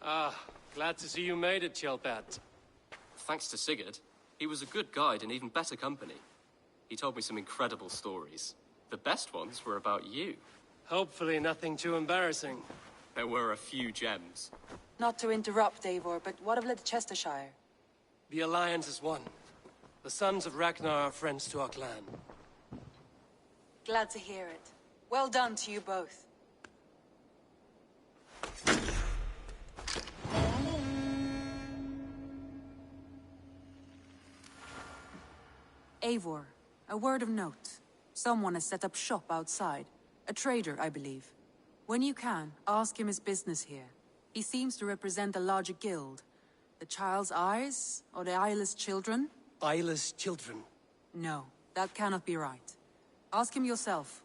Ah, glad to see you made it, Chelpat. Thanks to Sigurd. He was a good guide and even better company. He told me some incredible stories. The best ones were about you. Hopefully nothing too embarrassing. There were a few gems. Not to interrupt, Eivor, but what of Leicestershire? The Alliance is one. The sons of Ragnar are friends to our clan. Glad to hear it. Well done to you both. Eivor, a word of note. Someone has set up shop outside. A trader, I believe. When you can, ask him his business here. He seems to represent a larger guild. The Child's Eyes, or the Eyeless Children? Eyeless children? No, that cannot be right. Ask him yourself.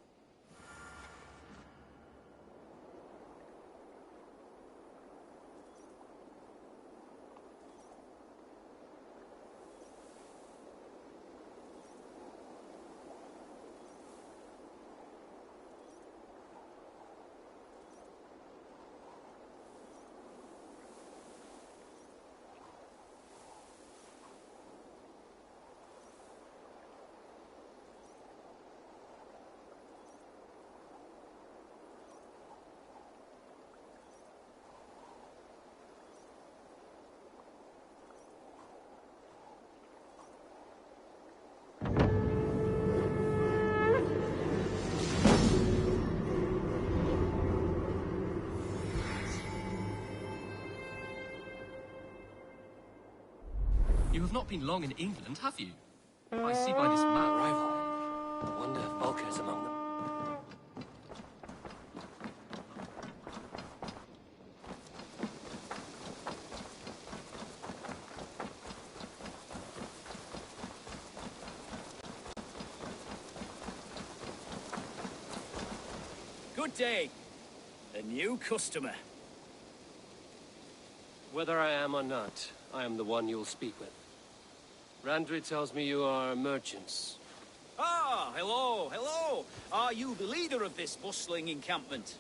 You have not been long in England, have you? I see by this map. Rival. I wonder if Volker is among them. Good day. A new customer. Whether I am or not, I am the one you'll speak with. Randri tells me you are merchants. Ah, hello, hello. Are you the leader of this bustling encampment?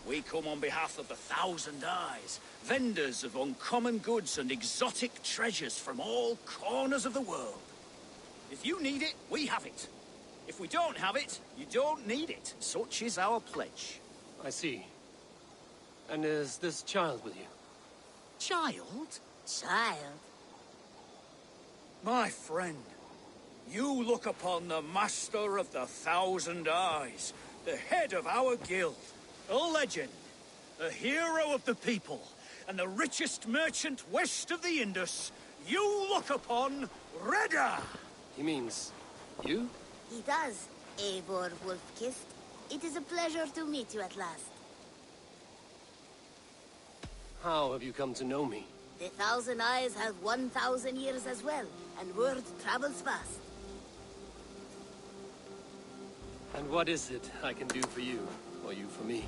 We come on behalf of the Thousand Eyes, vendors of uncommon goods and exotic treasures from all corners of the world. If you need it, we have it. If we don't have it, you don't need it. Such is our pledge. I see. And is this child with you? Child? Child? My friend, you look upon the master of the Thousand Eyes, the head of our guild, a legend, a hero of the people, and the richest merchant west of the Indus. You look upon Reda! He means you? He does, Eivor Wolf-Kissed. It is a pleasure to meet you at last. How have you come to know me? The Thousand Eyes have 1,000 years as well, and word travels fast. And what is it I can do for you, or you for me?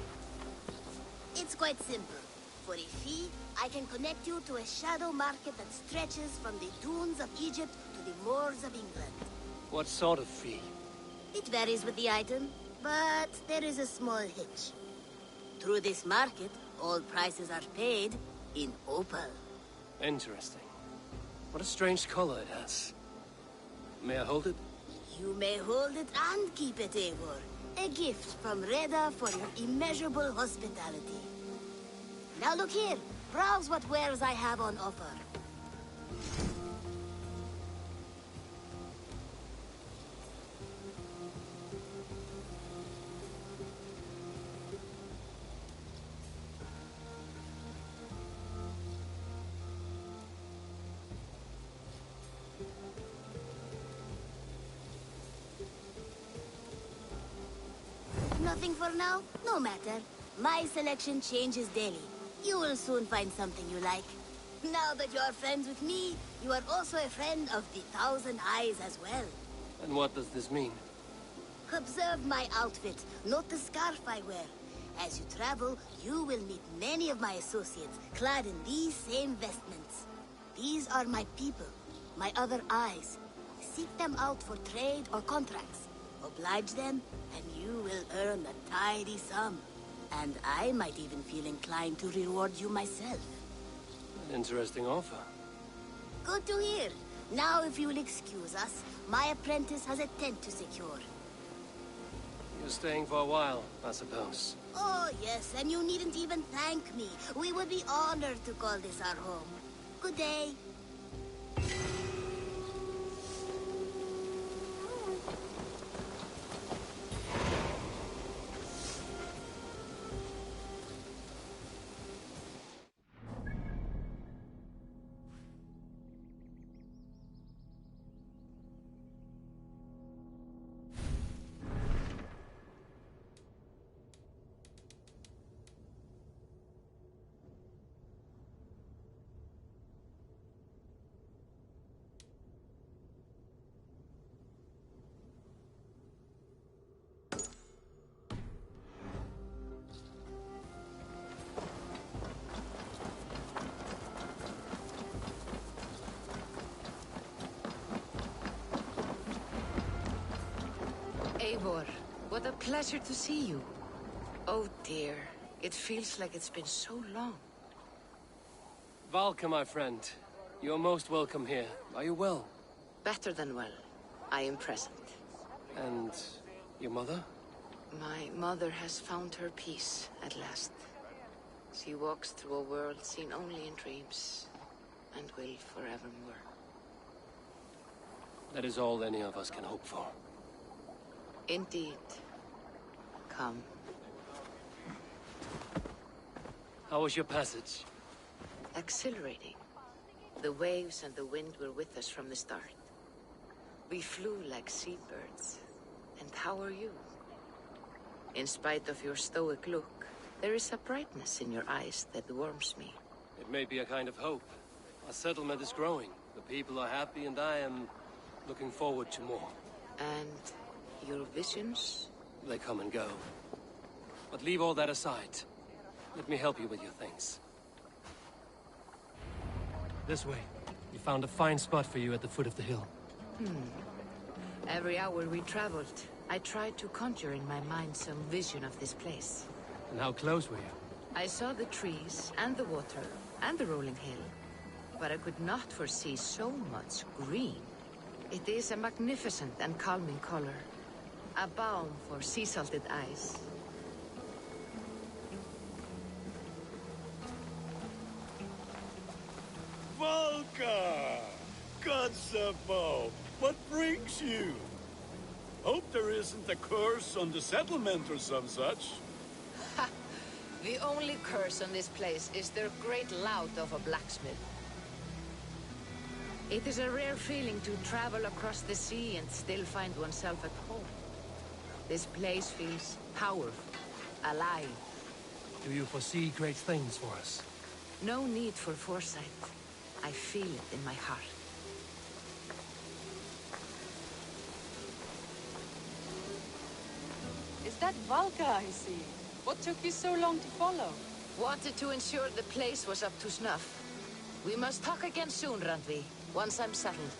It's quite simple. For a fee, I can connect you to a shadow market that stretches from the dunes of Egypt to the moors of England. What sort of fee? It varies with the item, but there is a small hitch. Through this market, all prices are paid in opal. Interesting. What a strange color it has. May I hold it? You may hold it and keep it, Eivor. A gift from Reda for your immeasurable hospitality. Now look here. Browse what wares I have on offer. Nothing for now? No matter. My selection changes daily. You will soon find something you like. Now that you are friends with me, you are also a friend of the Thousand Eyes as well. And what does this mean? Observe my outfit, note the scarf I wear. As you travel, you will meet many of my associates, clad in these same vestments. These are my people, my other eyes. Seek them out for trade or contracts. Oblige them, and you will earn a tidy sum. And I might even feel inclined to reward you myself. An interesting offer. Good to hear. Now, if you will excuse us, my apprentice has a tent to secure. You're staying for a while, I suppose. Oh, yes, and you needn't even thank me. We would be honored to call this our home. Good day. Eivor, what a pleasure to see you. Oh dear, it feels like it's been so long. Valka, my friend. You're most welcome here. Are you well? Better than well. I am present. And your mother? My mother has found her peace at last. She walks through a world seen only in dreams, and will forevermore. That is all any of us can hope for. Indeed. Come. How was your passage? Exhilarating. The waves and the wind were with us from the start. We flew like seabirds. And how are you? In spite of your stoic look, there is a brightness in your eyes that warms me. It may be a kind of hope. Our settlement is growing. The people are happy and I am looking forward to more. And your visions? They come and go. But leave all that aside. Let me help you with your things. This way. We found a fine spot for you at the foot of the hill. Every hour we traveled, I tried to conjure in my mind some vision of this place. And how close were you? I saw the trees, and the water, and the rolling hill. But I could not foresee so much green. It is a magnificent and calming color. A balm for sea-salted eyes. Valka! Gods above, what brings you? Hope there isn't a curse on the settlement or some such. Ha! The only curse on this place is their great lout of a blacksmith. It is a rare feeling to travel across the sea and still find oneself at home. This place feels powerful, alive. Do you foresee great things for us? No need for foresight. I feel it in my heart. Is that Valka I see? What took you so long to follow? Wanted to ensure the place was up to snuff. We must talk again soon, Randvi, once I'm settled.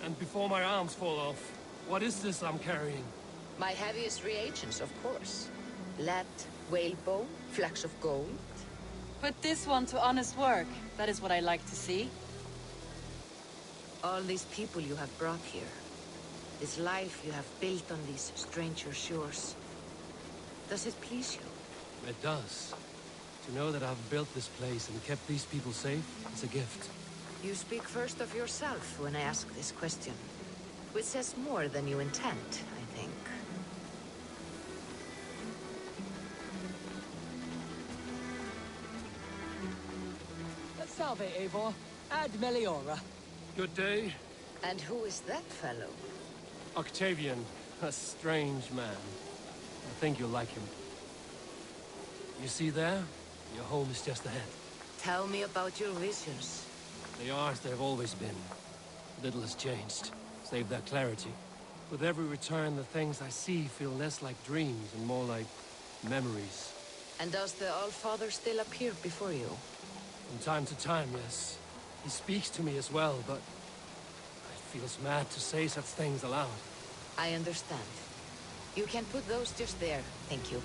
And before my arms fall off, what is this I'm carrying? My heaviest reagents, of course. Lead, whalebone, flecks of gold. Put this one to honest work. That is what I like to see. All these people you have brought here. This life you have built on these stranger shores. Does it please you? It does. To know that I've built this place and kept these people safe is a gift. You speak first of yourself when I ask this question. Which says more than you intend, I think. Salve, Eivor. Ad Meliora. Good day. And who is that fellow? Octavian, a strange man. I think you'll like him. You see there? Your home is just ahead. Tell me about your visions. They are as they've always been. Little has changed, save their clarity. With every return, the things I see feel less like dreams and more like memories. And does the All-Father still appear before you? From time to time, yes. He speaks to me as well, but it feels mad to say such things aloud. I understand. You can put those just there, thank you.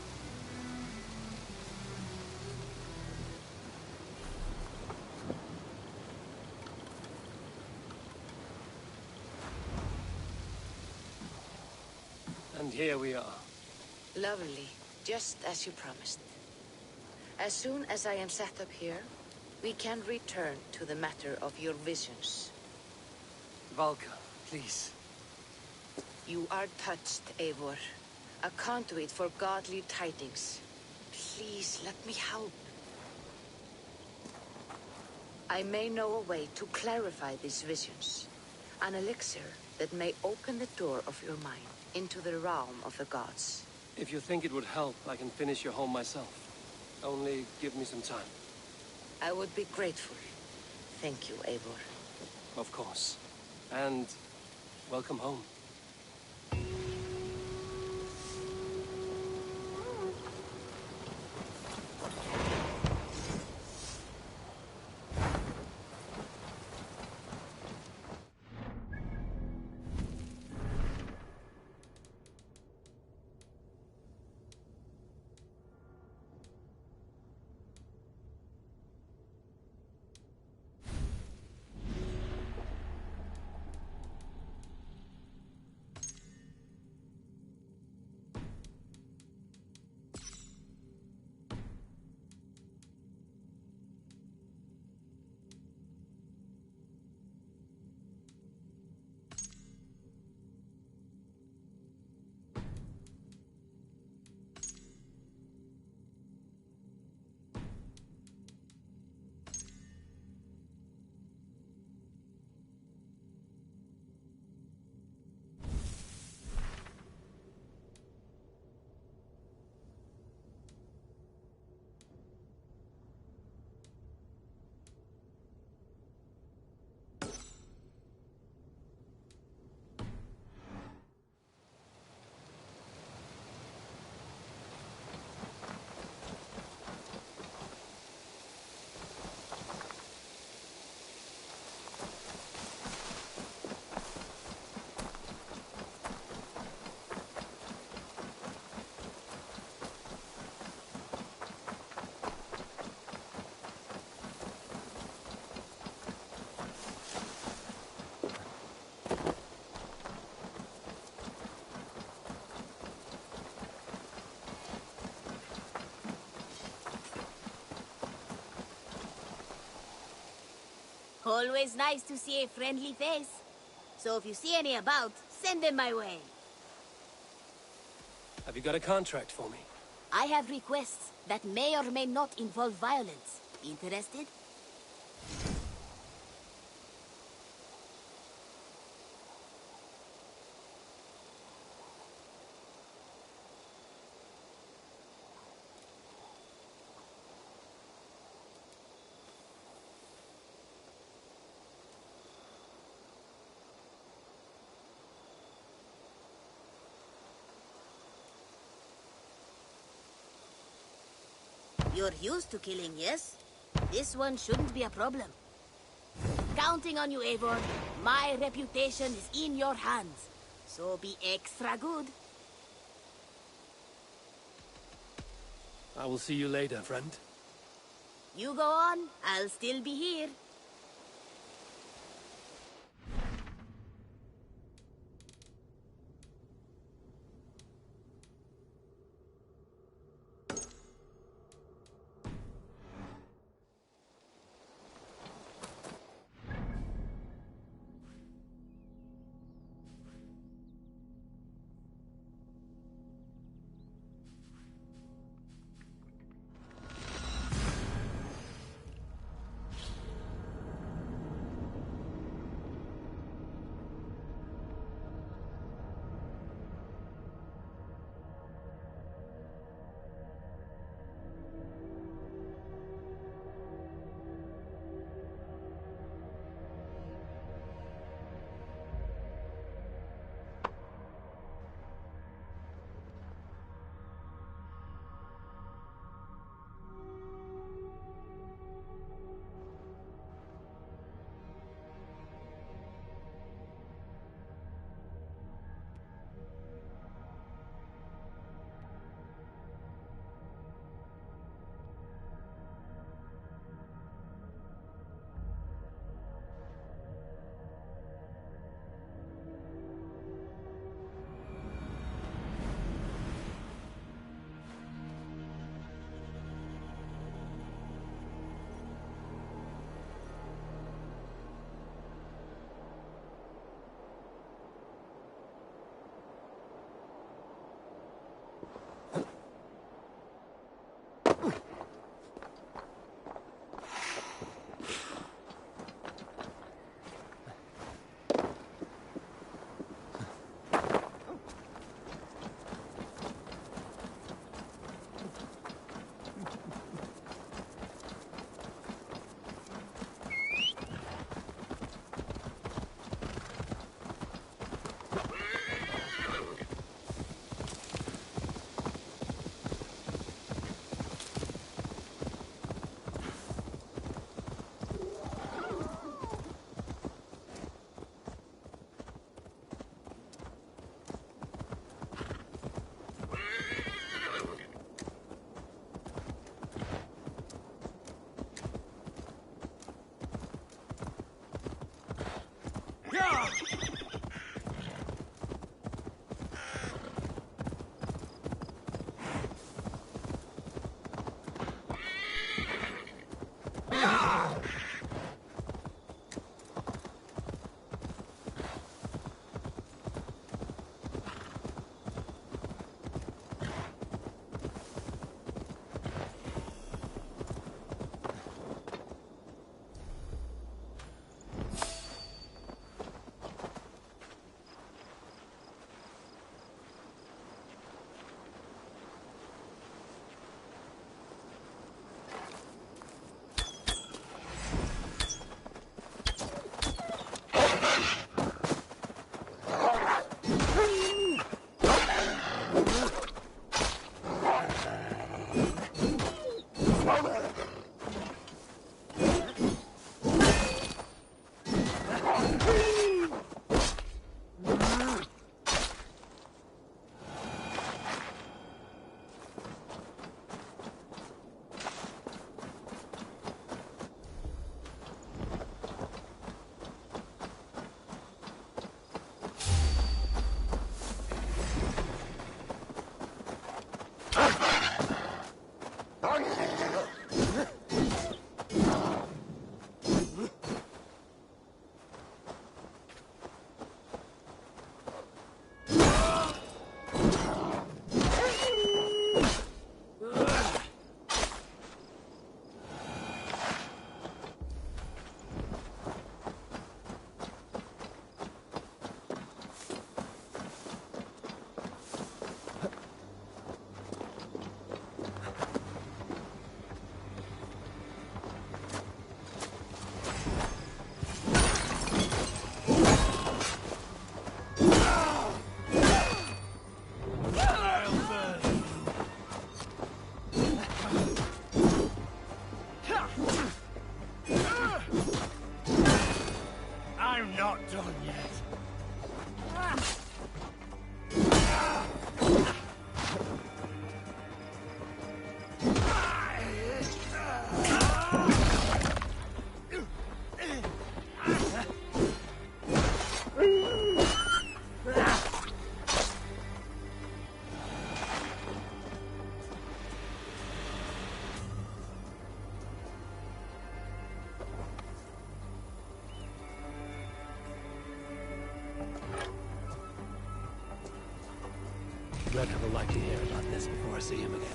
here we are. Lovely, just as you promised. As soon as I am set up here, we can return to the matter of your visions. Valka, please. You are touched, Eivor. A conduit for godly tidings. Please, let me help. I may know a way to clarify these visions. An elixir that may open the door of your mind into the realm of the gods. If you think it would help, I can finish your home myself. Only give me some time. I would be grateful. Thank you, Eivor. Of course. And welcome home. Always nice to see a friendly face. So if you see any about, send them my way. Have you got a contract for me? I have requests that may or may not involve violence. Interested? You're used to killing, yes? This one shouldn't be a problem. Counting on you, Eivor. My reputation is in your hands. So be extra good. I will see you later, friend. You go on, I'll still be here. Reckon I'd like to hear about this before I see him again.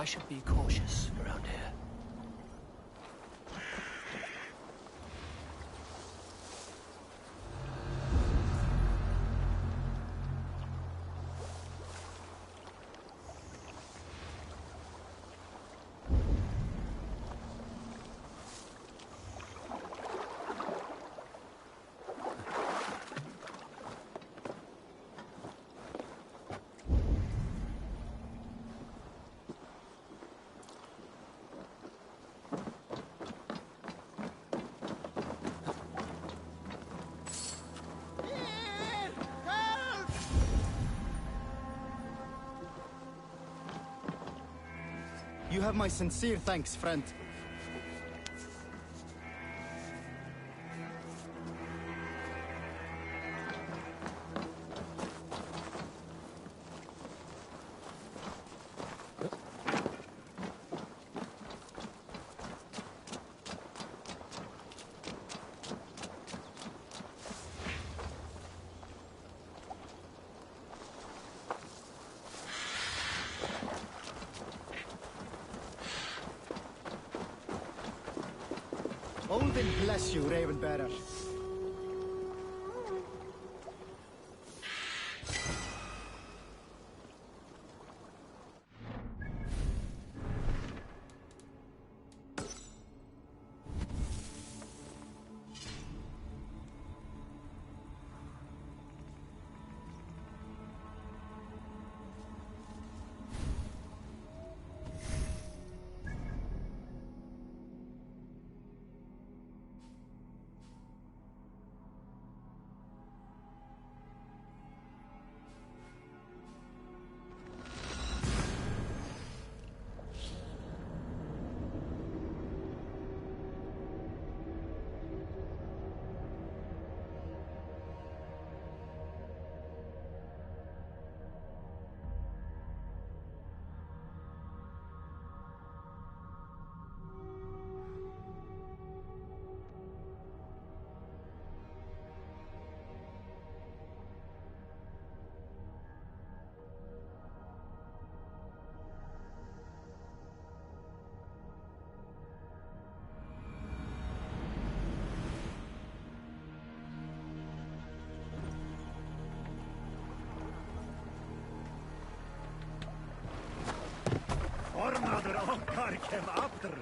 I should be cautious around here. You have my sincere thanks, friend. Odin bless you, Ravenbearer. Ornader okkar kem aftur.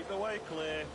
The way clear.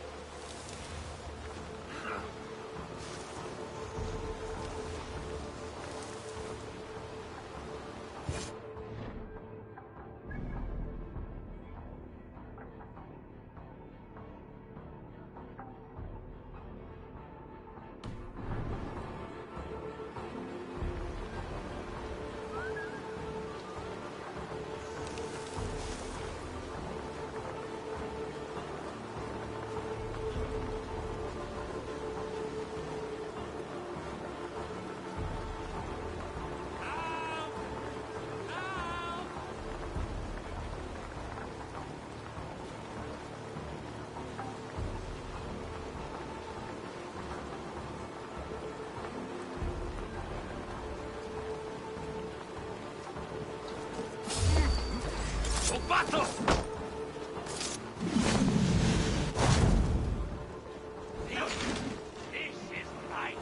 battle! This is right.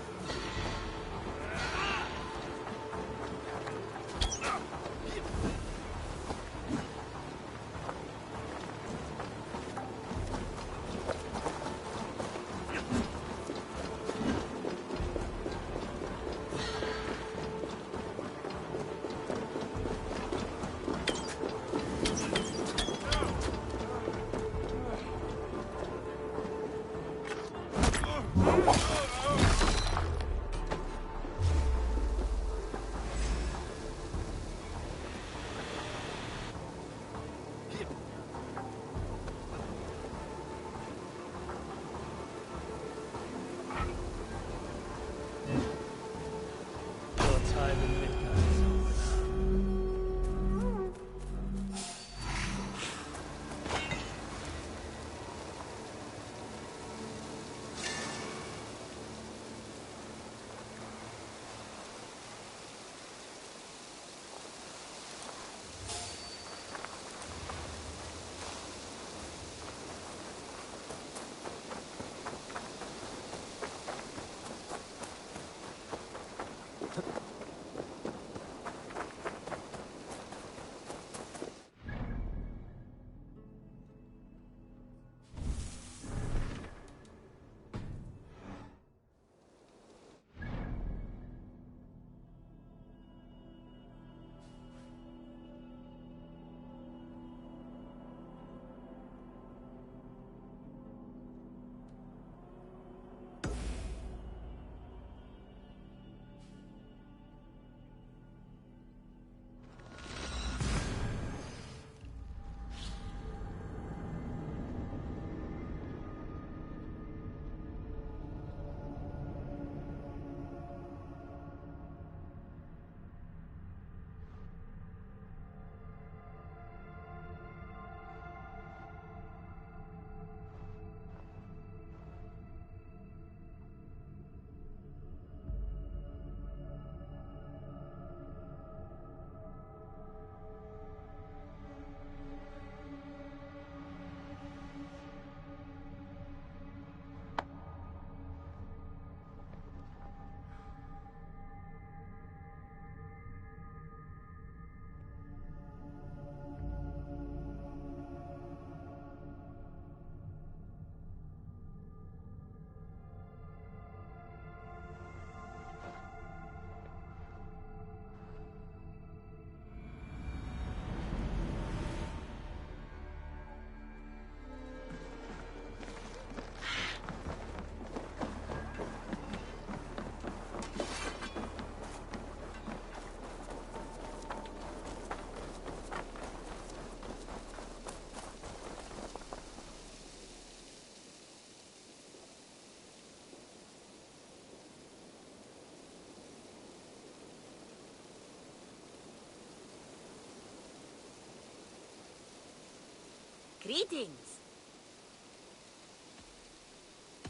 Greetings.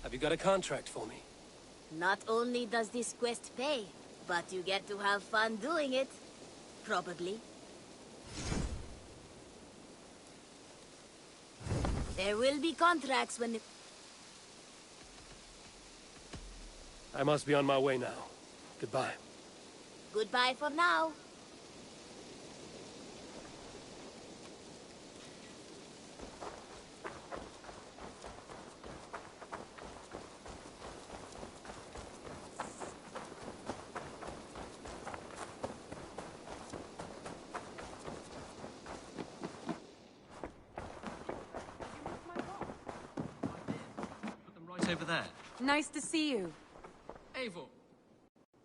Have you got a contract for me? Not only does this quest pay, but you get to have fun doing it. Probably. There will be contracts when... I must be on my way now. Goodbye. Goodbye for now. Right over there. Nice to see you. Eivor.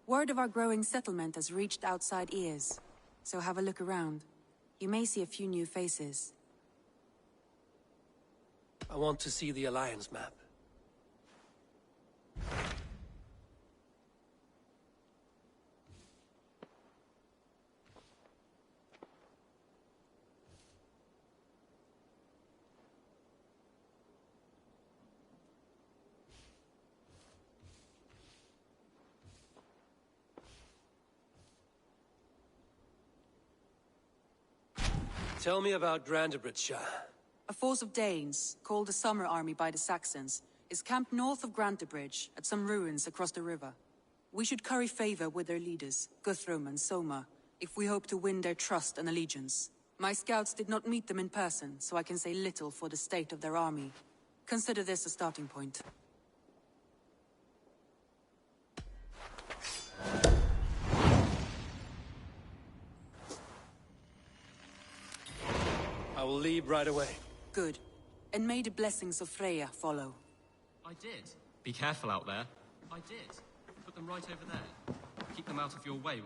Word of our growing settlement has reached outside ears, so have a look around. You may see a few new faces. I want to see the Alliance map. Tell me about Grantebridge. A force of Danes, called the Summer Army by the Saxons, is camped north of Grantebridge at some ruins across the river. We should curry favor with their leaders, Guthrum and Soma, if we hope to win their trust and allegiance. My scouts did not meet them in person, so I can say little for the state of their army. Consider this a starting point. I will leave right away. Good. And may the blessings of Freya follow. I did. Be careful out there. I did. Put them right over there. Keep them out of your way.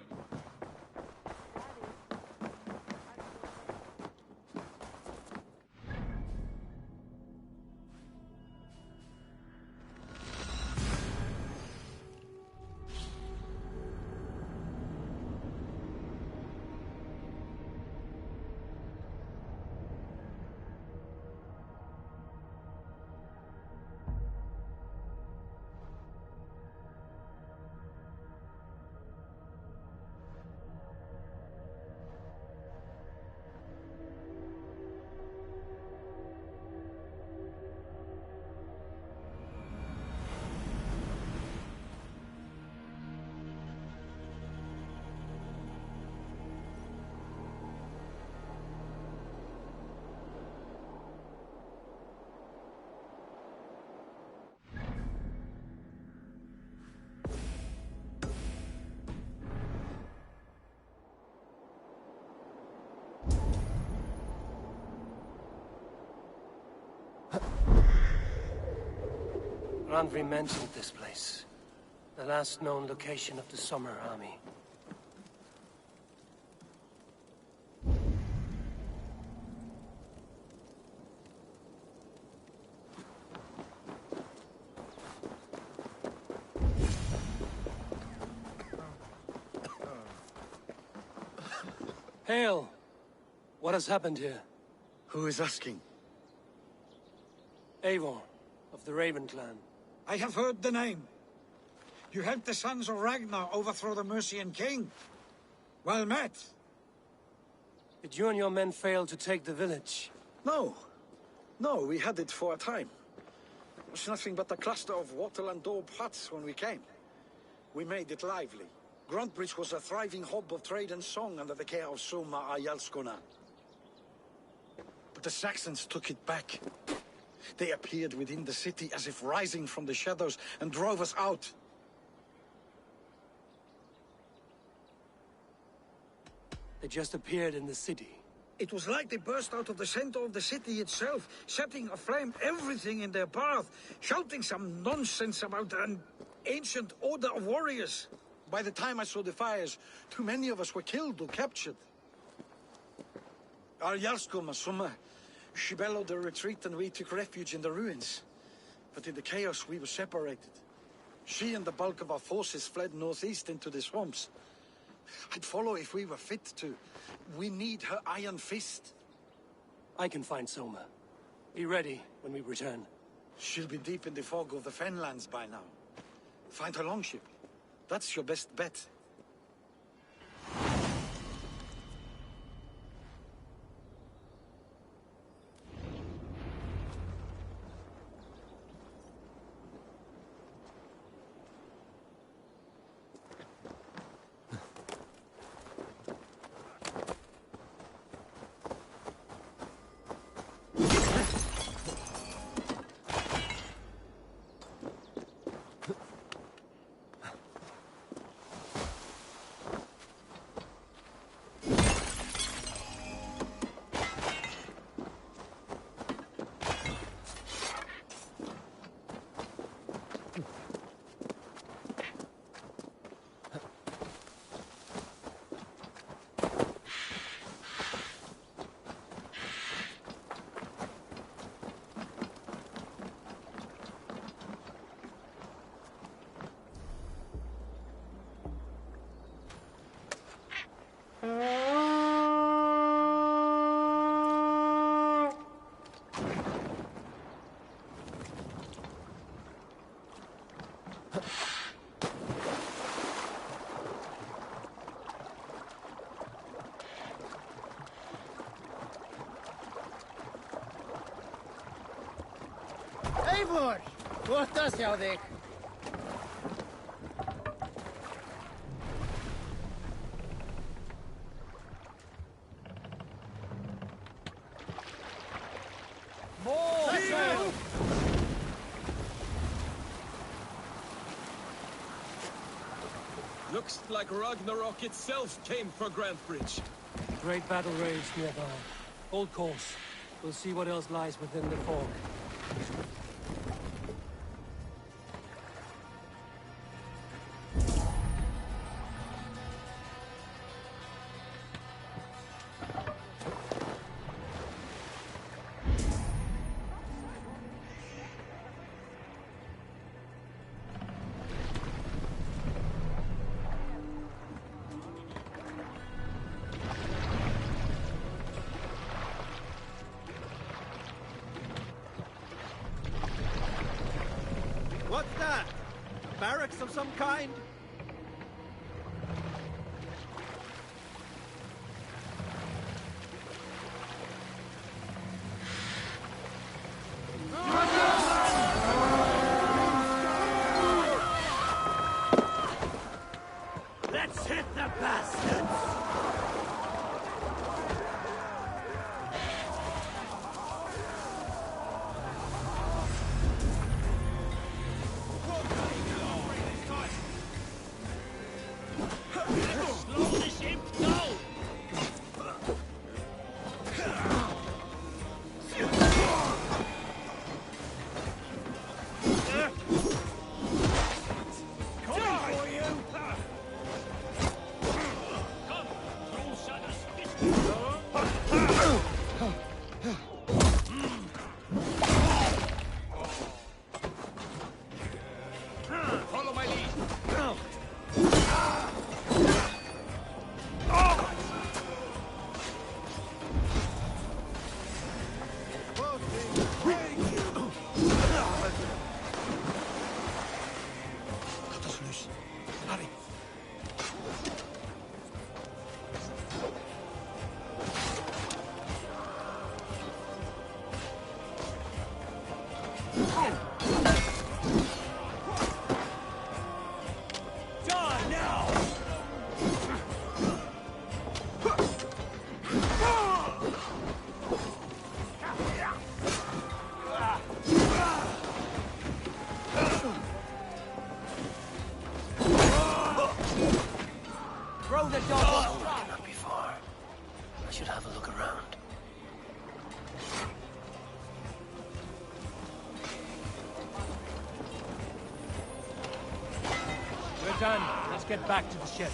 Randvi mentioned this place. The last known location of the Summer Army. Hail! What has happened here? Who is asking? Eivor, of the Raven clan. I have heard the name. You helped the sons of Ragnar overthrow the Mercian king. Well met. Did you and your men fail to take the village? No. No, we had it for a time. It was nothing but a cluster of wattle and daub huts when we came. We made it lively. Grantebridge was a thriving hub of trade and song under the care of Soma Ayalskona. But the Saxons took it back. They appeared within the city as if rising from the shadows and drove us out. They just appeared in the city. It was like they burst out of the center of the city itself, setting aflame everything in their path, shouting some nonsense about an ancient order of warriors. By the time I saw the fires, too many of us were killed or captured. Our Jarlskoma, Soma, she bellowed a retreat and we took refuge in the ruins. But in the chaos we were separated. She and the bulk of our forces fled northeast into the swamps. I'd follow if we were fit to. We need her iron fist. I can find Soma. Be ready when we return. She'll be deep in the fog of the Fenlands by now. Find her longship. That's your best bet. Eivor! Gott að sjá þig. Looks like Ragnarok itself came for Grantbridge. Great battle raged nearby. Hold course. We'll see what else lies within the fog. What's that? Barracks of some kind? Let's hit the bastards! Throw the dog! Cannot be far. I should have a look around. We're done. Let's get back to the ship.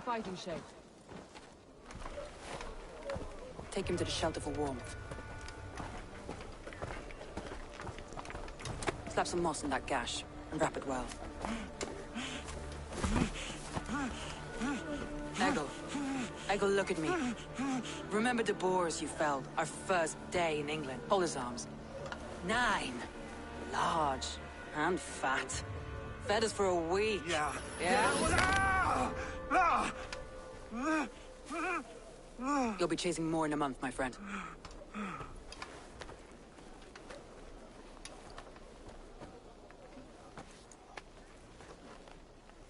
Fighting shape. Take him to the shelter for warmth. Slap some moss in that gash and wrap it well. Eggle, look at me. Remember the boars you felled our first day in England? Hold his arms. 9. Large and fat. Fed us for a week. Yeah? You'll be chasing more in a month, my friend.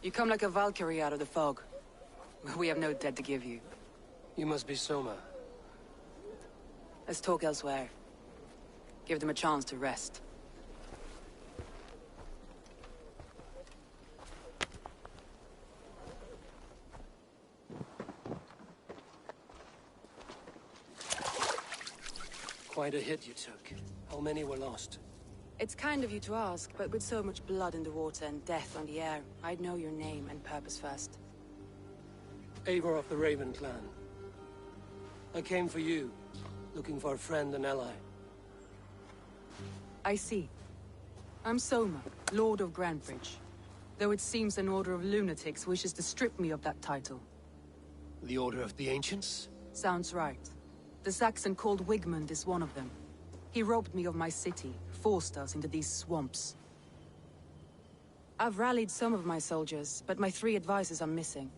You come like a Valkyrie out of the fog. We have no debt to give you. You must be Soma. Let's talk elsewhere. Give them a chance to rest. Quite a hit you took. How many were lost? It's kind of you to ask, but with so much blood in the water and death on the air, I'd know your name and purpose first. Eivor of the Raven clan. I came for you, looking for a friend and ally. I see. I'm Soma, Lord of Grantebridge. Though it seems an order of lunatics wishes to strip me of that title. The Order of the Ancients? Sounds right. The Saxon called Wigmund is one of them. He robbed me of my city, forced us into these swamps. I've rallied some of my soldiers, but my 3 advisors are missing.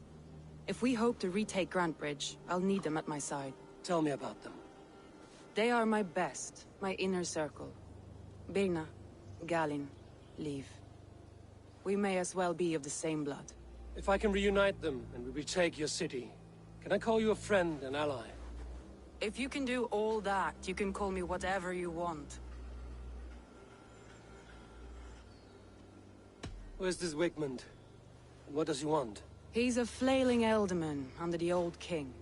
If we hope to retake Grantebridge, I'll need them at my side. Tell me about them. They are my best, my inner circle. Birna, Galin, Leave. We may as well be of the same blood. If I can reunite them and we retake your city, can I call you a friend and ally? If you can do all that, you can call me whatever you want. Where's this Wigmund? And what does he want? He's a flailing elderman under the old king.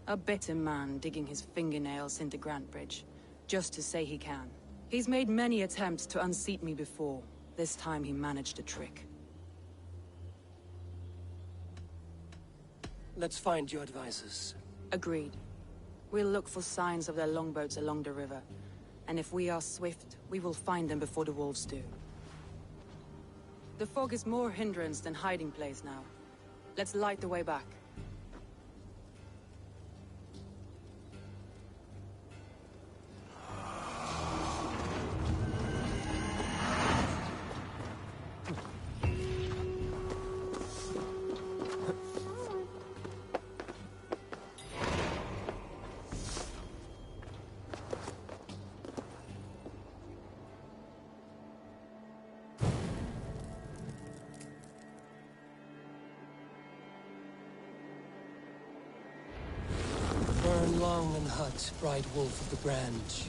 A bitter man digging his fingernails into Grantebridge, just to say he can. He's made many attempts to unseat me before. This time he managed a trick. Let's find your advisors. Agreed. We'll look for signs of their longboats along the river. And if we are swift, we will find them before the wolves do. The fog is more hindrance than hiding place now. Let's light the way back. Long and Hut, bright wolf of the branch,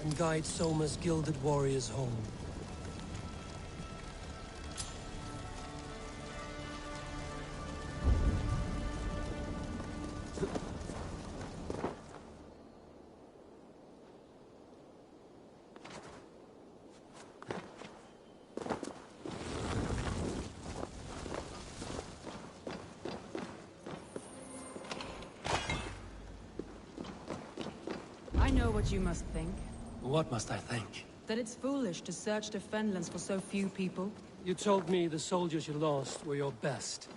and guide Soma's gilded warriors home. I know what you must think. What must I think? That it's foolish to search the Fenlands for so few people. You told me the soldiers you lost were your best.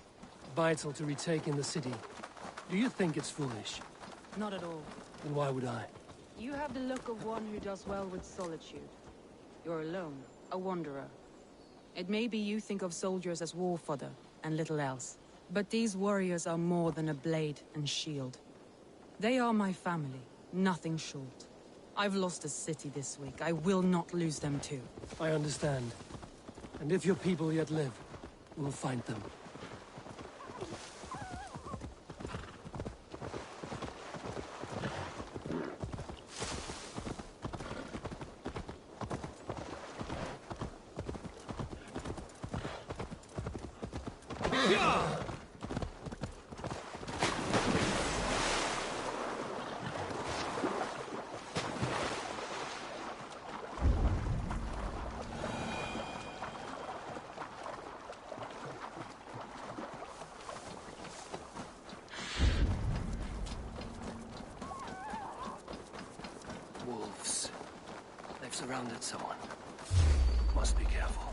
Vital to retaking the city. Do you think it's foolish? Not at all. Then why would I? You have the look of one who does well with solitude. You're alone, a wanderer. It may be you think of soldiers as war fodder, and little else. But these warriors are more than a blade and shield. They are my family. Nothing short. I've lost a city this week. I will not lose them too. I understand. And if your people yet live, we'll find them. Wolves. They've surrounded someone. Must be careful.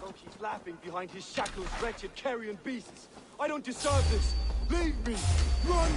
Oh, he's laughing behind his shackles, wretched carrion beasts. I don't deserve this. Leave me. Run!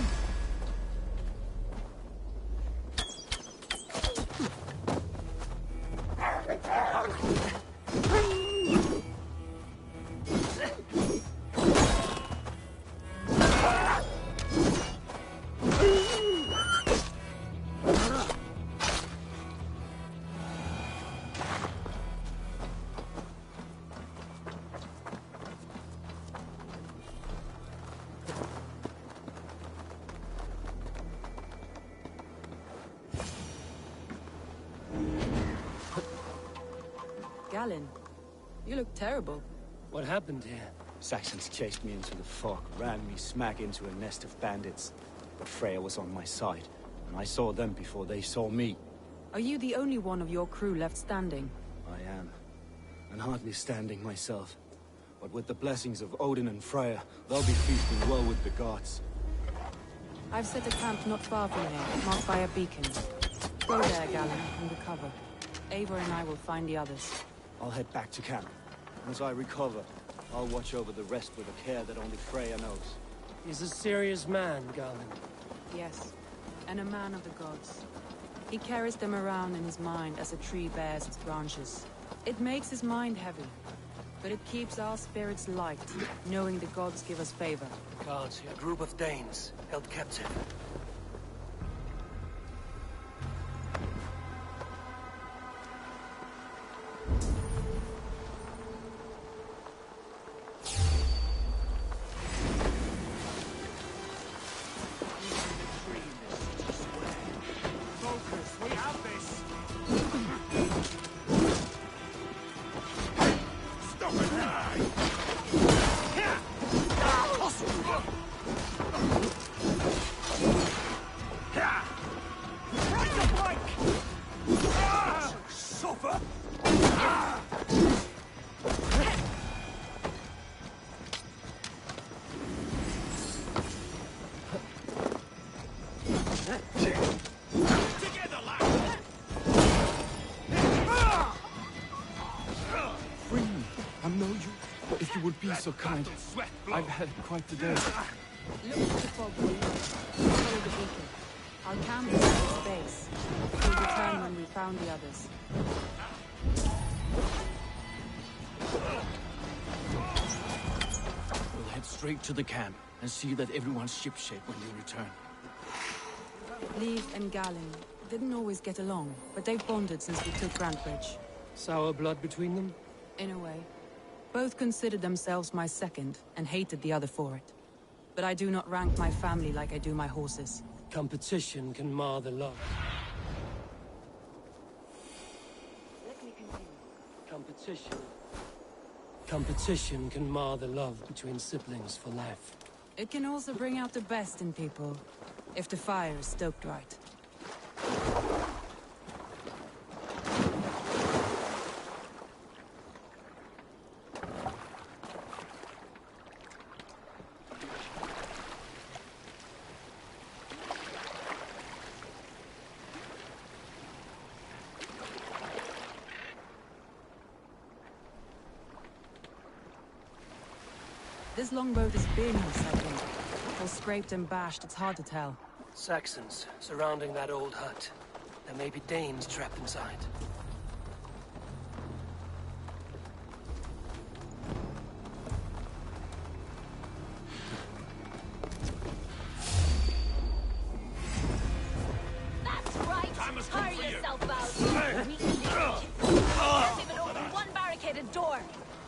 Galen, you look terrible. What happened here? Saxons chased me into the fog, ran me smack into a nest of bandits. But Freya was on my side, and I saw them before they saw me. Are you the only one of your crew left standing? I am. And hardly standing myself. But with the blessings of Odin and Freya, they'll be feasting well with the gods. I've set a camp not far from here, marked by a beacon. Go there, Galen, and recover. Eivor and I will find the others. I'll head back to camp. As I recover, I'll watch over the rest with a care that only Freya knows. He's a serious man, Galen. Yes, and a man of the gods. He carries them around in his mind as a tree bears its branches. It makes his mind heavy, but it keeps our spirits light, knowing the gods give us favor. Guards, a group of Danes held captive. So kind. I've had quite the day. Look at the fog, will you? Follow the beacon. Our camp is at its base. We'll return when we found the others. We'll head straight to the camp and see that everyone's shipshape when we return. Leif and Galen didn't always get along, but they've bonded since we took Grantbridge. Sour blood between them? In a way. Both considered themselves my second, and hated the other for it. But I do not rank my family like I do my horses. Competition can mar the love. Let me continue. Competition can mar the love between siblings for life. It can also bring out the best in people, if the fire is stoked right. This longboat is big, I think. Or scraped and bashed, it's hard to tell. Saxons surrounding that old hut. There may be Danes trapped inside. That's right! Hurry yourself out! We can Can't even open one barricaded door!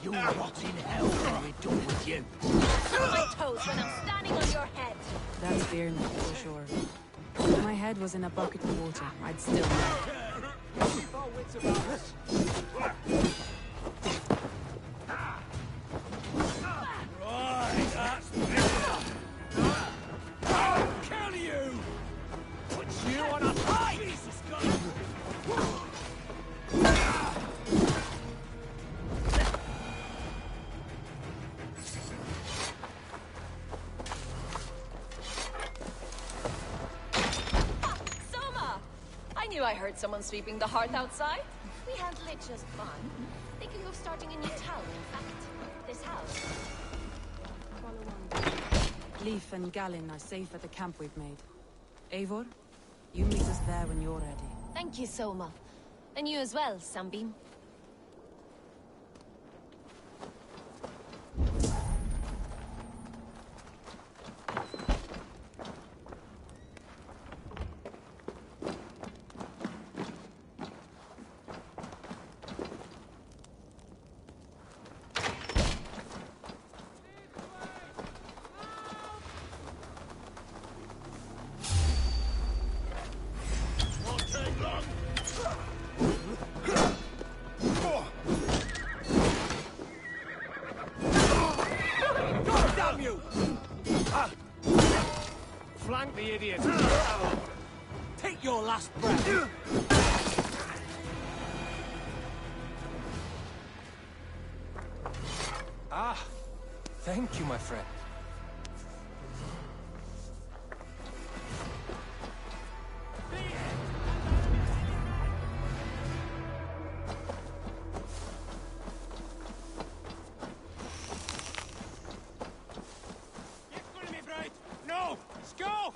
You rot in hell when we're done with you. On my toes when I'm standing on your head! That's fear me, for sure. If my head was in a bucket of water, I'd still know. Keep our wits about us. Right, that's better. I'll kill you! Put you on a high! Jesus God! I heard someone sweeping the hearth outside. We handle it just fine. Thinking of starting a new town, in fact. This house. Leif and Galen are safe at the camp we've made. Eivor, you meet us there when you're ready. Thank you, Soma. And you as well, Sunbeam. idiot! Take your last breath! Ah, thank you, my friend. No! Let's go!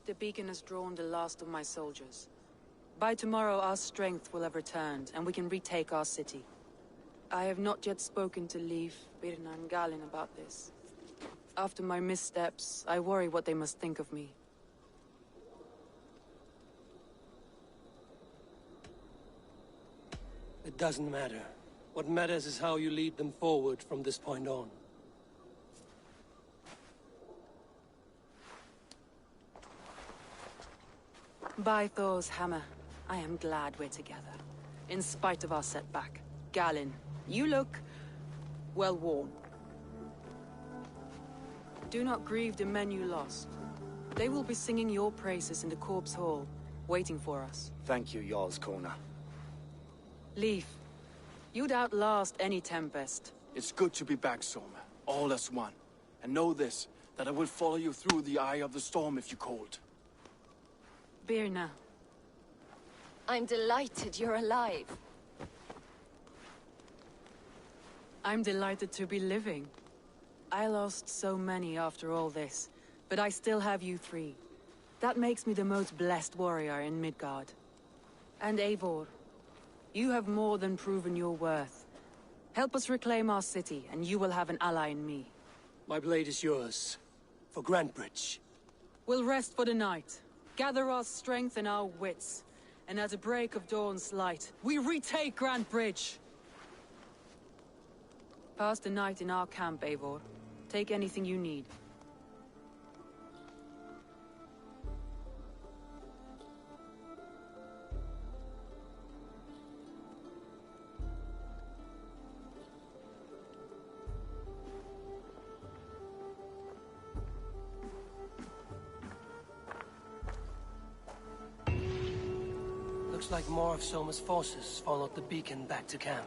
The beacon has drawn the last of my soldiers. By tomorrow, our strength will have returned, and we can retake our city. I have not yet spoken to Leif, Birna, and Galin about this. After my missteps, I worry what they must think of me. It doesn't matter. What matters is how you lead them forward from this point on. By Thor's hammer, I am glad we're together. In spite of our setback. Galin, you look well worn. Do not grieve the men you lost. They will be singing your praises in the Corpse Hall, waiting for us. Thank you, Jarl's Corner. Leif, you'd outlast any tempest. It's good to be back, Soma. All as one. And know this, that I will follow you through the eye of the storm if you called. Birna. I'm delighted you're alive. I'm delighted to be living. I lost so many after all this, but I still have you three. That makes me the most blessed warrior in Midgard. And Eivor, you have more than proven your worth. Help us reclaim our city, and you will have an ally in me. My blade is yours. For Grantebridge. We'll rest for the night. Gather our strength and our wits. And at the break of dawn's light, we retake Grantebridge! Pass the night in our camp, Eivor. Take anything you need. Looks like more of Soma's forces followed the beacon back to camp.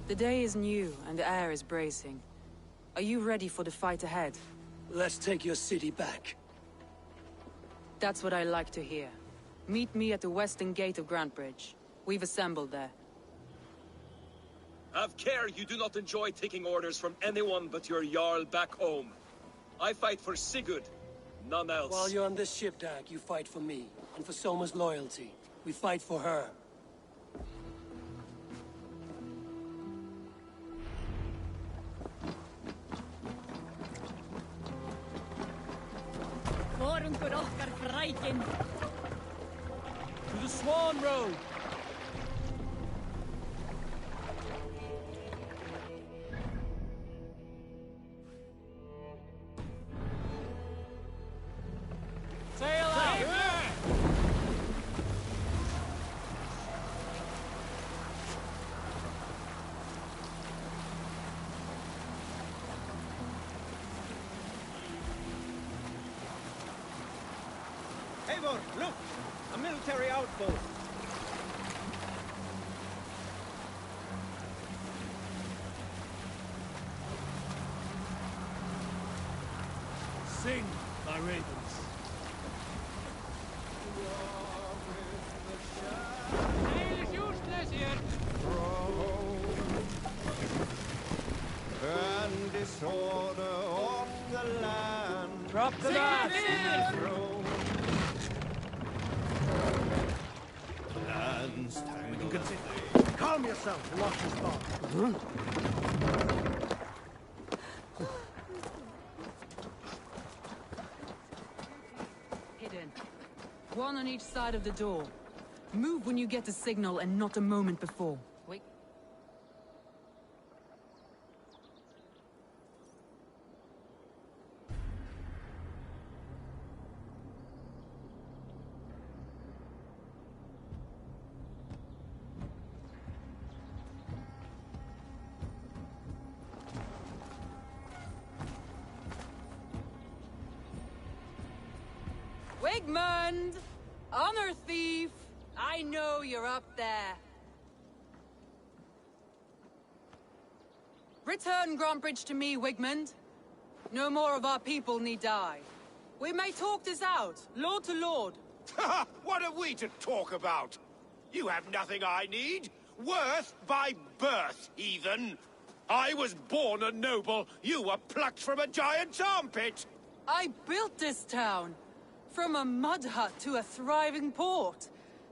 The day is new, and the air is bracing. Are you ready for the fight ahead? Let's take your city back. That's what I like to hear. Meet me at the western gate of Grantbridge. We've assembled there. Have care you do not enjoy taking orders from anyone but your Jarl back home. I fight for Sigurd, none else. While you're on this ship, Dag, you fight for me. And for Soma's loyalty. We fight for her. To the Swan Road! Sail out! Eivor, look! A military outpost! Sing, my ravens. Sail is useless here! And disorder of the land. Drop the mast! Lands tangled. Calm yourself and watch your spot. Hidden. One on each side of the door. Move when you get the signal and not a moment before. Wait. Wigmund! Honor thief! I know you're up there. Return Grantbridge to me, Wigmund. No more of our people need die. We may talk this out, lord to lord. What are we to talk about? You have nothing I need. Worth by birth, heathen. I was born a noble. You were plucked from a giant's armpit. I built this town. From a mud hut to a thriving port.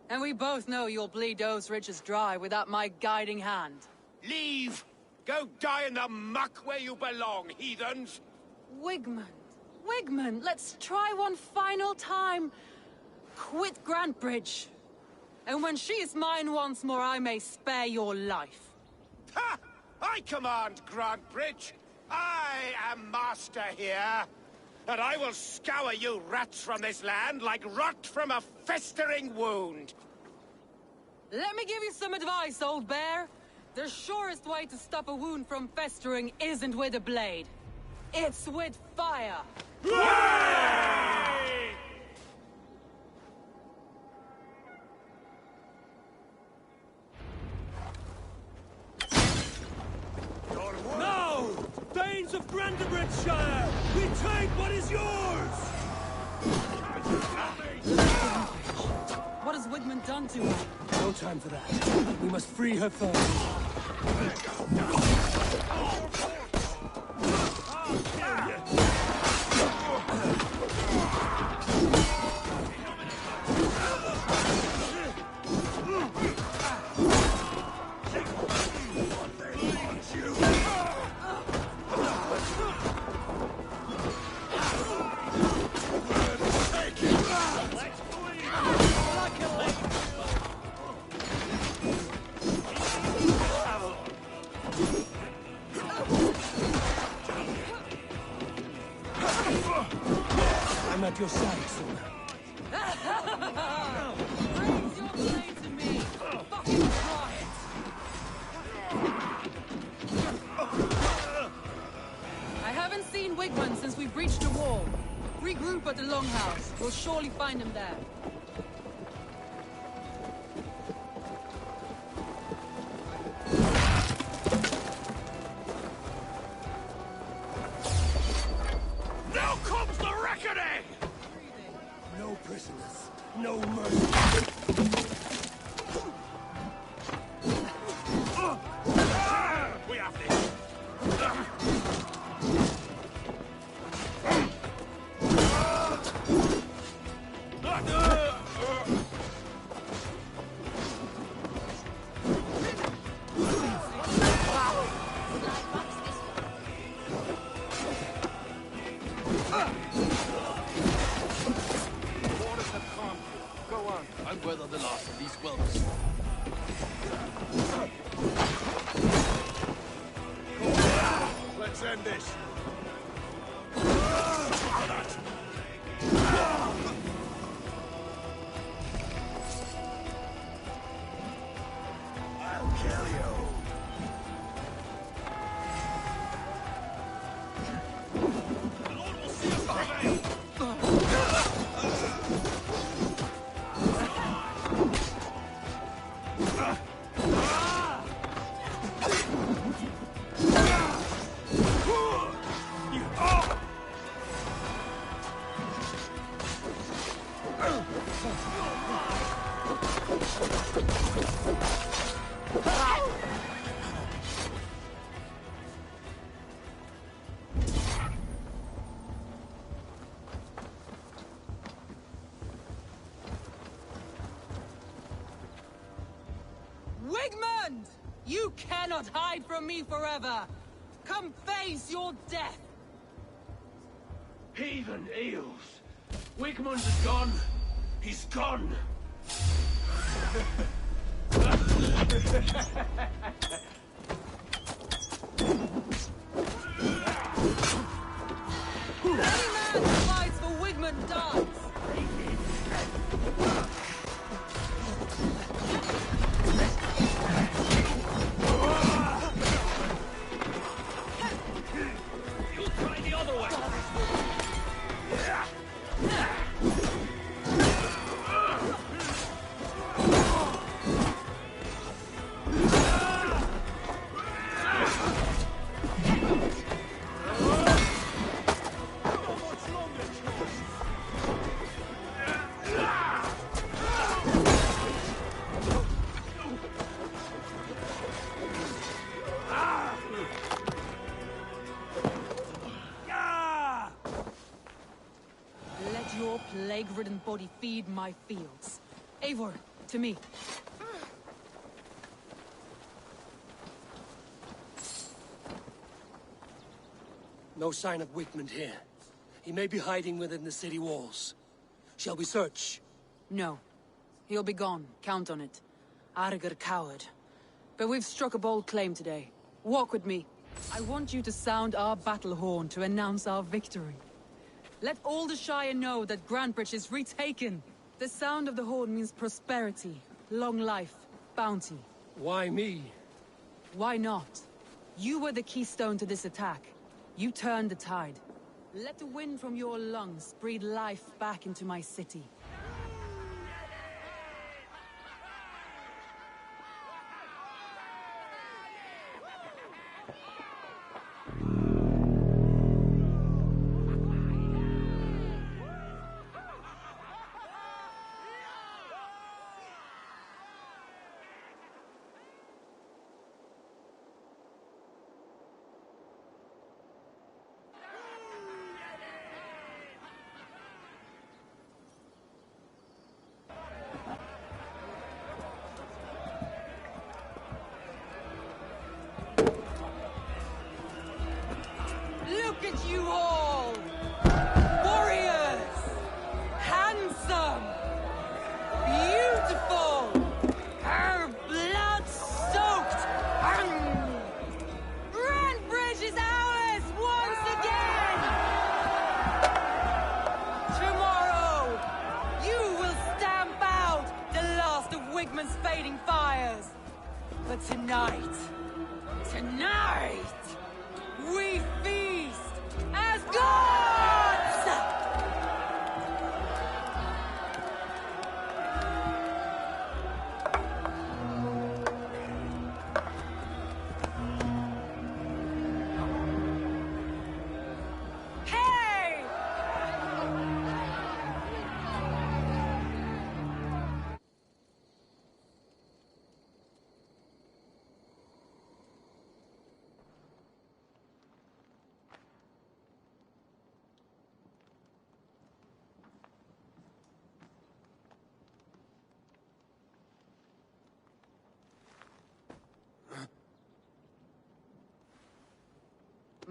And we both know you'll bleed those riches dry without my guiding hand. Leave! Go die in the muck where you belong, heathens! Wigmund, Wigmund, let's try one final time. Quit Grantbridge. And when she is mine once more, I may spare your life. Ha! I command Grantbridge. I am master here. And I will scour you rats from this land like rot from a festering wound. Let me give you some advice, old bear. The surest way to stop a wound from festering isn't with a blade. It's with fire. No! Danes of Brandenburgshire! Retake what is yours! What has Wigmund done to her? No time for that. We must free her first. I'm at your side, Sona. Raise your blade to me. Fucking try it. I haven't seen Wigmund since we breached the wall. Regroup at the Longhouse. We'll surely find him there. prisoners. No mercy. We have this. I'll weather the last of these whelps. Let's end this. I'll kill you. The Lord will see us prevail. Wigmund! You cannot hide from me forever! Come face your death! Heathen eels! Wigmund is gone! He's gone! Any man who fights for Wigmund dies! You'll try the other way! Let your plague-ridden body feed my fields. Eivor, to me. No sign of Wigmund here. He may be hiding within the city walls. Shall we search? No. He'll be gone. Count on it. Arger coward. But we've struck a bold claim today. Walk with me. I want you to sound our battle horn to announce our victory. Let all the Shire know that Grantebridge is retaken. The sound of the horn means prosperity, long life, bounty. Why me? Why not? You were the keystone to this attack. You turned the tide. Let the wind from your lungs breathe life back into my city. Look at you all! Warriors! Handsome! Beautiful! Her blood-soaked! Grantebridge is ours once again! Tomorrow, you will stamp out the last of Wigmund's fading fires. But tonight, we feast as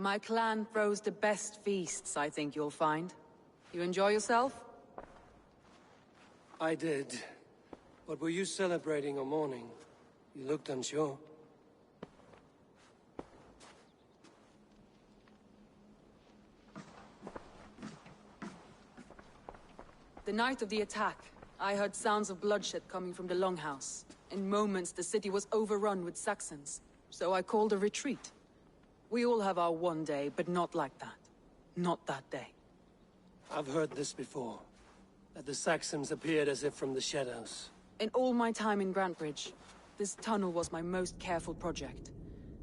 My clan throws the best feasts, I think you'll find. You enjoy yourself? I did. But were you celebrating or mourning? You looked unsure. The night of the attack, I heard sounds of bloodshed coming from the Longhouse. In moments, the city was overrun with Saxons, so I called a retreat. We all have our one day, but not like that. Not that day. I've heard this before. That the Saxons appeared as if from the shadows. In all my time in Grantbridge, this tunnel was my most careful project.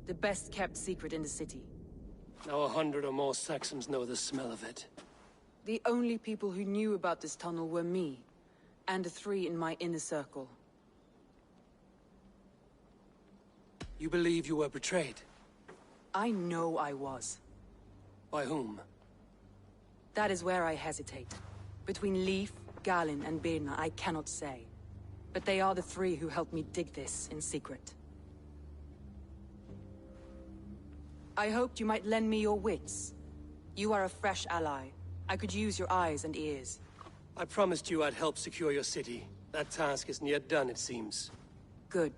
The best kept secret in the city. Now 100 or more Saxons know the smell of it. The only people who knew about this tunnel were me, and the 3 in my inner circle. You believe you were betrayed? I know I was. By whom? That is where I hesitate. Between Leif, Galen, and Birna, I cannot say. But they are the 3 who helped me dig this in secret. I hoped you might lend me your wits. You are a fresh ally. I could use your eyes and ears. I promised you I'd help secure your city. That task isn't yet done, it seems. Good.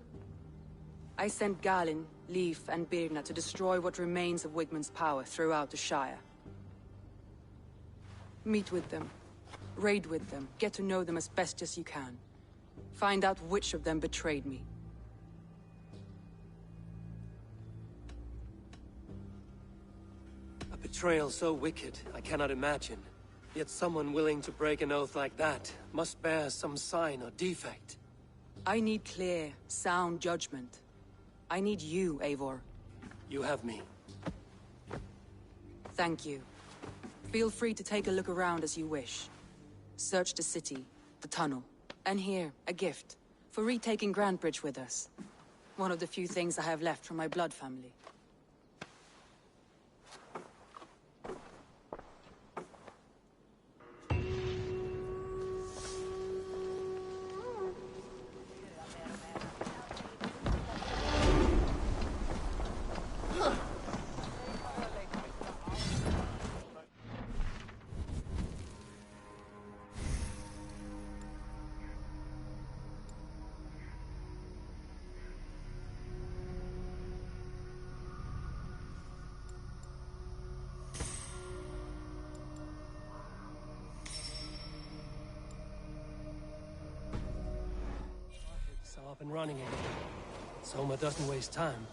I sent Galen, Leif, and Birna to destroy what remains of Wigmund's power throughout the Shire. Meet with them. Raid with them. Get to know them as best as you can. Find out which of them betrayed me. A betrayal so wicked, I cannot imagine. Yet someone willing to break an oath like that must bear some sign or defect. I need clear, sound judgment. I need you, Eivor. You have me. Thank you. Feel free to take a look around as you wish. Search the city, the tunnel, and here, a gift, for retaking Grantbridge with us. One of the few things I have left from my blood family. So up and running again. Soma doesn't waste time.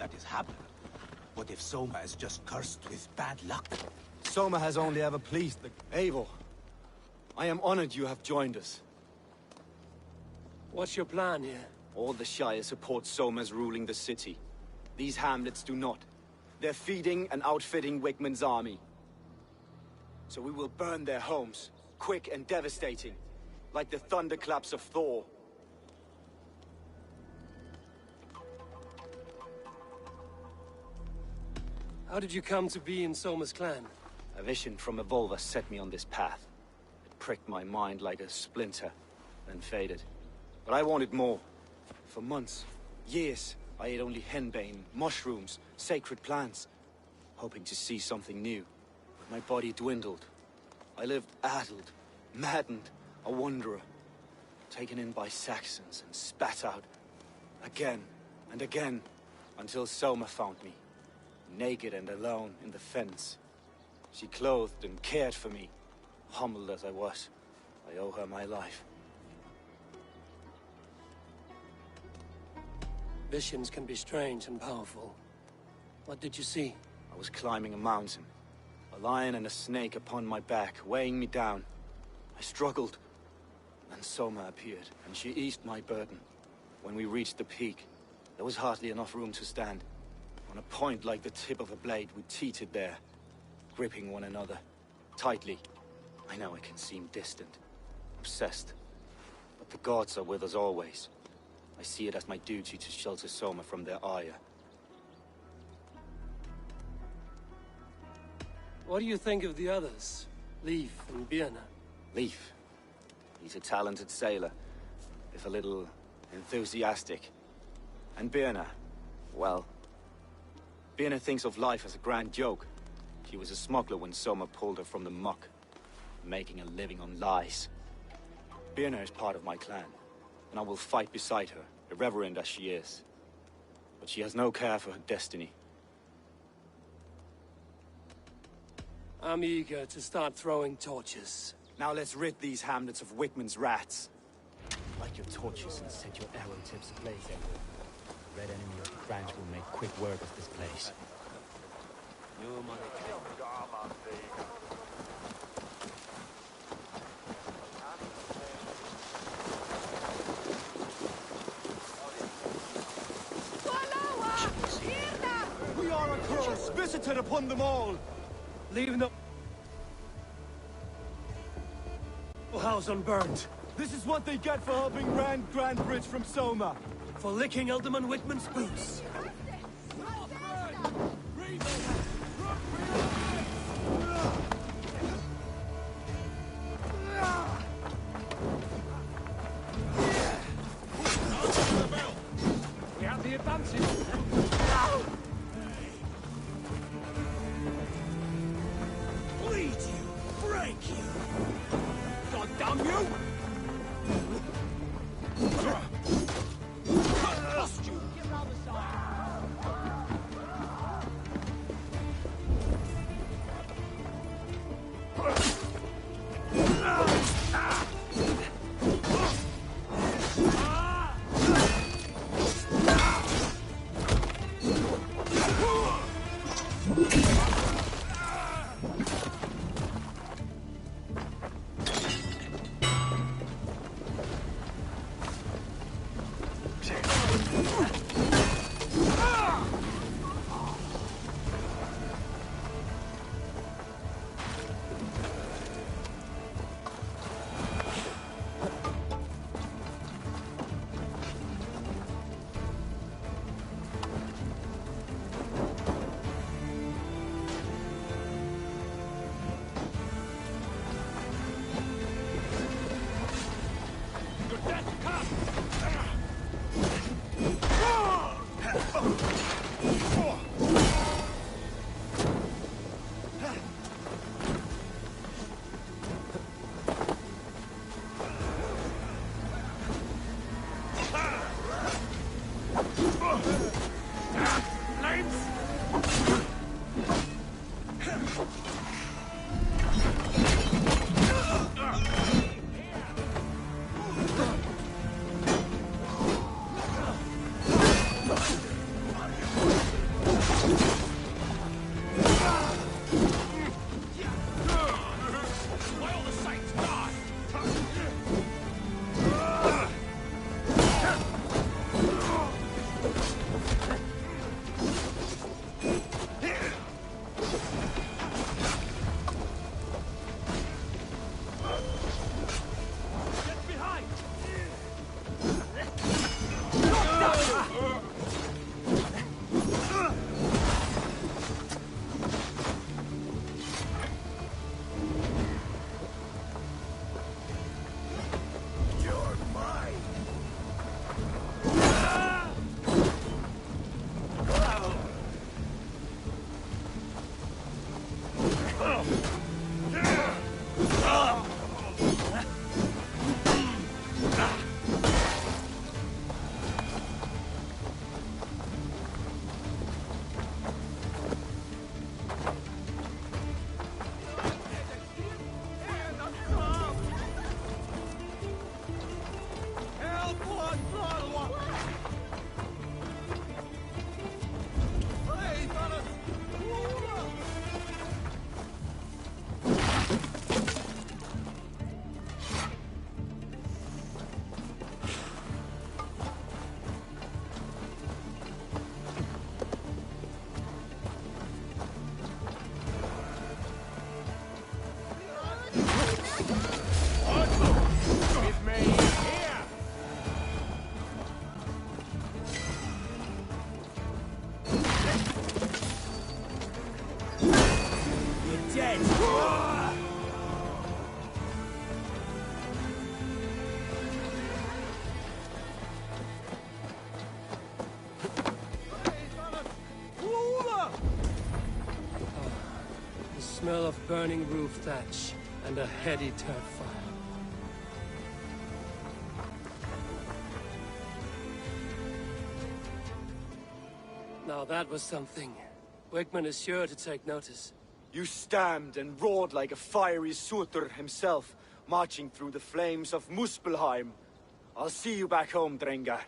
that is happening. What if Soma is just cursed with bad luck? Soma has only ever pleased the... Eivor, I am honored you have joined us. What's your plan here? All the Shire support Soma's ruling the city. These hamlets do not. They're feeding and outfitting Wigmund's army. So we will burn their homes, quick and devastating, like the thunderclaps of Thor. How did you come to be in Soma's clan? A vision from Evolva set me on this path. It pricked my mind like a splinter, then faded. But I wanted more. For months, years, I ate only henbane, mushrooms, sacred plants, hoping to see something new. But my body dwindled. I lived addled, maddened, a wanderer, taken in by Saxons and spat out again and again, until Soma found me, naked and alone in the fens. She clothed and cared for me, humbled as I was. I owe her my life. Visions can be strange and powerful. What did you see? I was climbing a mountain. A lion and a snake upon my back, weighing me down. I struggled. Then Soma appeared, and she eased my burden. When we reached the peak, there was hardly enough room to stand. On a point like the tip of a blade, we teetered there, gripping one another, tightly. I know it can seem distant, obsessed, but the gods are with us always. I see it as my duty to shelter Soma from their ire. What do you think of the others? Leif and Birna? Leif. He's a talented sailor, if a little enthusiastic. And Birna, well... Birna thinks of life as a grand joke. She was a smuggler when Soma pulled her from the muck, making a living on lies. Birna is part of my clan, and I will fight beside her, irreverent as she is. But she has no care for her destiny. I'm eager to start throwing torches. Now let's rid these hamlets of Wigmund's rats. Light your torches and set your arrow tips ablaze everywhere. The red enemy of the branch will make quick work of this place. We are a curse visited upon them all. Leaving the house unburned. This is what they get for helping Grand Bridge from Soma. For licking Alderman Wigmund's boots. We have the advantage. Bleed you, break you. God damn you! Bust you! Get round the side. smell of burning roof thatch and a heady turf fire. Now that was something. Wickman is sure to take notice. You stamped and roared like a fiery Surtur himself, marching through the flames of Muspelheim. I'll see you back home, Drengar.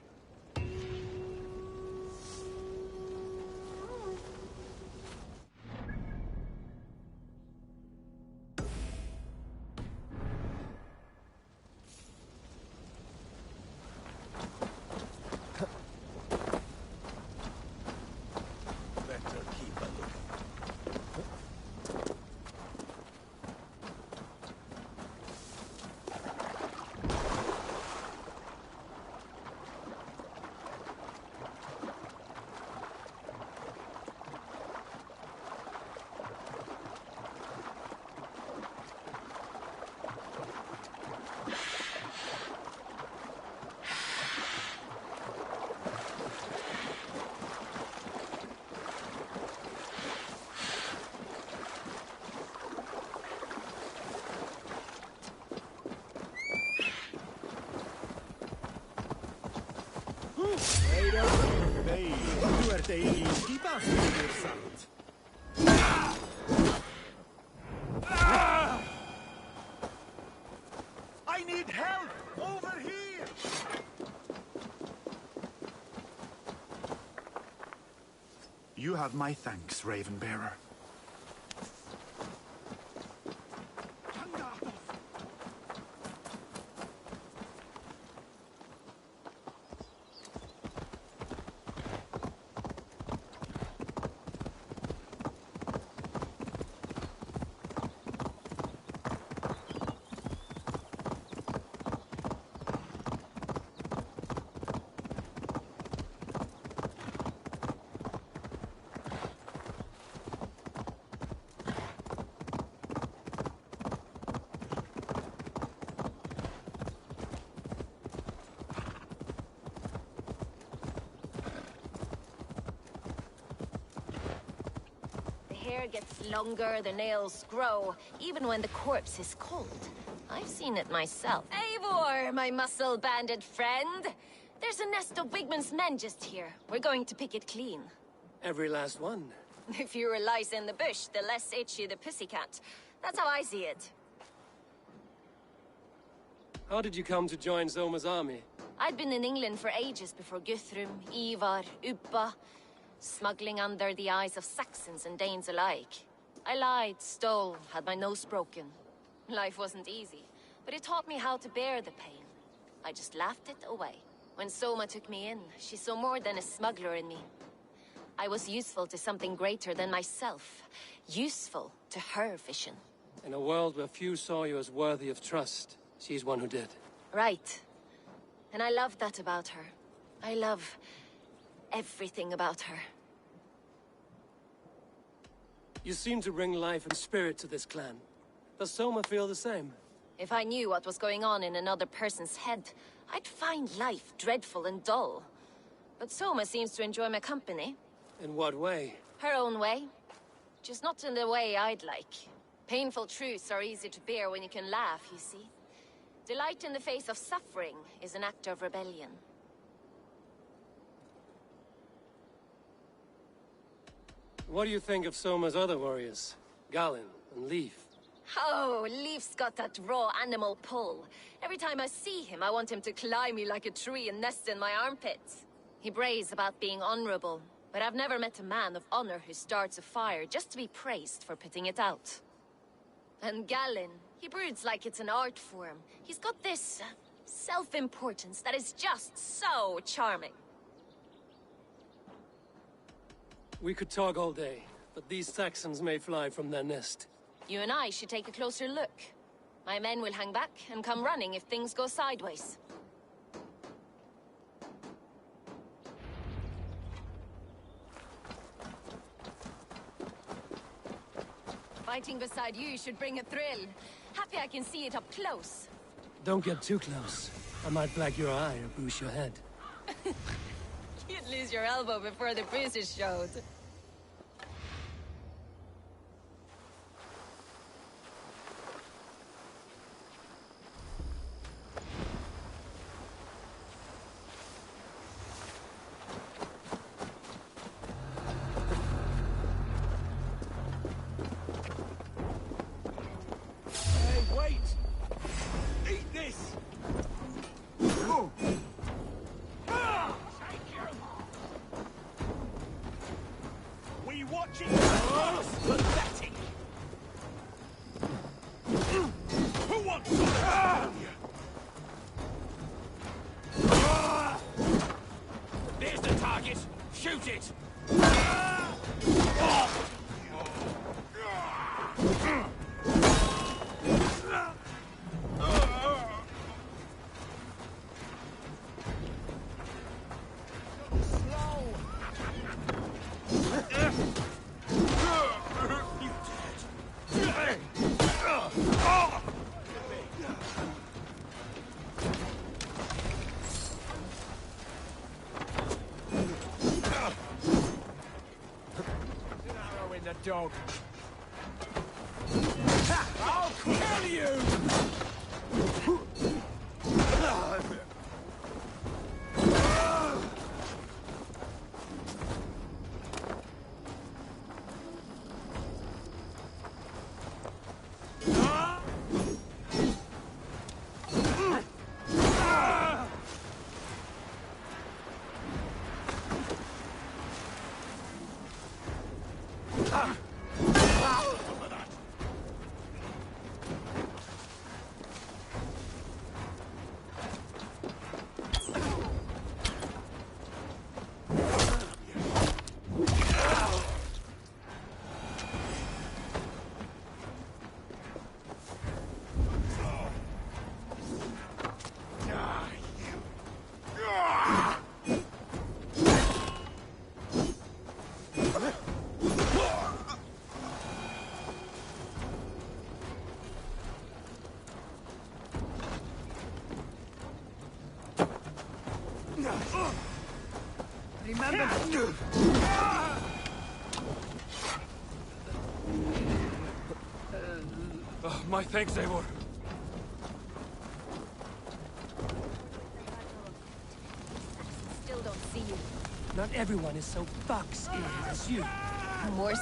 I need help! Over here! You have my thanks, Ravenbearer. The hair gets longer, the nails grow, even when the corpse is cold. I've seen it myself. Eivor, my muscle-banded friend! There's a nest of Wigman's men just here. We're going to pick it clean. Every last one. The fewer lice in the bush, the less itchy the pussycat. That's how I see it. How did you come to join Zoma's army? I'd been in England for ages before Guthrum, Ivar, Ubba, smuggling under the eyes of Saxons and Danes alike. I lied, stole, had my nose broken. Life wasn't easy, but it taught me how to bear the pain. I just laughed it away. When Soma took me in, she saw more than a smuggler in me. I was useful to something greater than myself. Useful to her vision. In a world where few saw you as worthy of trust, she's one who did. Right. And I love that about her. I love everything about her. You seem to bring life and spirit to this clan. Does Soma feel the same? If I knew what was going on in another person's head, I'd find life dreadful and dull. But Soma seems to enjoy my company. In what way? Her own way. Just not in the way I'd like. Painful truths are easy to bear when you can laugh, you see. Delight in the face of suffering is an act of rebellion. What do you think of Soma's other warriors? Galen and Leif? Oh, Leif's got that raw animal pull. Every time I see him, I want him to climb me like a tree and nest in my armpits. He brays about being honorable, but I've never met a man of honor who starts a fire just to be praised for putting it out. And Galen, he broods like it's an art form. He's got this self-importance that is just so charming. We could talk all day, but these Saxons may fly from their nest. You and I should take a closer look. My men will hang back and come running if things go sideways. Fighting beside you should bring a thrill. Happy I can see it up close. Don't get too close. I might black your eye or bruise your head. You'd lose your elbow before the bruises showed. We watching? Pathetic. Who wants some? There's the target. Shoot it. Dog. I'll kill you! Remember. My thanks, Eivor. Still don't see you. Not everyone is so buck-scared as you. More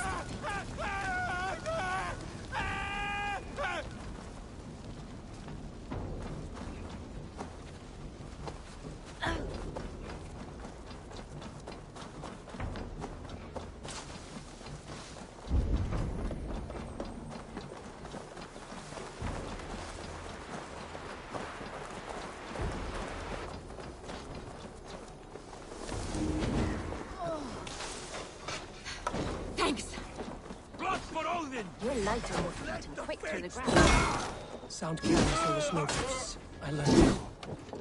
You're lighter on your feet and quick through the ground. Sound carries through the snowdrifts. I learned it.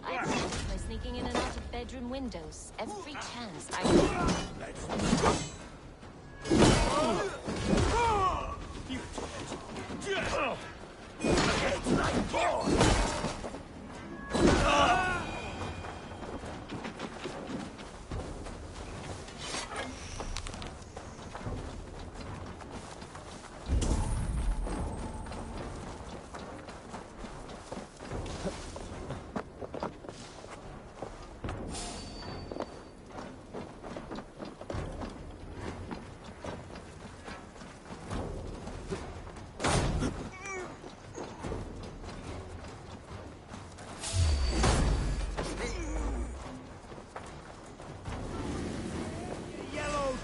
I practice by sneaking in and out of bedroom windows every chance I get.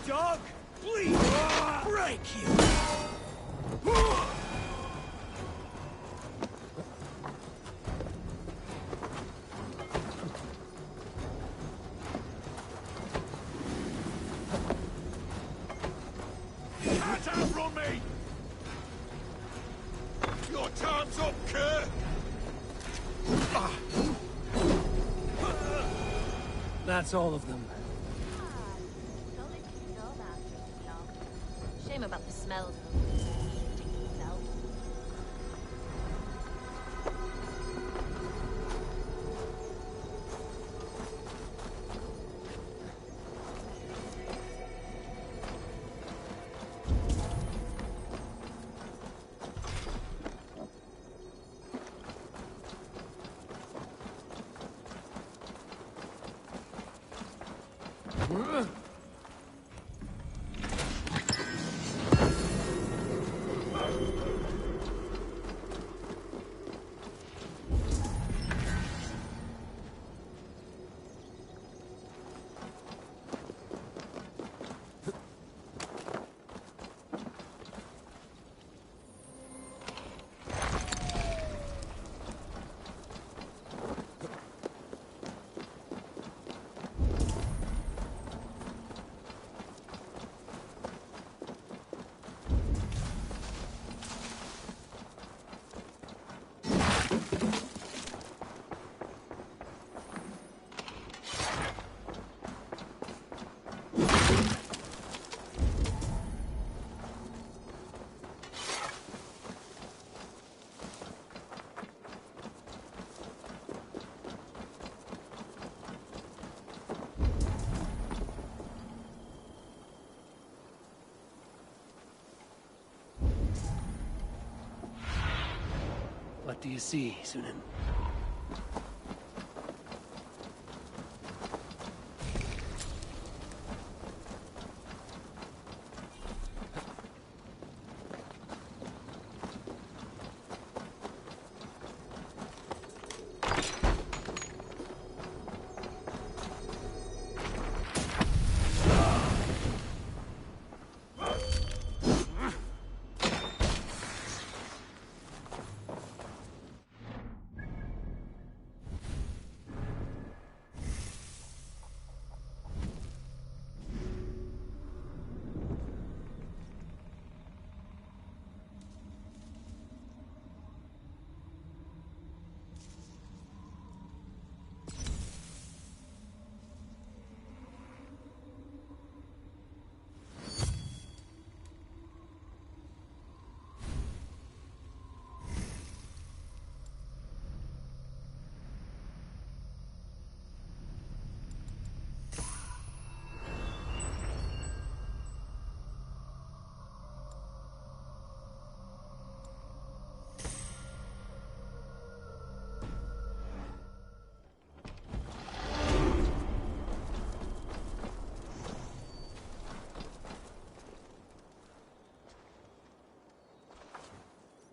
Dog, please break you. Hands out on me! Your time's up, Kurt. That's all of them. Shame about the smell, though. Smell. you see, Sunan?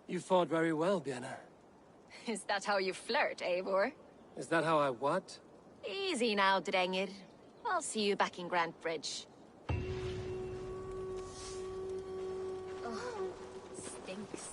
You fought very well, Bianna. Is that how you flirt, Eivor? Is that how I what? Easy now, Drengir. I'll see you back in Grand Bridge. Oh, stinks.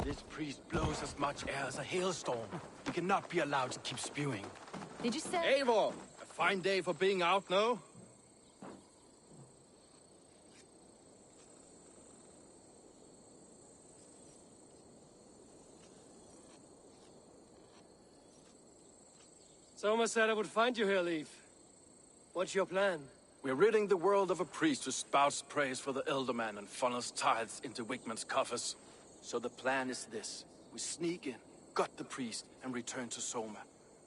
This priest blows as much air as a hailstorm. He cannot be allowed to keep spewing. Did you say? Eivor! A fine day for being out, no? Soma said I would find you here, Leaf. What's your plan? We're ridding the world of a priest who spouts praise for the Elderman and funnels tithes into Wigman's coffers. So the plan is this. We sneak in, gut the priest, and return to Soma.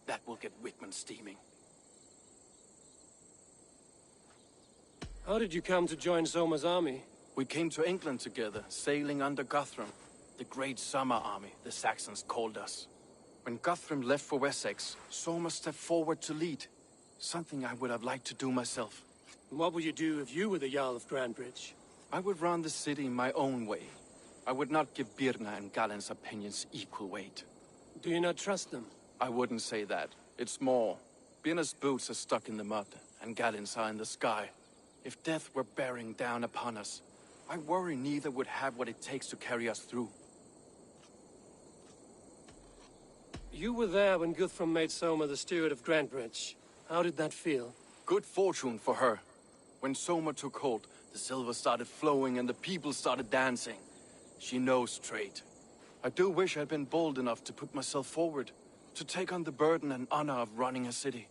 That will get Wigman steaming. How did you come to join Soma's army? We came to England together, sailing under Guthrum. The Great Summer Army, the Saxons called us. When Guthrum left for Wessex, Soma stepped forward to lead. Something I would have liked to do myself. What would you do if you were the Jarl of Grandbridge? I would run the city my own way. I would not give Birna and Galen's opinions equal weight. Do you not trust them? I wouldn't say that. It's more. Birna's boots are stuck in the mud, and Galen's are in the sky. If death were bearing down upon us, I worry neither would have what it takes to carry us through. You were there when Guthrum made Soma the steward of Grandbridge. How did that feel? Good fortune for her. When Soma took hold, the silver started flowing and the people started dancing. She knows trade. I do wish I'd been bold enough to put myself forward, to take on the burden and honor of running a city.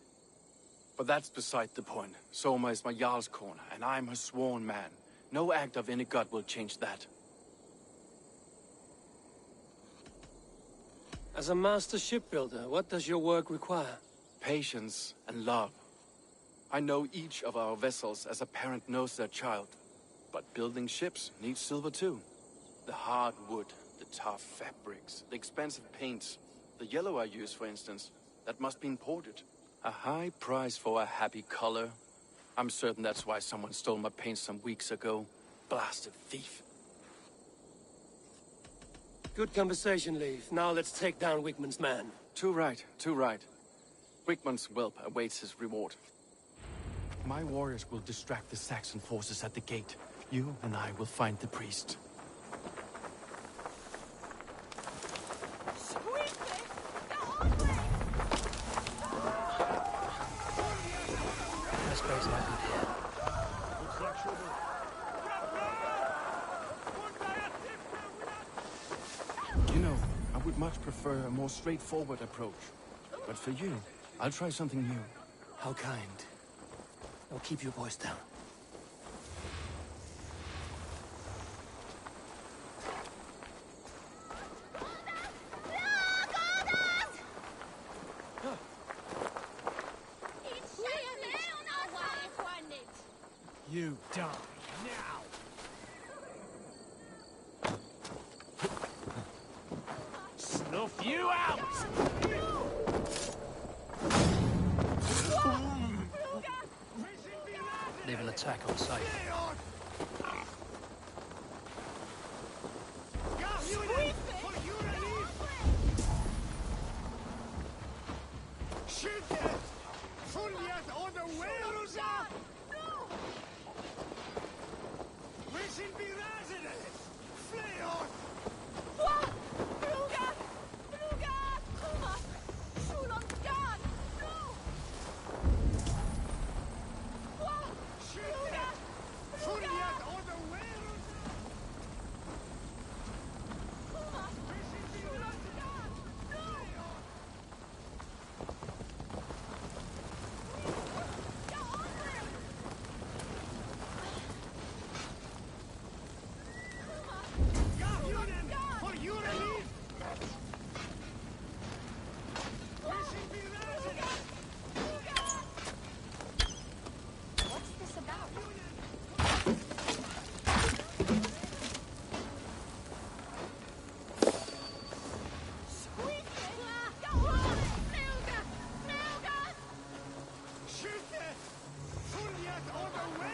But that's beside the point. Soma is my Jarl's corner, and I'm her sworn man. No act of any god will change that. As a master shipbuilder, what does your work require? Patience and love. I know each of our vessels as a parent knows their child. But building ships needs silver too. The hard wood, the tough fabrics, the expensive paints. The yellow I use, for instance, that must be imported. A high price for a happy color. I'm certain that's why someone stole my paint some weeks ago. Blasted thief. Good conversation, Leif. Now let's take down Wigman's man. Too right, too right. Wigman's whelp awaits his reward. My warriors will distract the Saxon forces at the gate. You and I will find the priest. You know, I would much prefer a more straightforward approach. But for you, I'll try something new. How kind. I'll keep you boys down. You die now! Snuff you out! They will attack on sight.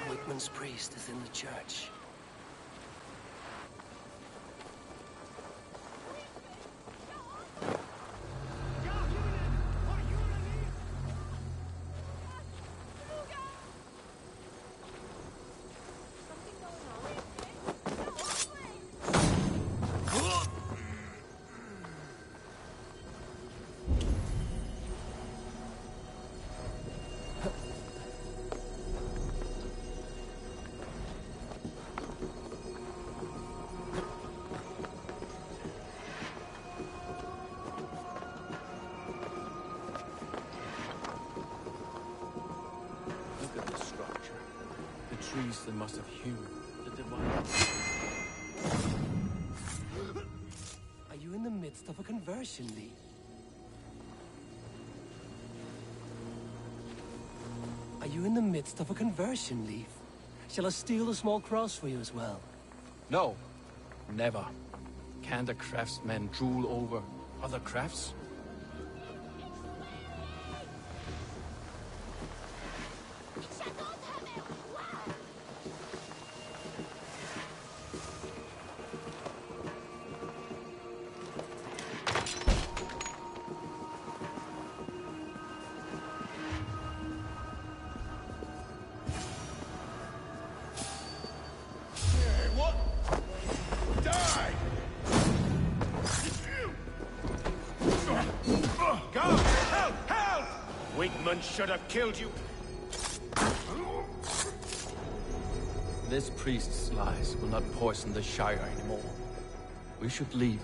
Wigman's priest is in the church. Trees that must have hewn the divine. Are you in the midst of a conversion, Lee? Are you in the midst of a conversion, Leif? Shall I steal a small cross for you as well? No, never. Can't a craftsman drool over other crafts? Should have killed you. This priest's lies will not poison the Shire anymore. We should leave.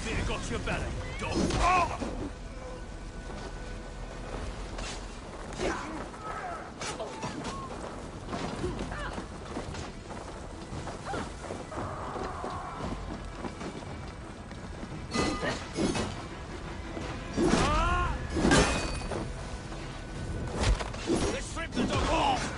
Fear got your belly, dog. Oh! Let's rip the dog off!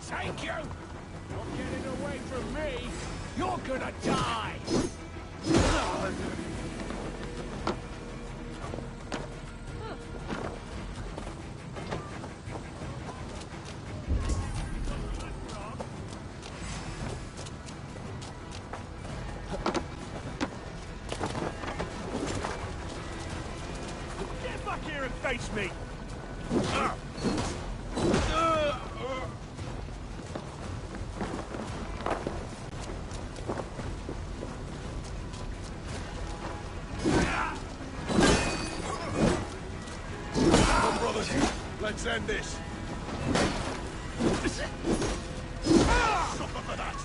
Thank you! You're getting away from me! You're gonna die! Get back here and face me! Let's end this. Suffer for that.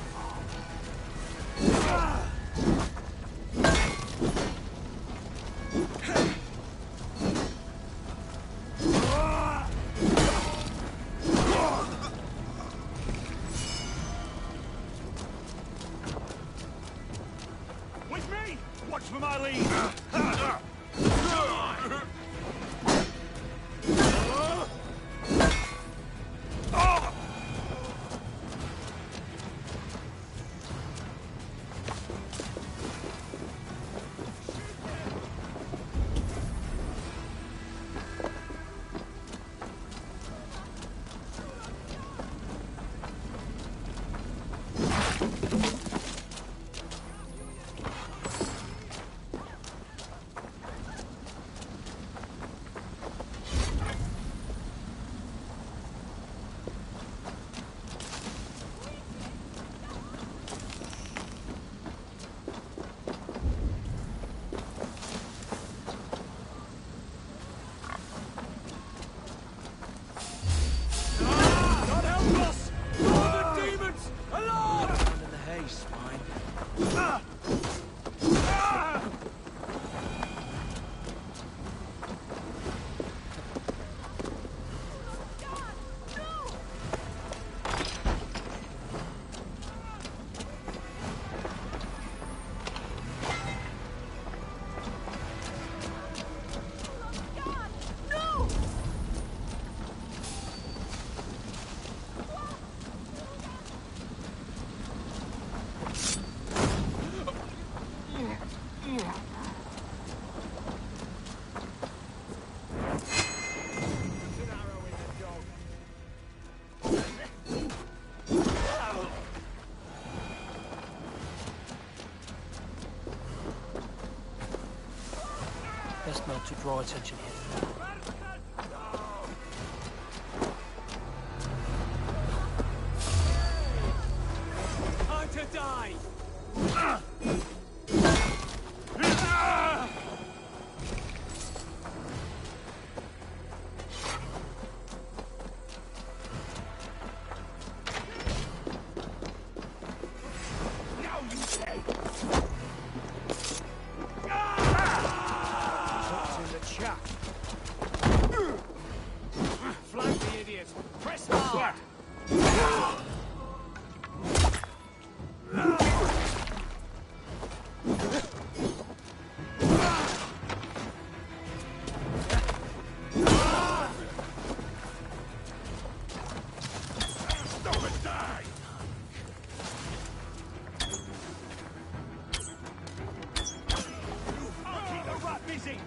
With me! Watch for my lead! Best not to draw attention here. Time to die! Flank the idiot! Press hard! Stop and die! I'll keep the rat busy!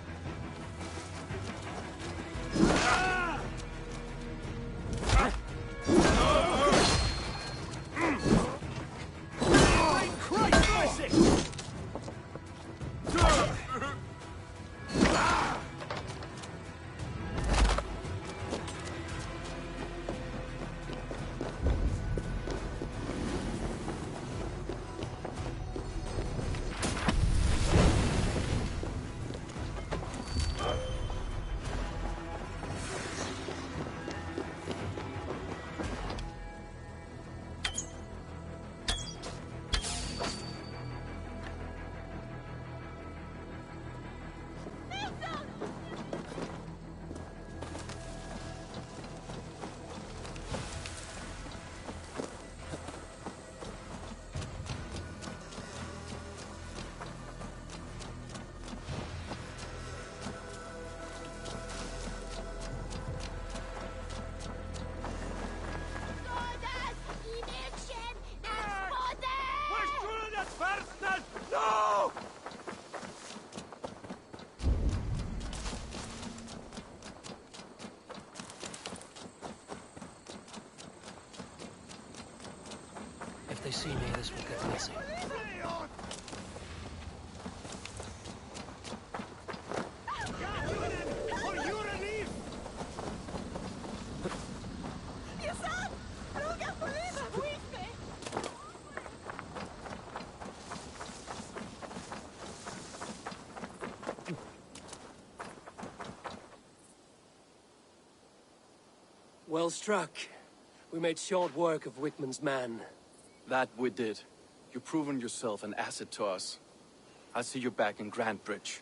No! If they see me, this will get messy. Well struck. We made short work of Wickman's man. That we did. You've proven yourself an asset to us. I'll see you back in Grand Bridge.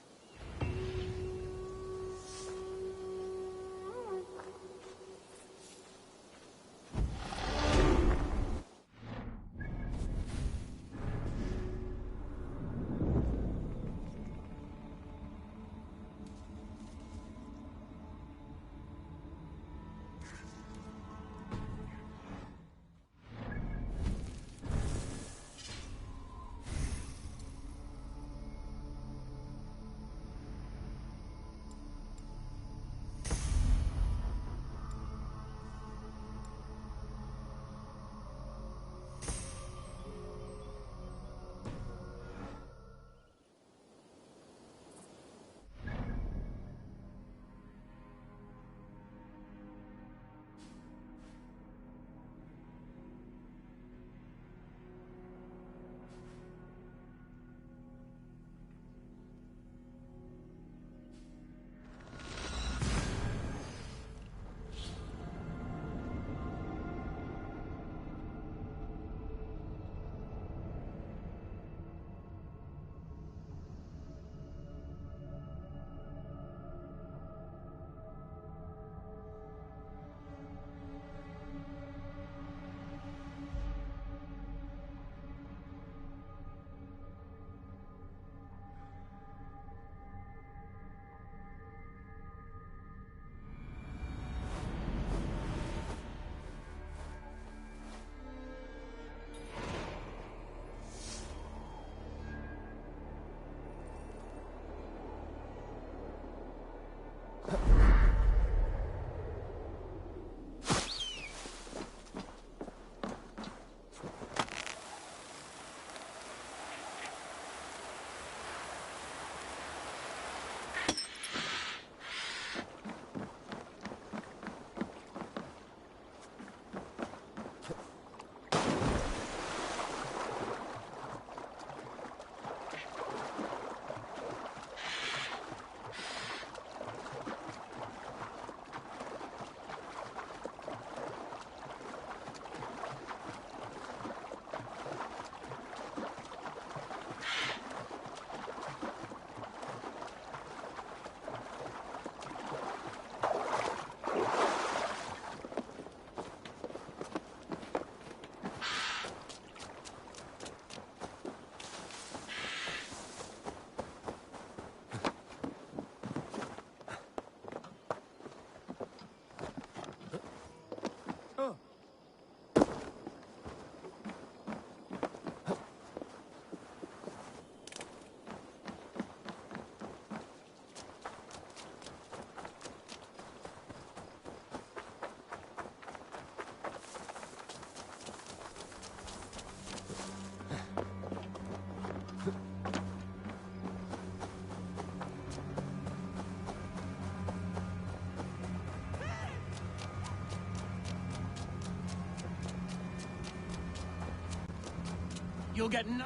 You'll get no...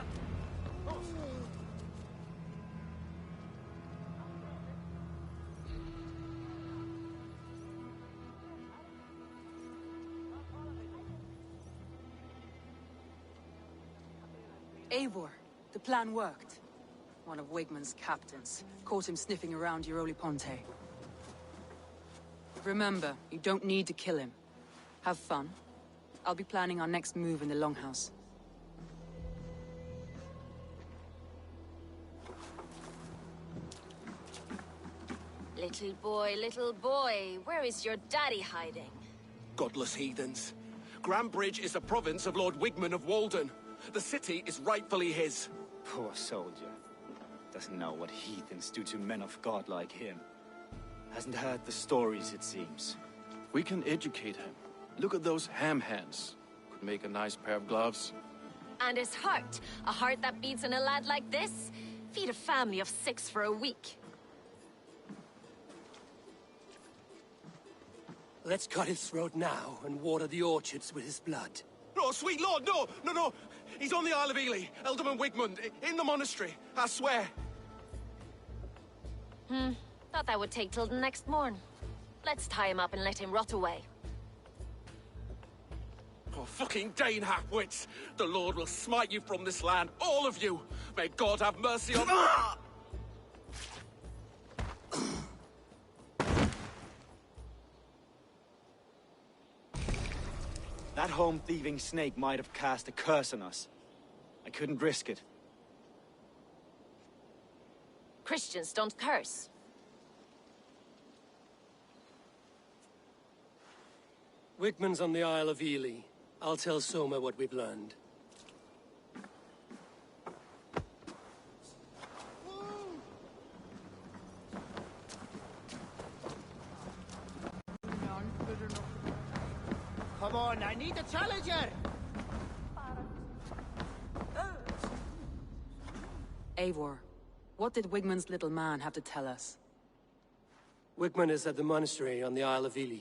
Eivor, the plan worked. One of Wigmund's captains caught him sniffing around Euroli Ponte. Remember, you don't need to kill him. Have fun. I'll be planning our next move in the Longhouse. Little boy, where is your daddy hiding? Godless heathens. Grandbridge is a province of Lord Wigmund of Walden. The city is rightfully his. Poor soldier. Doesn't know what heathens do to men of God like him. Hasn't heard the stories, it seems. We can educate him. Look at those ham hands. Could make a nice pair of gloves. And his heart. A heart that beats in a lad like this? Feed a family of 6 for a week. Let's cut his throat now and water the orchards with his blood. Oh, sweet lord, no, no, no. He's on the Isle of Ely, Ealdorman Wigmund, in the monastery, I swear. Thought that would take till the next morn. Let's tie him up and let him rot away. Oh, fucking Dane half-wits! The Lord will smite you from this land, all of you! May God have mercy on... That home-thieving snake might have cast a curse on us. I couldn't risk it. Christians don't curse. Wigmund's on the Isle of Ely. I'll tell Soma what we've learned. Come on, I need a challenger! Eivor, what did Wigmund's little man have to tell us? Wigmund is at the monastery on the Isle of Ely.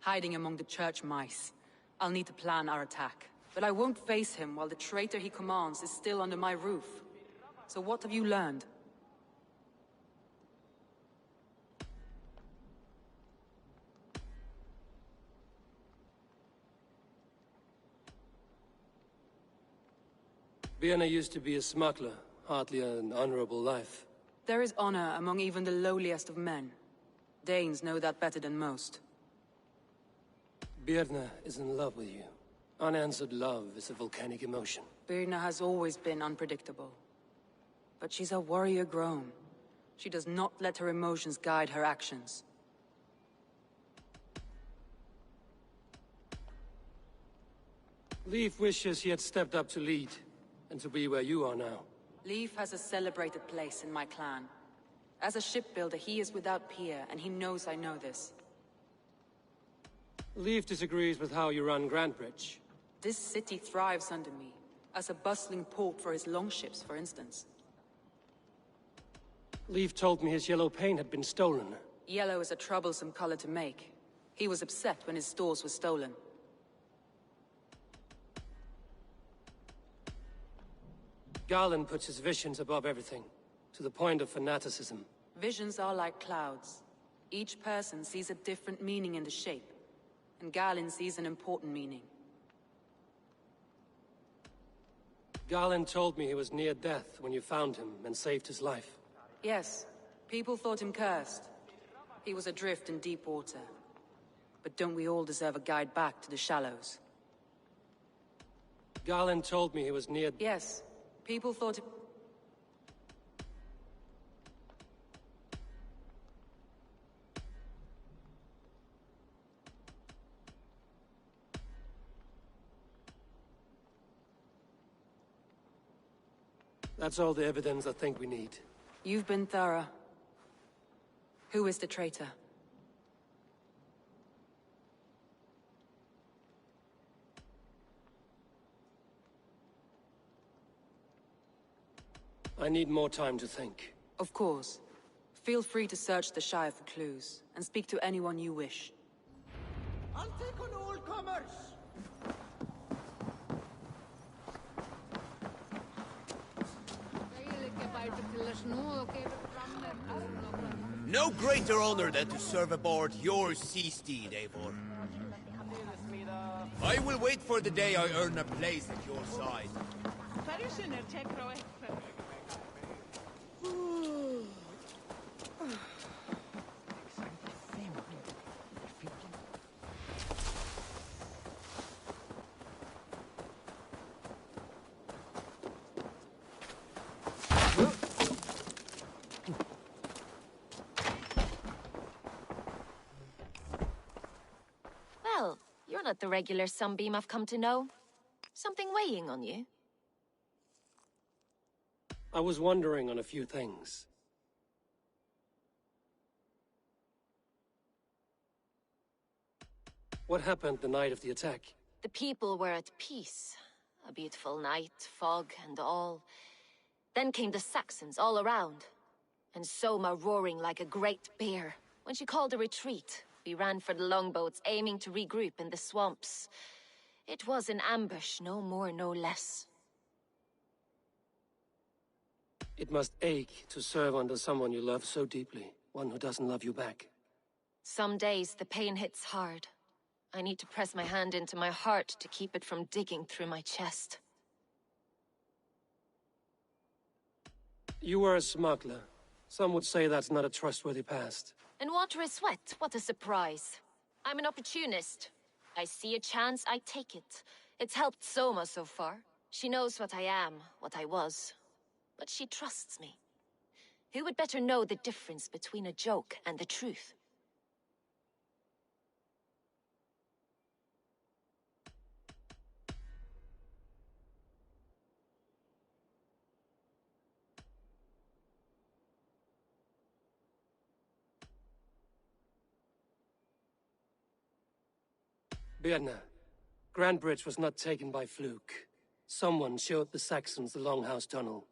Hiding among the church mice. I'll need to plan our attack. But I won't face him while the traitor he commands is still under my roof. So what have you learned? Birna used to be a smuggler, hardly an honorable life. There is honor among even the lowliest of men. Danes know that better than most. Birna is in love with you. Unanswered love is a volcanic emotion. Birna has always been unpredictable. But she's a warrior grown. She does not let her emotions guide her actions. Leif wishes he had stepped up to lead, and to be where you are now. Leif has a celebrated place in my clan. As a shipbuilder, he is without peer, and he knows I know this. Leif disagrees with how you run Grandbridge. This city thrives under me, as a bustling port for his longships, for instance. Leif told me his yellow paint had been stolen. Yellow is a troublesome color to make. He was upset when his stores were stolen. Garland puts his visions above everything, to the point of fanaticism. Visions are like clouds. Each person sees a different meaning in the shape, and Garland sees an important meaning. Garland told me he was near death when you found him and saved his life. Yes, people thought him cursed. He was adrift in deep water. But don't we all deserve a guide back to the shallows? Garland told me he was near... Yes, people thought it... That's all the evidence I think we need. You've been thorough. Who is the traitor? I need more time to think. Of course. Feel free to search the Shire for clues, and speak to anyone you wish. I'll take on all comers! No greater honor than to serve aboard your sea steed, Eivor. I will wait for the day I earn a place at your side. Well, you're not the regular sunbeam I've come to know. Something weighing on you? I was wondering on a few things. What happened the night of the attack? The people were at peace. A beautiful night, fog and all. Then came the Saxons all around. And Soma roaring like a great bear. When she called a retreat, we ran for the longboats, aiming to regroup in the swamps. It was an ambush, no more, no less. It must ache to serve under someone you love so deeply, one who doesn't love you back. Some days the pain hits hard. I need to press my hand into my heart to keep it from digging through my chest. You were a smuggler. Some would say that's not a trustworthy past. And water is wet, what a surprise. I'm an opportunist. I see a chance, I take it. It's helped Soma so far. She knows what I am, what I was. But she trusts me. Who would better know the difference between a joke and the truth? Birna, Grandbridge was not taken by fluke. Someone showed the Saxons the Longhouse Tunnel.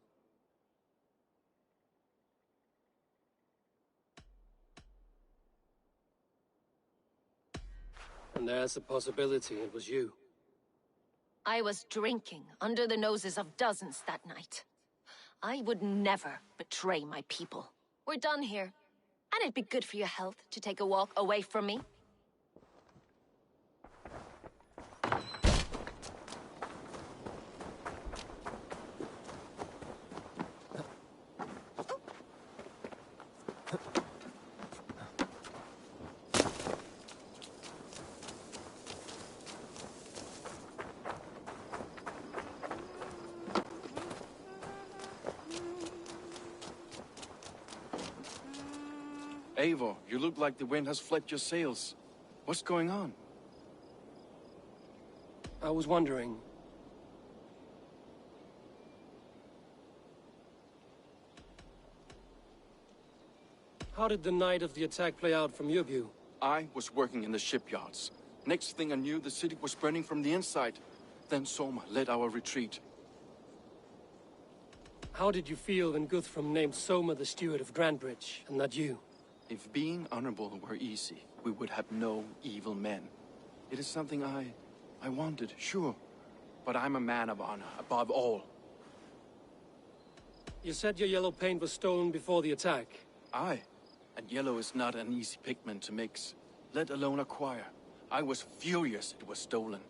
And there's a possibility it was you. I was drinking under the noses of dozens that night. I would never betray my people. We're done here. And it'd be good for your health to take a walk away from me. Eivor, you look like the wind has flecked your sails. What's going on? I was wondering. How did the night of the attack play out from your view? I was working in the shipyards. Next thing I knew, the city was burning from the inside. Then Soma led our retreat. How did you feel when Guthrum named Soma the steward of Grandbridge, and not you? If being honorable were easy, we would have no evil men. It is something I wanted, sure. But I'm a man of honor, above all. You said your yellow paint was stolen before the attack. Aye. And yellow is not an easy pigment to mix, let alone acquire. I was furious it was stolen.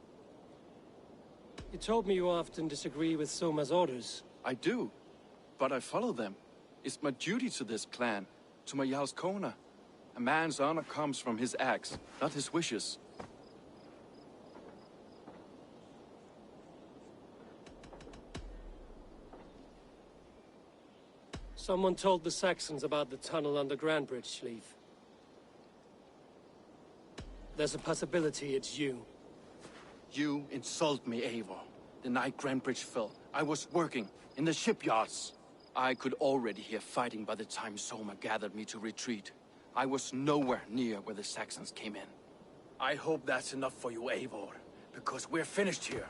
You told me you often disagree with Soma's orders. I do, but I follow them. It's my duty to this clan. To my Jarl's Kona. A man's honor comes from his acts, not his wishes. Someone told the Saxons about the tunnel under Grandbridge, Leaf. There's a possibility it's you. You insult me, Eivor. The night Grandbridge fell, I was working in the shipyards. I could already hear fighting by the time Soma gathered me to retreat. I was nowhere near where the Saxons came in. I hope that's enough for you, Eivor, because we're finished here.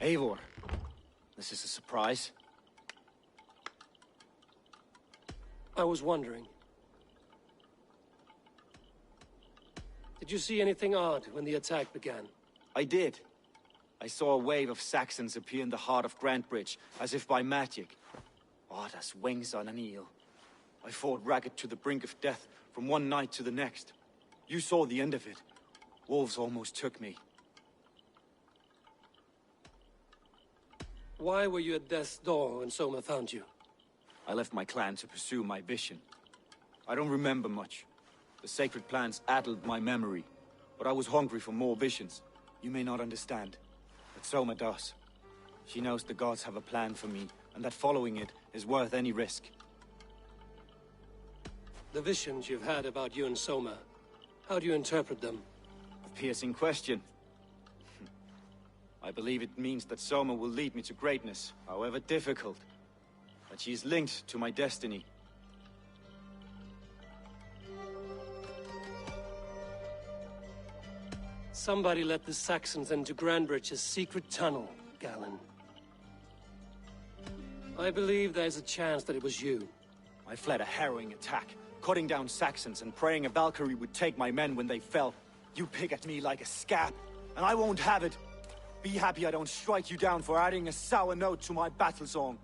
Eivor, this is a surprise. I was wondering. Did you see anything odd when the attack began? I did. I saw a wave of Saxons appear in the heart of Grantbridge, as if by magic. Odd as wings on an eel. I fought ragged to the brink of death from one night to the next. You saw the end of it. Wolves almost took me. Why were you at death's door when Soma found you? I left my clan to pursue my vision. I don't remember much. The sacred plants addled my memory, but I was hungry for more visions. You may not understand, but Soma does. She knows the gods have a plan for me, and that following it is worth any risk. The visions you've had about you and Soma, how do you interpret them? A piercing question. I believe it means that Soma will lead me to greatness, however difficult. That she is linked to my destiny. Somebody let the Saxons into Grantbridge's secret tunnel, Galen. I believe there's a chance that it was you. I fled a harrowing attack, cutting down Saxons and praying a Valkyrie would take my men when they fell. You pick at me like a scab, and I won't have it. Be happy I don't strike you down for adding a sour note to my battle song.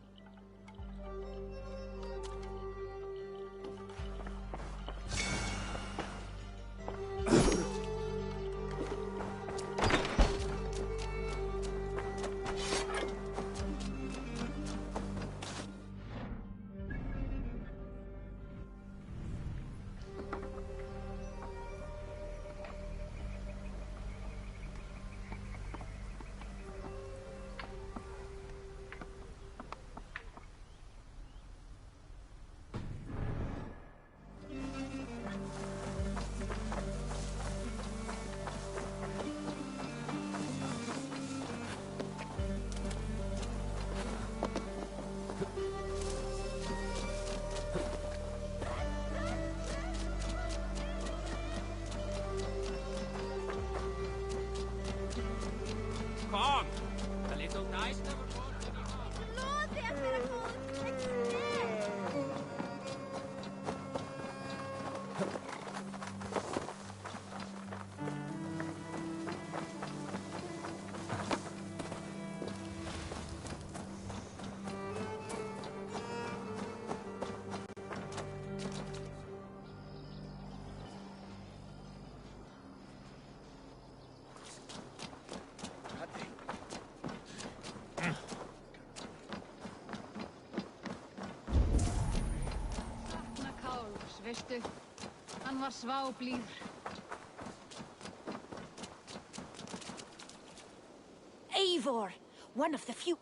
Veistu, hann var sváblíður. Eivor, one of the few.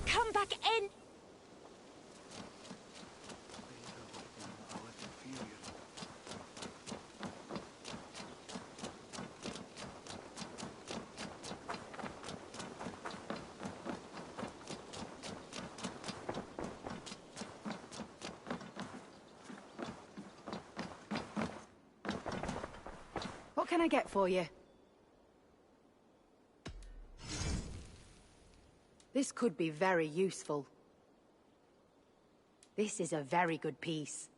Come back in. What can I get for you? This could be very useful. This is a very good piece.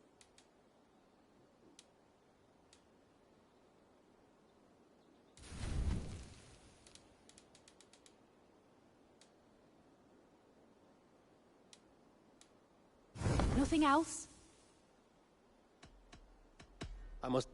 Nothing else? I must...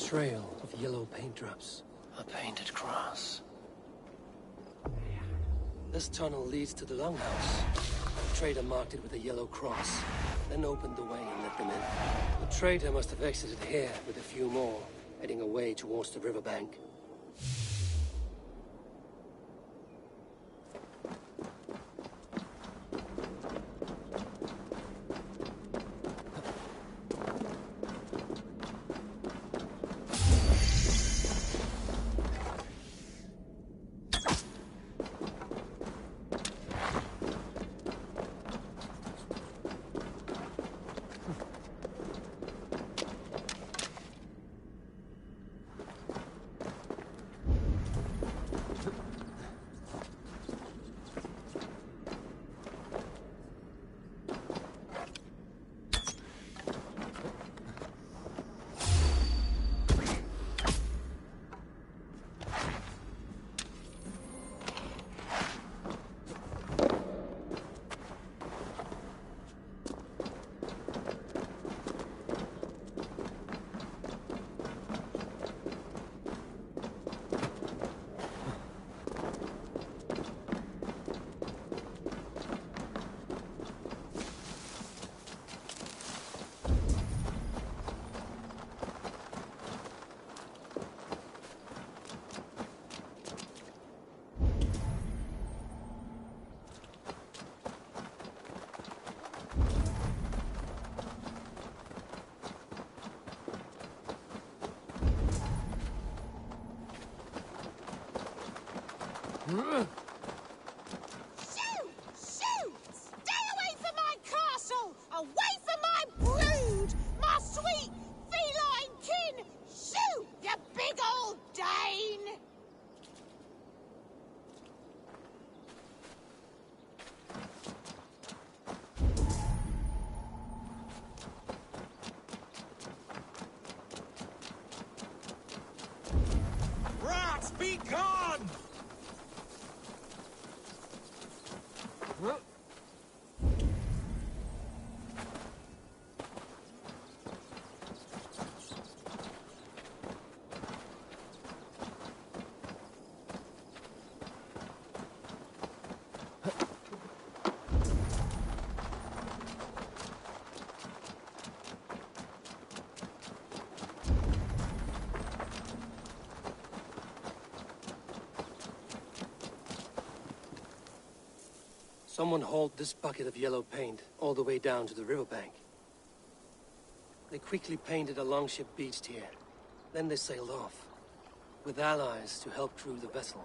trail of yellow paint drops. A painted cross. This tunnel leads to the longhouse. The trader marked it with a yellow cross, then opened the way and let them in. The trader must have exited here with a few more, heading away towards the riverbank. Shoot! Shoot! Stay away from my castle! Away from my brood! My sweet feline kin! Shoot, you big old Dane! Rats, be gone! Someone hauled this bucket of yellow paint all the way down to the riverbank. They quickly painted a longship beached here. Then they sailed off, with allies to help crew the vessel.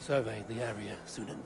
Survey the area, Sunan.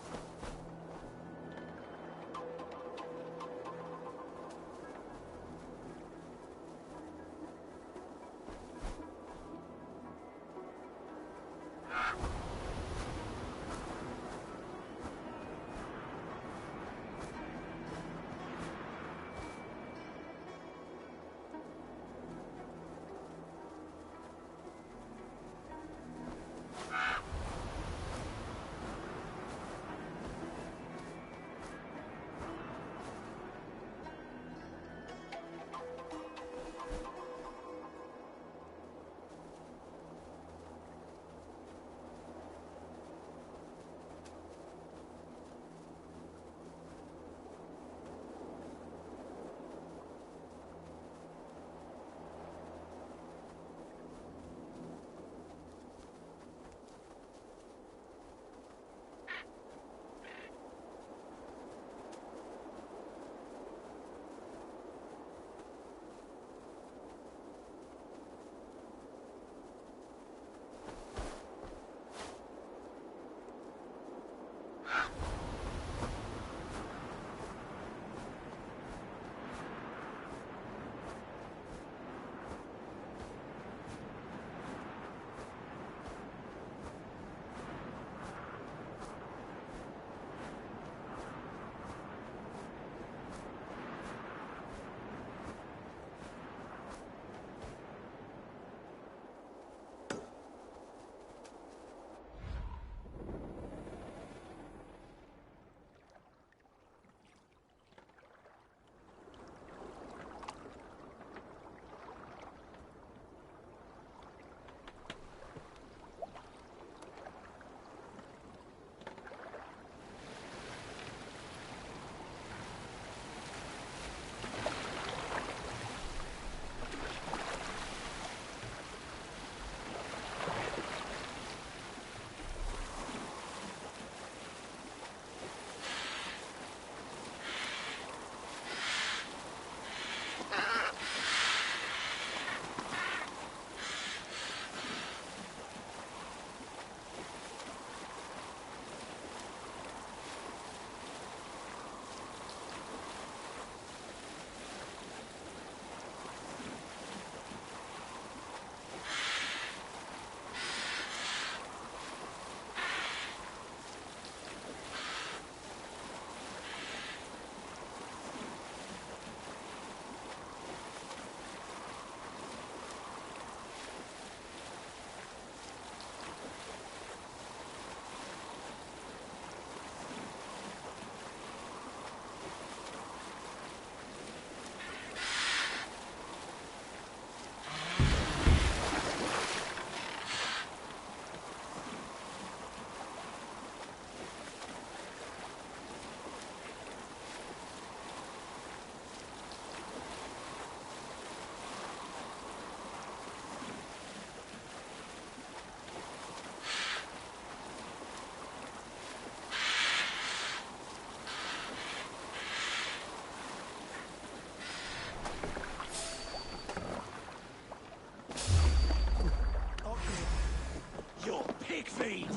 Pig feed!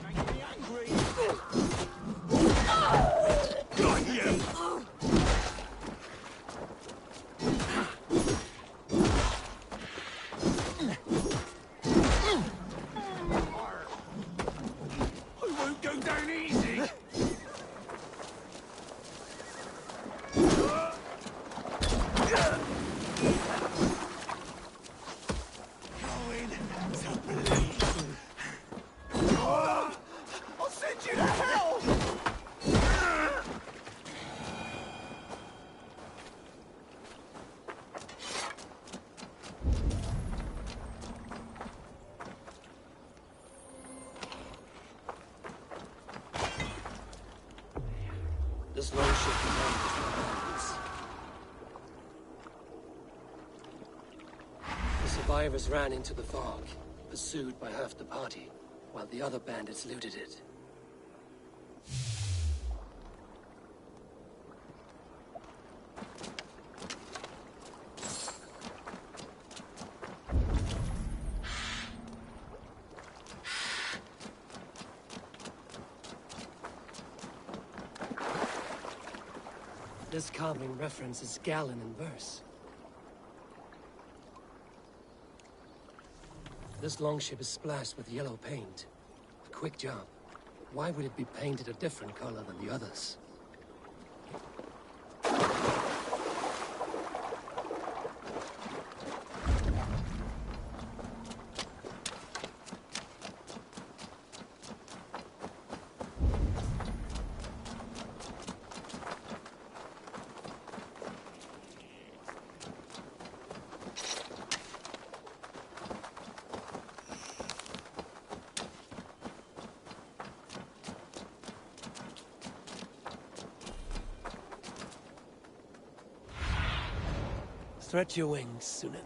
Make me angry! Got you! I won't go down easy! Going to believe. I'll send you to hell! This long ship behind us. The survivors ran into the fog, pursued by half the party, while the other bandits looted it. This carving references Galen in verse. This longship is splashed with yellow paint. A quick job. Why would it be painted a different color than the others? Stretch your wings, Sunan.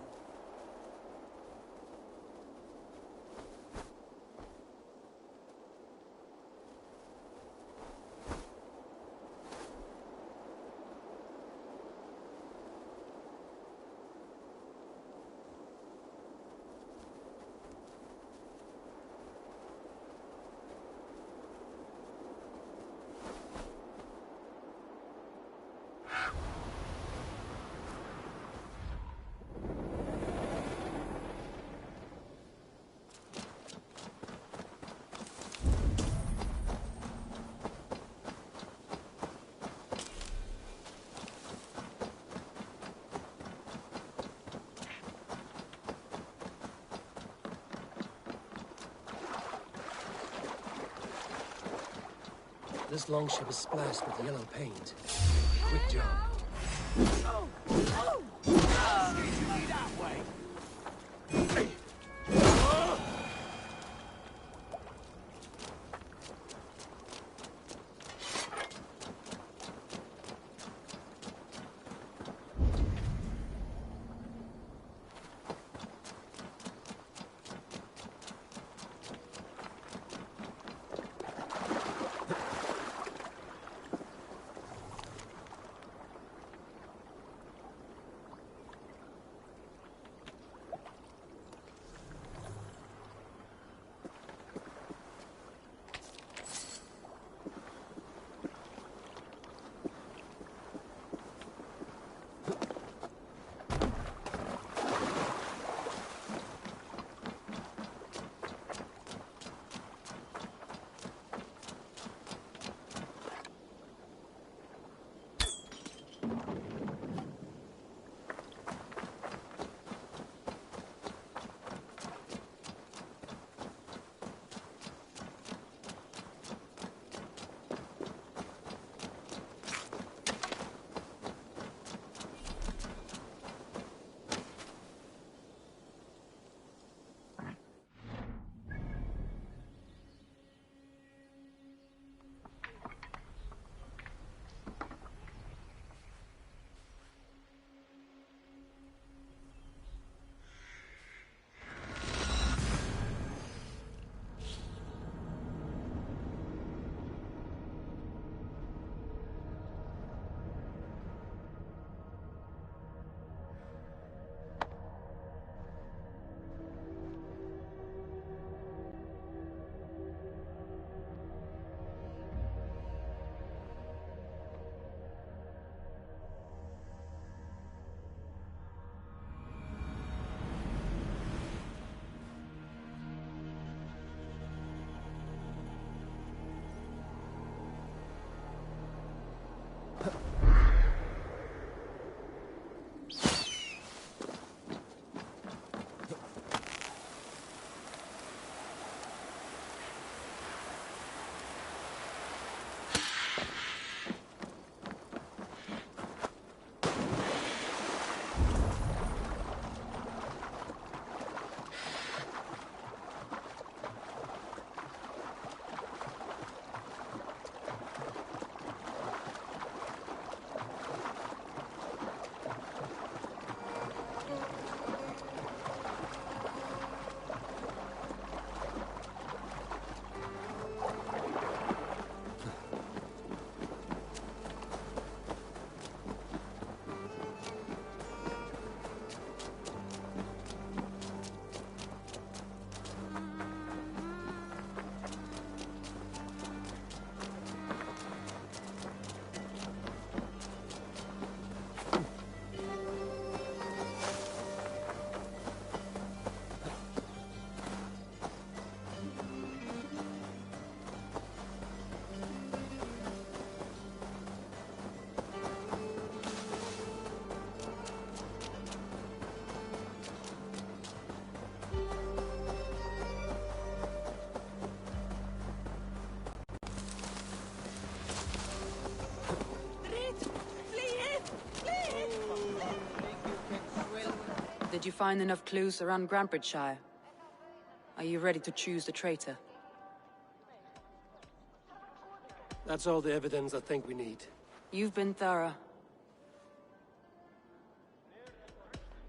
This longship is splashed with yellow paint. Quick job. That way. Did you find enough clues around Grantbridgeshire? Are you ready to choose the traitor? That's all the evidence I think we need. You've been thorough.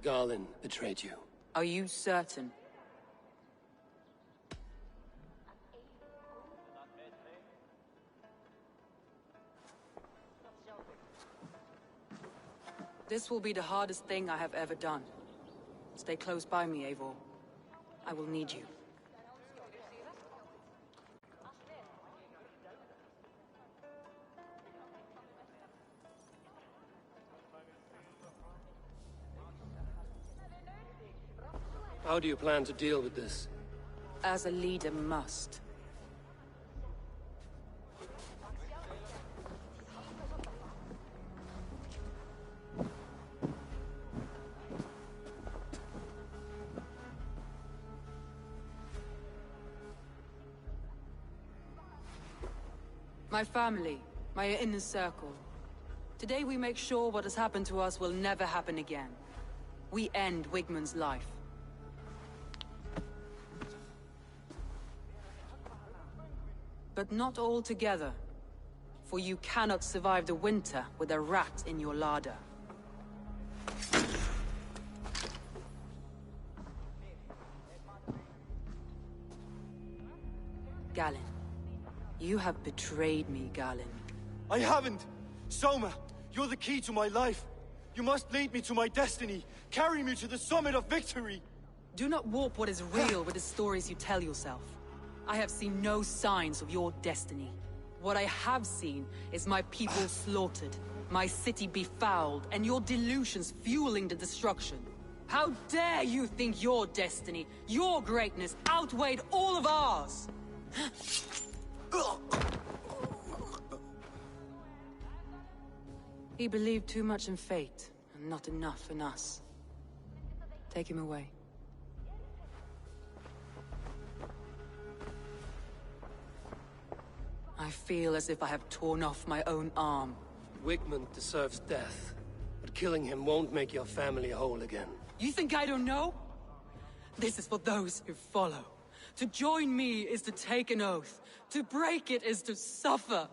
Garlin betrayed you. Are you certain? This will be the hardest thing I have ever done. Stay close by me, Eivor. I will need you. How do you plan to deal with this? As a leader must. My family, my inner circle. Today we make sure what has happened to us will never happen again. We end Wigmund's life. But not all together. For you cannot survive the winter with a rat in your larder. Galen. You have betrayed me, Galen. I haven't! Soma, you're the key to my life. You must lead me to my destiny. Carry me to the summit of victory. Do not warp what is real with the stories you tell yourself. I have seen no signs of your destiny. What I have seen is my people slaughtered, my city befouled, and your delusions fueling the destruction. How dare you think your destiny, your greatness, outweighed all of ours? He believed too much in fate, and not enough in us. Take him away. I feel as if I have torn off my own arm. Wigmund deserves death, but killing him won't make your family whole again. You think I don't know? This is for those who follow. To join me is to take an oath. To break it is to suffer.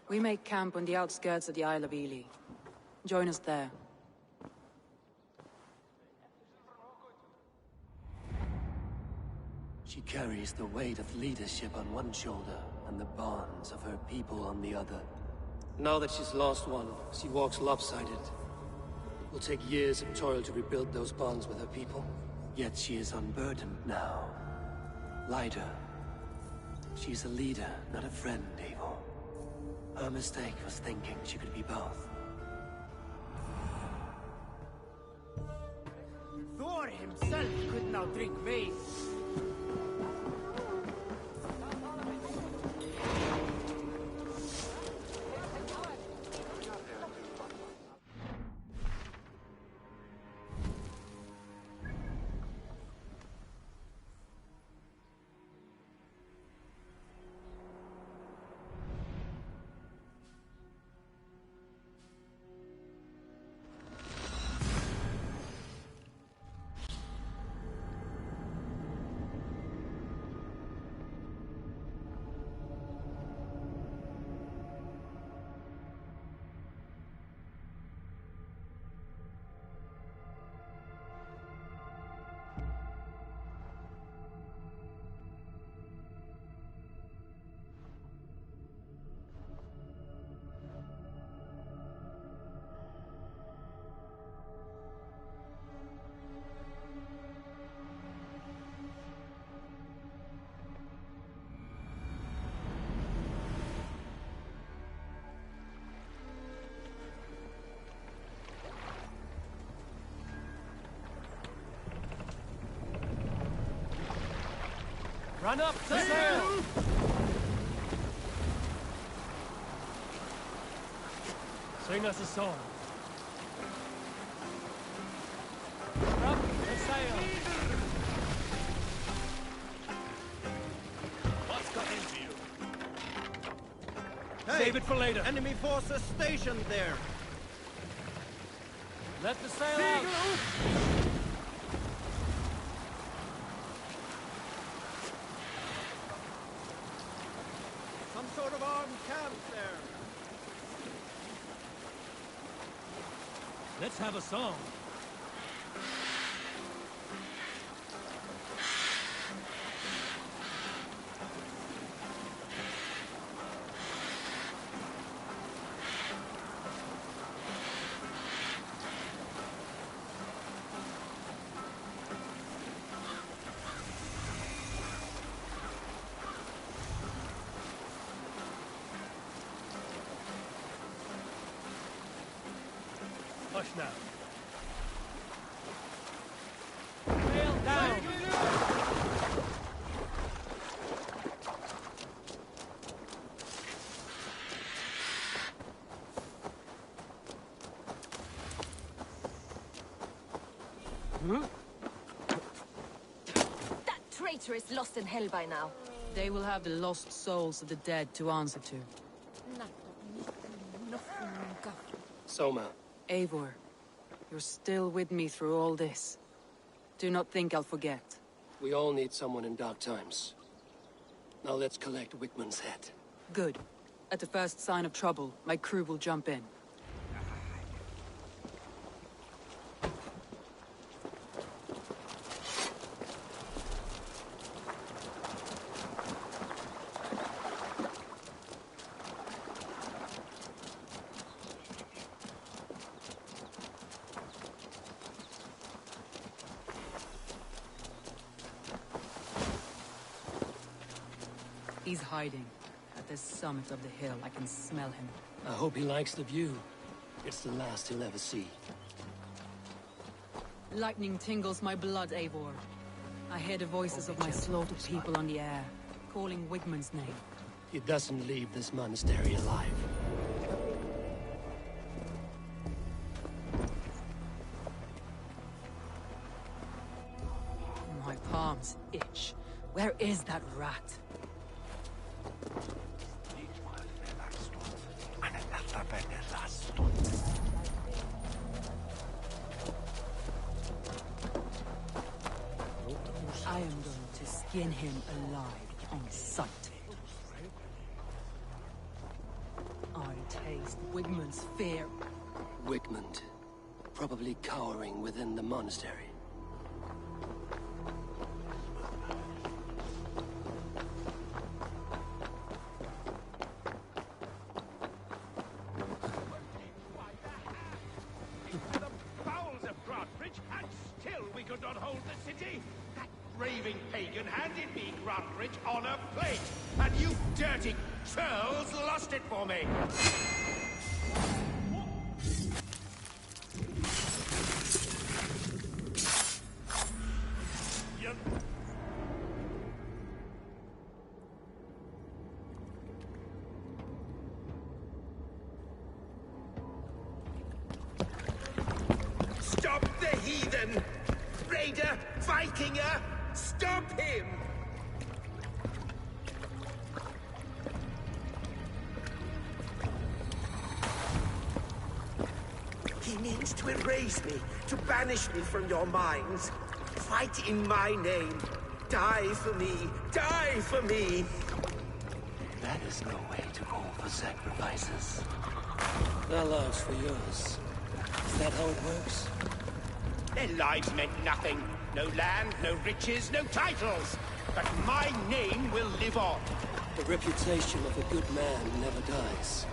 We make camp on the outskirts of the Isle of Ely. Join us there. She carries the weight of leadership on one shoulder and the bonds of her people on the other. Now that she's lost one, she walks lopsided. It will take years of toil to rebuild those bonds with her people. Yet she is unburdened now. Lighter. She's a leader, not a friend, Eivor. Her mistake was thinking she could be both. Thor himself could now drink veins. Run up to sail! Sing us a song. Up to sail! What's got into you? Save it for later. Enemy forces stationed there. Let the sail out. Some sort of armed camp there. Let's have a song. Hush now. Sail down! That traitor is lost in hell by now. They will have the lost souls of the dead to answer to. Soma. Eivor, you're still with me through all this. Do not think I'll forget. We all need someone in dark times. Now let's collect Wickman's head. Good. At the first sign of trouble, my crew will jump in. He's hiding. At the summit of the hill, I can smell him. I hope he likes the view. It's the last he'll ever see. Lightning tingles my blood, Eivor. I hear the voices of my slaughtered people on the air, calling Wigman's name. He doesn't leave this monastery alive. My palms itch. Where is that rat? I am going to skin him alive on sight. I taste Wigman's fear. Wigmund, probably cowering within the monastery. Raving pagan handed me Grantbridge on a plate, and you dirty churls lost it for me! Stop the heathen! Raider! Vikinger! Stop him! He means to erase me, to banish me from your minds. Fight in my name. Die for me. Die for me. That is no way to call for sacrifices. Their lives for yours. Is that how it works? Their lives meant nothing. No land, no riches, no titles. But my name will live on. The reputation of a good man never dies.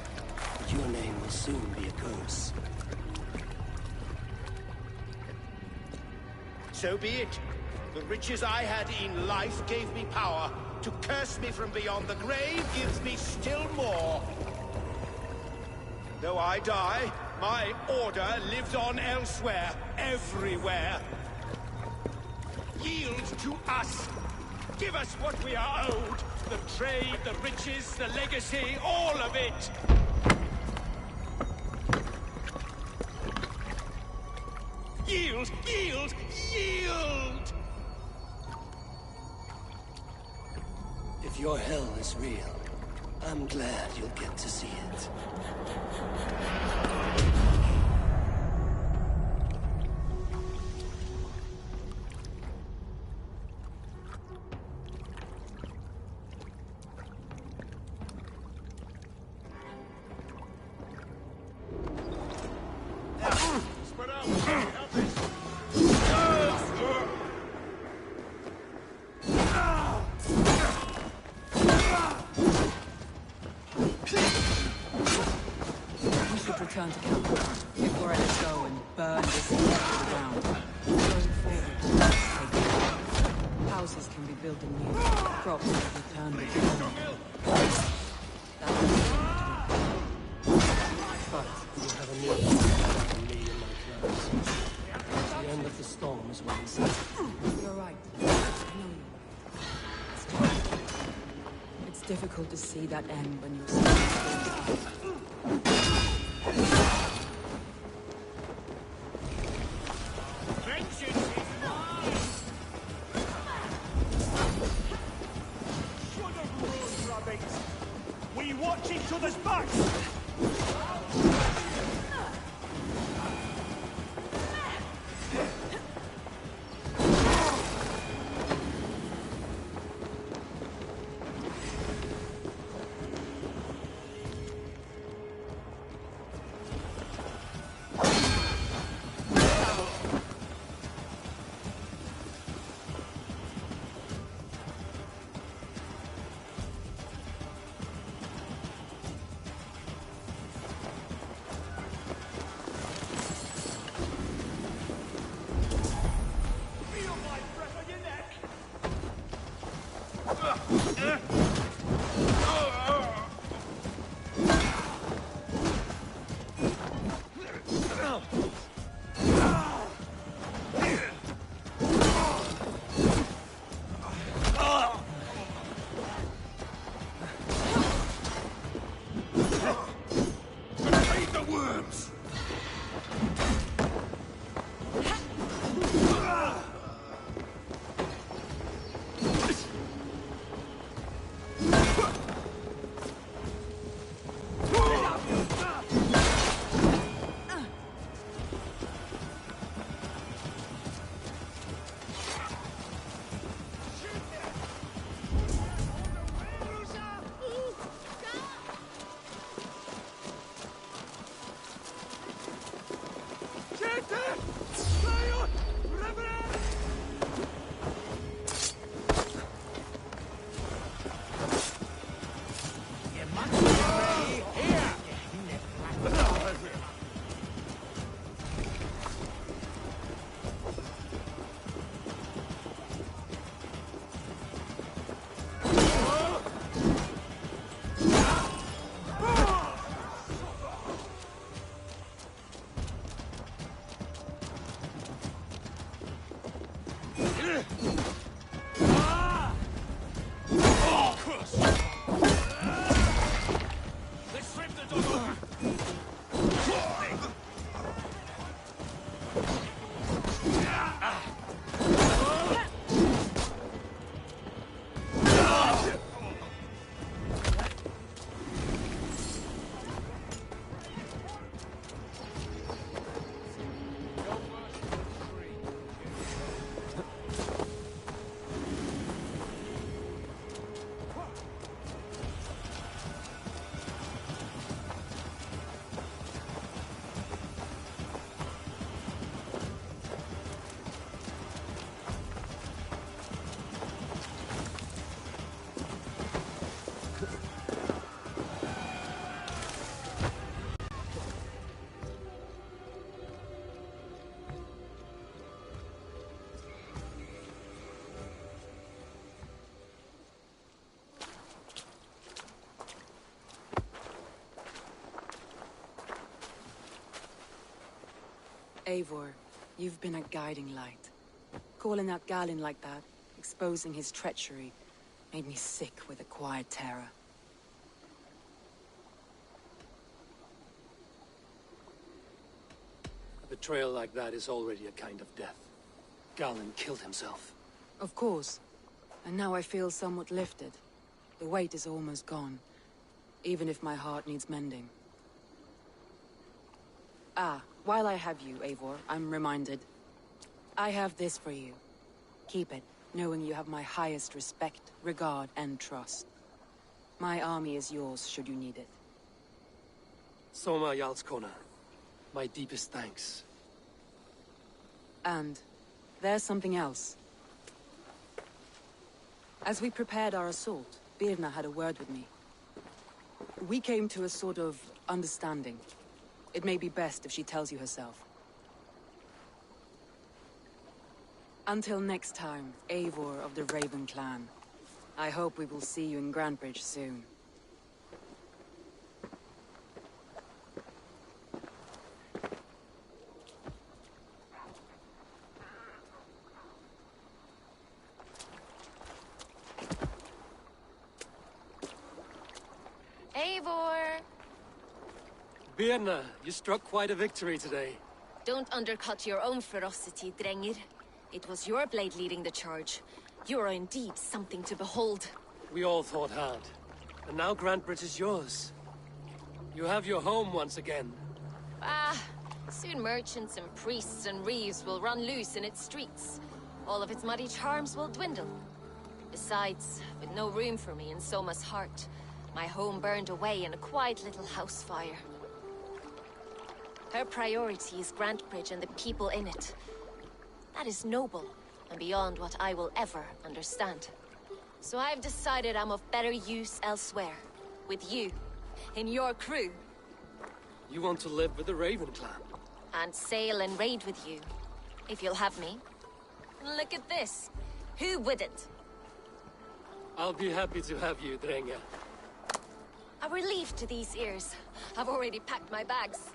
But your name will soon be a curse. So be it. The riches I had in life gave me power. To curse me from beyond the grave gives me still more. Though I die, my order lives on elsewhere, everywhere. Yield to us. Give us what we are owed. The trade, the riches, the legacy, all of it. Yield, yield, yield! If your hell is real, I'm glad you'll get to see it. Return to camp before I let go and burn this thing to the ground. Going forward, take care. Houses can be built anew. Crops can be turned with But you have a need for me and my clans. The end of the storm is what we say. You're right. I know you're right. It's difficult to see that end when you're still. We watch each other's backs! Eivor, you've been a guiding light. Calling out Galen like that, exposing his treachery, made me sick with a quiet terror. A betrayal like that is already a kind of death. Galen killed himself. Of course. And now I feel somewhat lifted. The weight is almost gone. even if my heart needs mending. Ah, while I have you, Eivor, I'm reminded. I have this for you. Keep it, knowing you have my highest respect, regard, and trust. My army is yours, should you need it. Soma Jarlskona, my deepest thanks. And there's something else. As we prepared our assault, Birna had a word with me. We came to a sort of understanding. It may be best if she tells you herself. Until next time, Eivor of the Raven clan. I hope we will see you in Grantebridge soon. Eivor! Birna, you struck quite a victory today. Don't undercut your own ferocity, Drengir. It was your blade leading the charge. You are indeed something to behold. We all fought hard. And now Grantebridge is yours. You have your home once again. Ah, soon merchants and priests and reeves will run loose in its streets. All of its muddy charms will dwindle. Besides, with no room for me in Soma's heart, my home burned away in a quiet little house fire. Her priority is Grantebridge and the people in it. That is noble, and beyond what I will ever understand. So I've decided I'm of better use elsewhere. With you. In your crew. You want to live with the Raven clan? And sail and raid with you. If you'll have me. Look at this. Who wouldn't? I'll be happy to have you, Drenge. A relief to these ears. I've already packed my bags.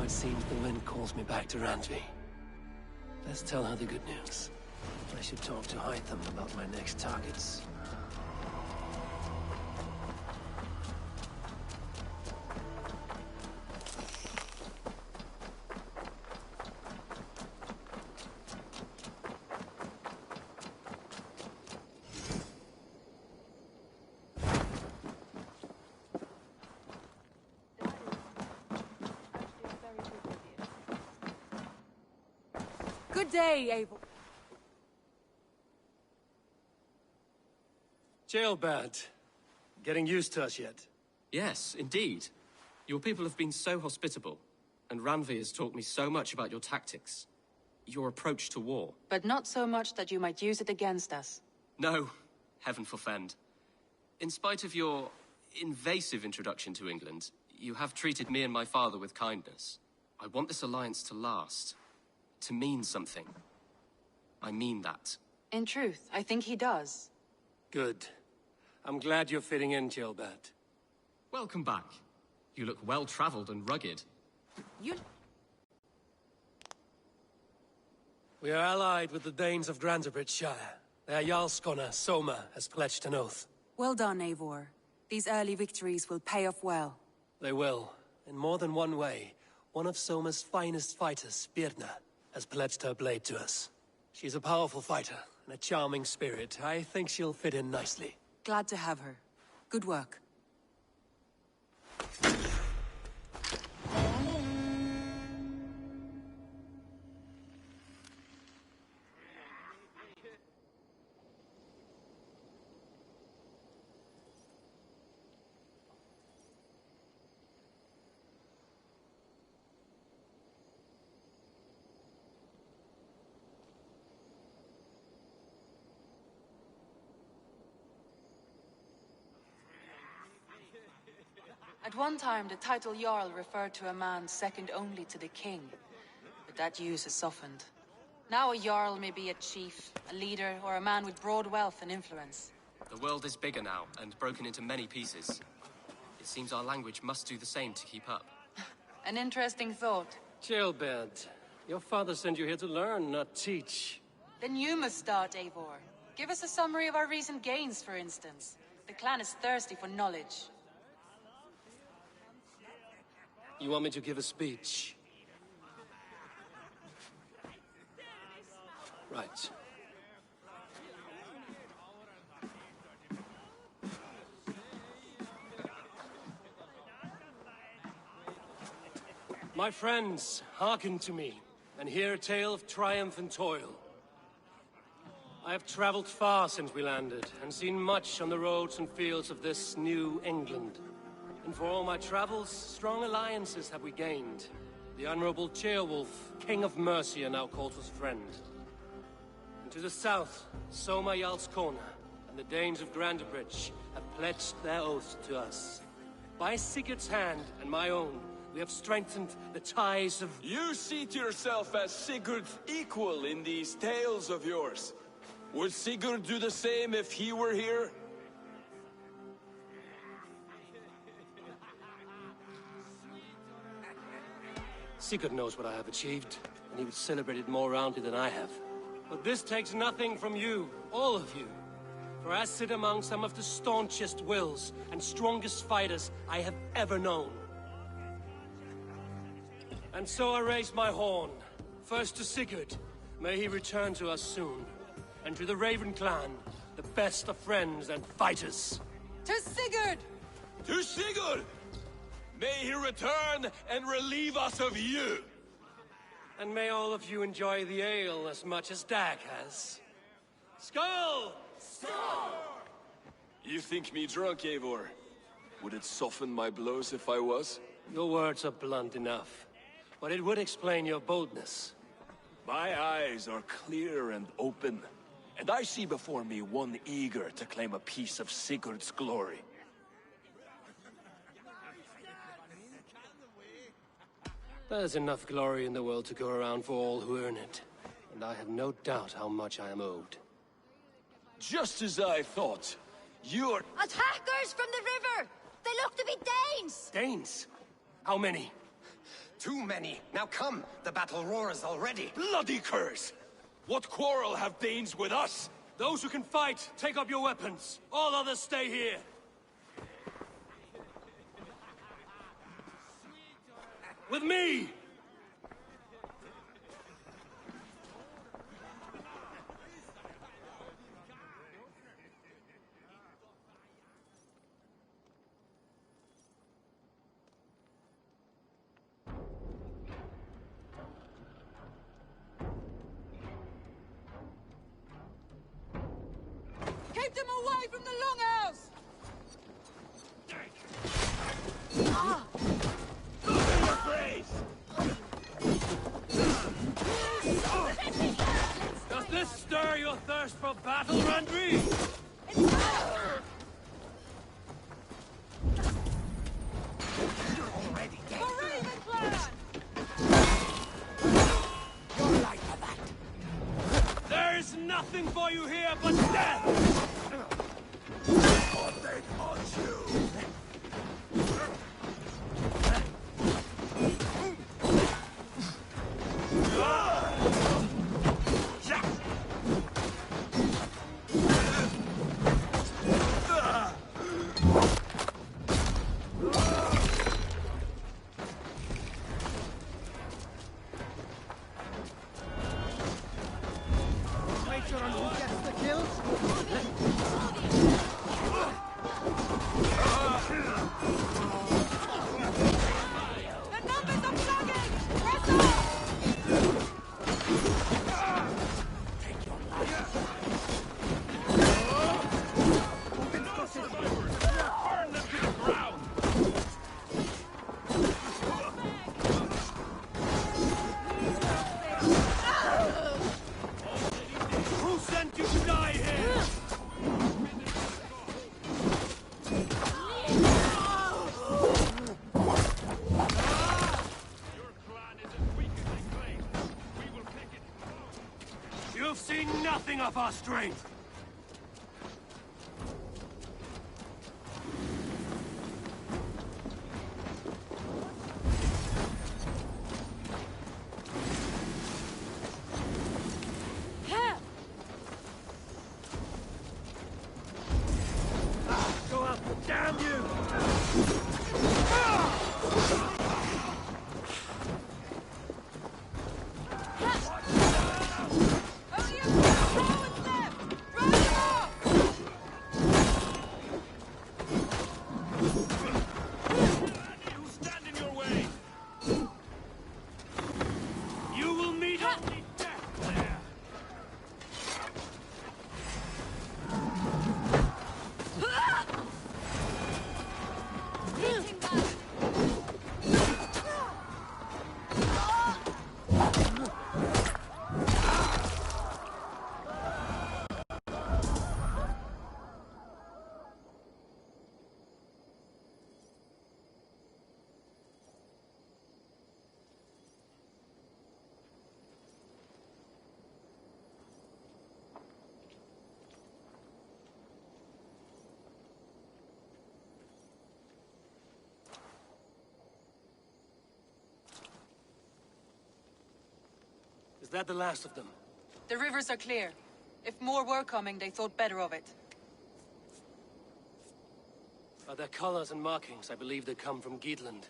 Now it seems the wind calls me back to Randvi. Let's tell her the good news. I should talk to Hytham about my next targets. Good day, Eivor. Jailbird. Getting used to us yet? Yes, indeed. Your people have been so hospitable, and Randvi has taught me so much about your tactics. Your approach to war. But not so much that you might use it against us. No, heaven forfend. In spite of your invasive introduction to England, you have treated me and my father with kindness. I want this alliance to last. To mean something. I mean that. In truth, I think he does. Good. I'm glad you're fitting in, Jailbird. Welcome back. You look well-traveled and rugged. We are allied with the Danes of Grantebridgeshire. Their Jarlskona, Soma, has pledged an oath. Well done, Eivor. These early victories will pay off well. They will. In more than one way. One of Soma's finest fighters, Birna, has pledged her blade to us. She's a powerful fighter and a charming spirit. I think she'll fit in nicely. Glad to have her. Good work. At one time, the title Jarl referred to a man second only to the king. But that use has softened. Now a Jarl may be a chief, a leader, or a man with broad wealth and influence. The world is bigger now, and broken into many pieces. It seems our language must do the same to keep up. An interesting thought. Jailbird, your father sent you here to learn, not teach. Then you must start, Eivor. Give us a summary of our recent gains, for instance. The clan is thirsty for knowledge. You want me to give a speech? Right. My friends, hearken to me, and hear a tale of triumph and toil. I have traveled far since we landed, and seen much on the roads and fields of this new England. And for all my travels, strong alliances have we gained. The Honorable Ceolwulf, King of Mercia, now calls us friend. And to the south, Soma Jarlskona and the Danes of Grantebridge have pledged their oath to us. By Sigurd's hand and my own, we have strengthened the ties of... You see to yourself as Sigurd's equal in these tales of yours. Would Sigurd do the same if he were here? Sigurd knows what I have achieved, and he would celebrate it more roundly than I have. But this takes nothing from you, all of you. For I sit among some of the staunchest wills and strongest fighters I have ever known. And so I raise my horn, first to Sigurd, may he return to us soon, and to the Raven clan, the best of friends and fighters. To Sigurd! To Sigurd! May he return and relieve us of you! And may all of you enjoy the ale as much as Dag has. Skull! Skull! You think me drunk, Eivor? Would it soften my blows if I was? Your words are blunt enough, but it would explain your boldness. My eyes are clear and open, and I see before me one eager to claim a piece of Sigurd's glory. There's enough glory in the world to go around for all who earn it, and I have no doubt how much I am owed. Just as I thought. You're... Attackers from the river! They look to be Danes! Danes? How many? Too many. Now come! The battle roars already! Bloody curse! What quarrel have Danes with us? Those who can fight, take up your weapons. All others stay here. With me! Keep them away from the longhouse! Ah! Does this stir your thirst for battle, Randri? Already dead. For Raven Clan! You're like for that. There's nothing for you here but death! Or they'd haunt you! You've seen nothing of our strength! Go up, damn you! Is that the last of them? The rivers are clear. If more were coming, they thought better of it. By their colors and markings, I believe they come from Geatland.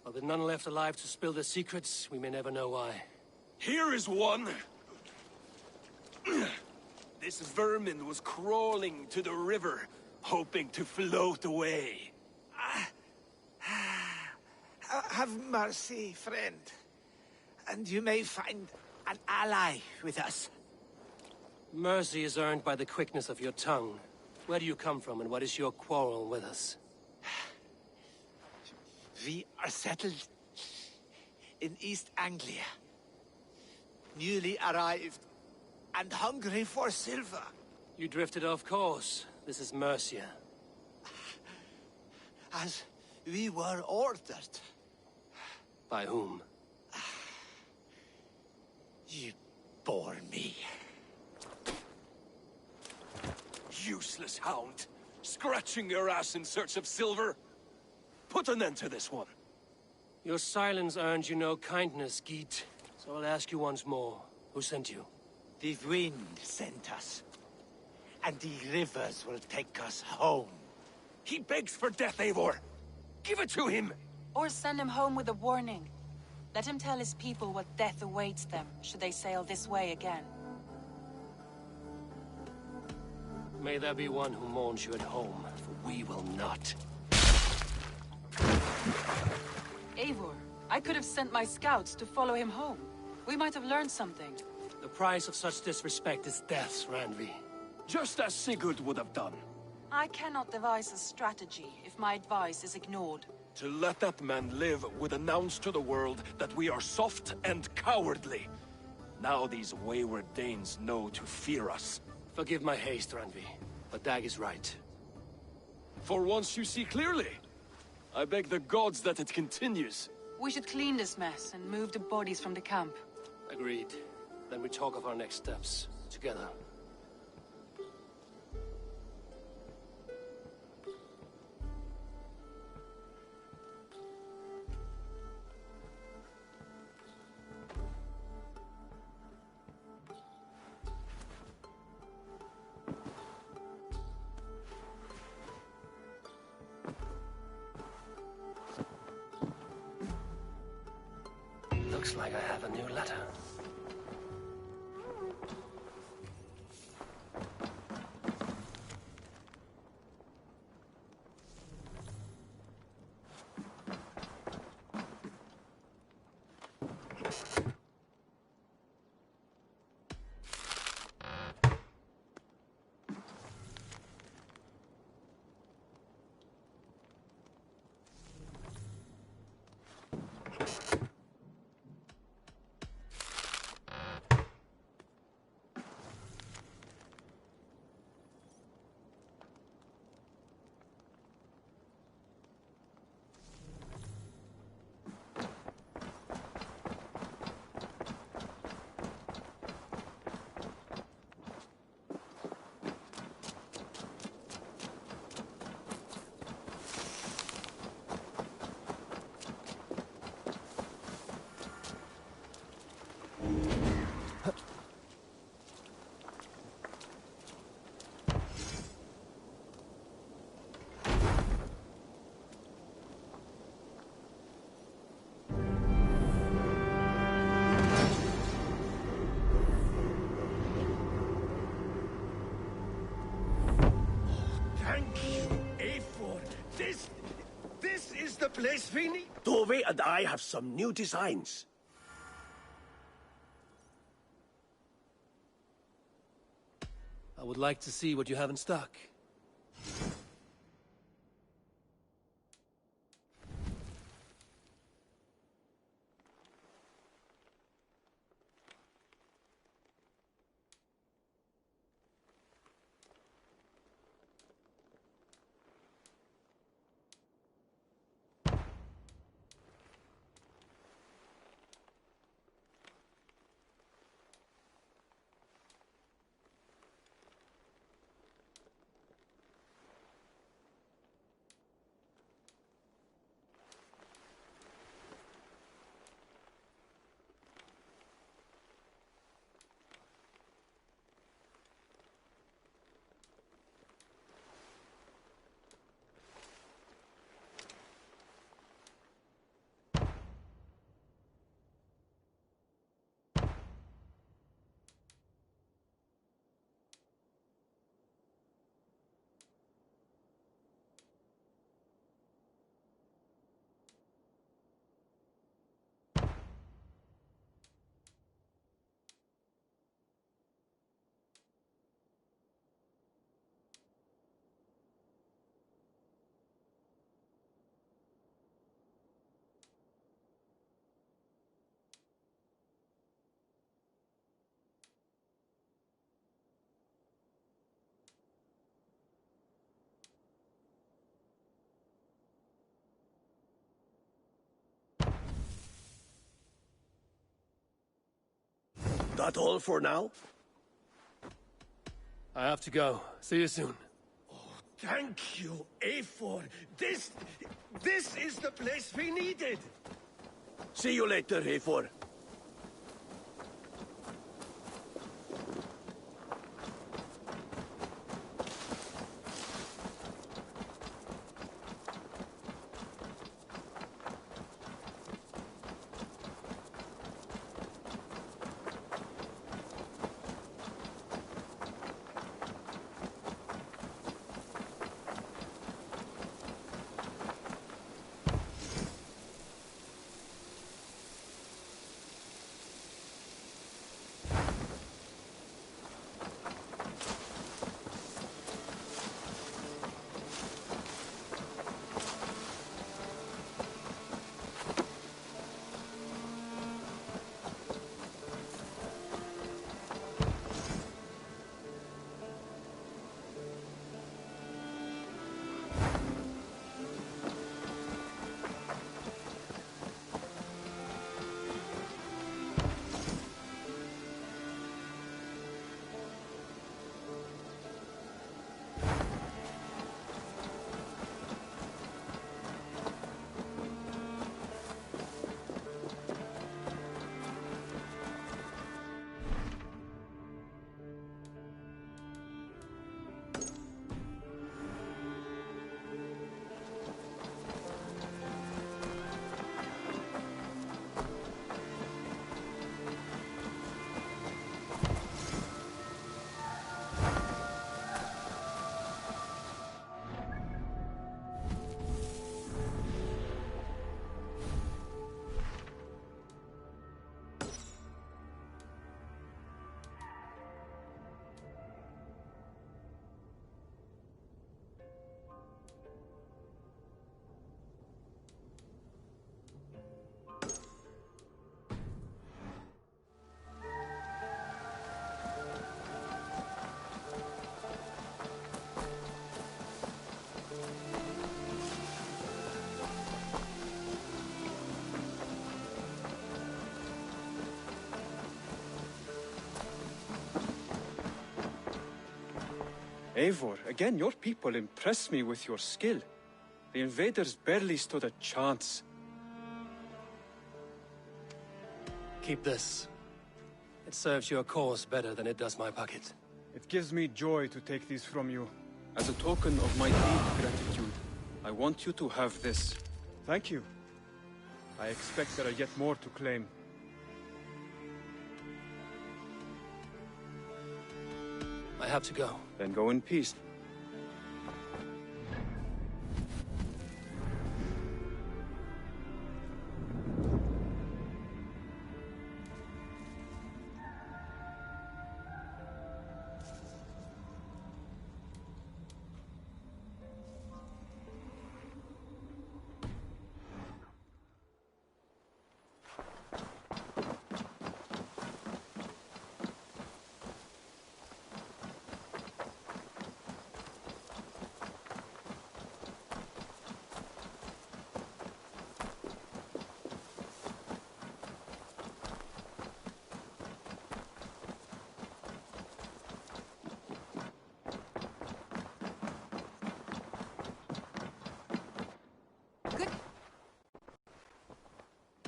But with none left alive to spill their secrets, we may never know why. Here is one. This vermin was crawling to the river, hoping to float away. Have mercy, friend. And you may find an ally with us. Mercy is earned by the quickness of your tongue. Where do you come from, and what is your quarrel with us? We are settled in East Anglia. Newly arrived and hungry for silver. You drifted off course. This is Mercia. As we were ordered. By whom? You bore me. Useless hound! Scratching your ass in search of silver! Put an end to this one. Your silence earned you no kindness, Geet. So I'll ask you once more. Who sent you? The wind sent us. And the rivers will take us home. He begs for death, Eivor. Give it to him! Or send him home with a warning. Let him tell his people what death awaits them, should they sail this way again. May there be one who mourns you at home, for we will not. Eivor, I could have sent my scouts to follow him home. We might have learned something. The price of such disrespect is death, Randvi. Just as Sigurd would have done. I cannot devise a strategy if my advice is ignored. To let that man live would announce to the world that we are soft and cowardly. Now these wayward Danes know to fear us. Forgive my haste, Randvi, but Dag is right. For once you see clearly. I beg the gods that it continues. We should clean this mess and move the bodies from the camp. Agreed. Then we talk of our next steps, together. Looks like I have a new letter. This is the place we need. Tove and I have some new designs. I would like to see what you have in stock. That all for now? I have to go. See you soon. Thank you, Eivor. This is the place we needed. See you later, Eivor. Eivor, again, your people impress me with your skill. The invaders barely stood a chance. Keep this. It serves your cause better than it does my pocket. It gives me joy to take these from you. As a token of my deep gratitude, I want you to have this. Thank you. I expect there are yet more to claim. I have to go. Then go in peace.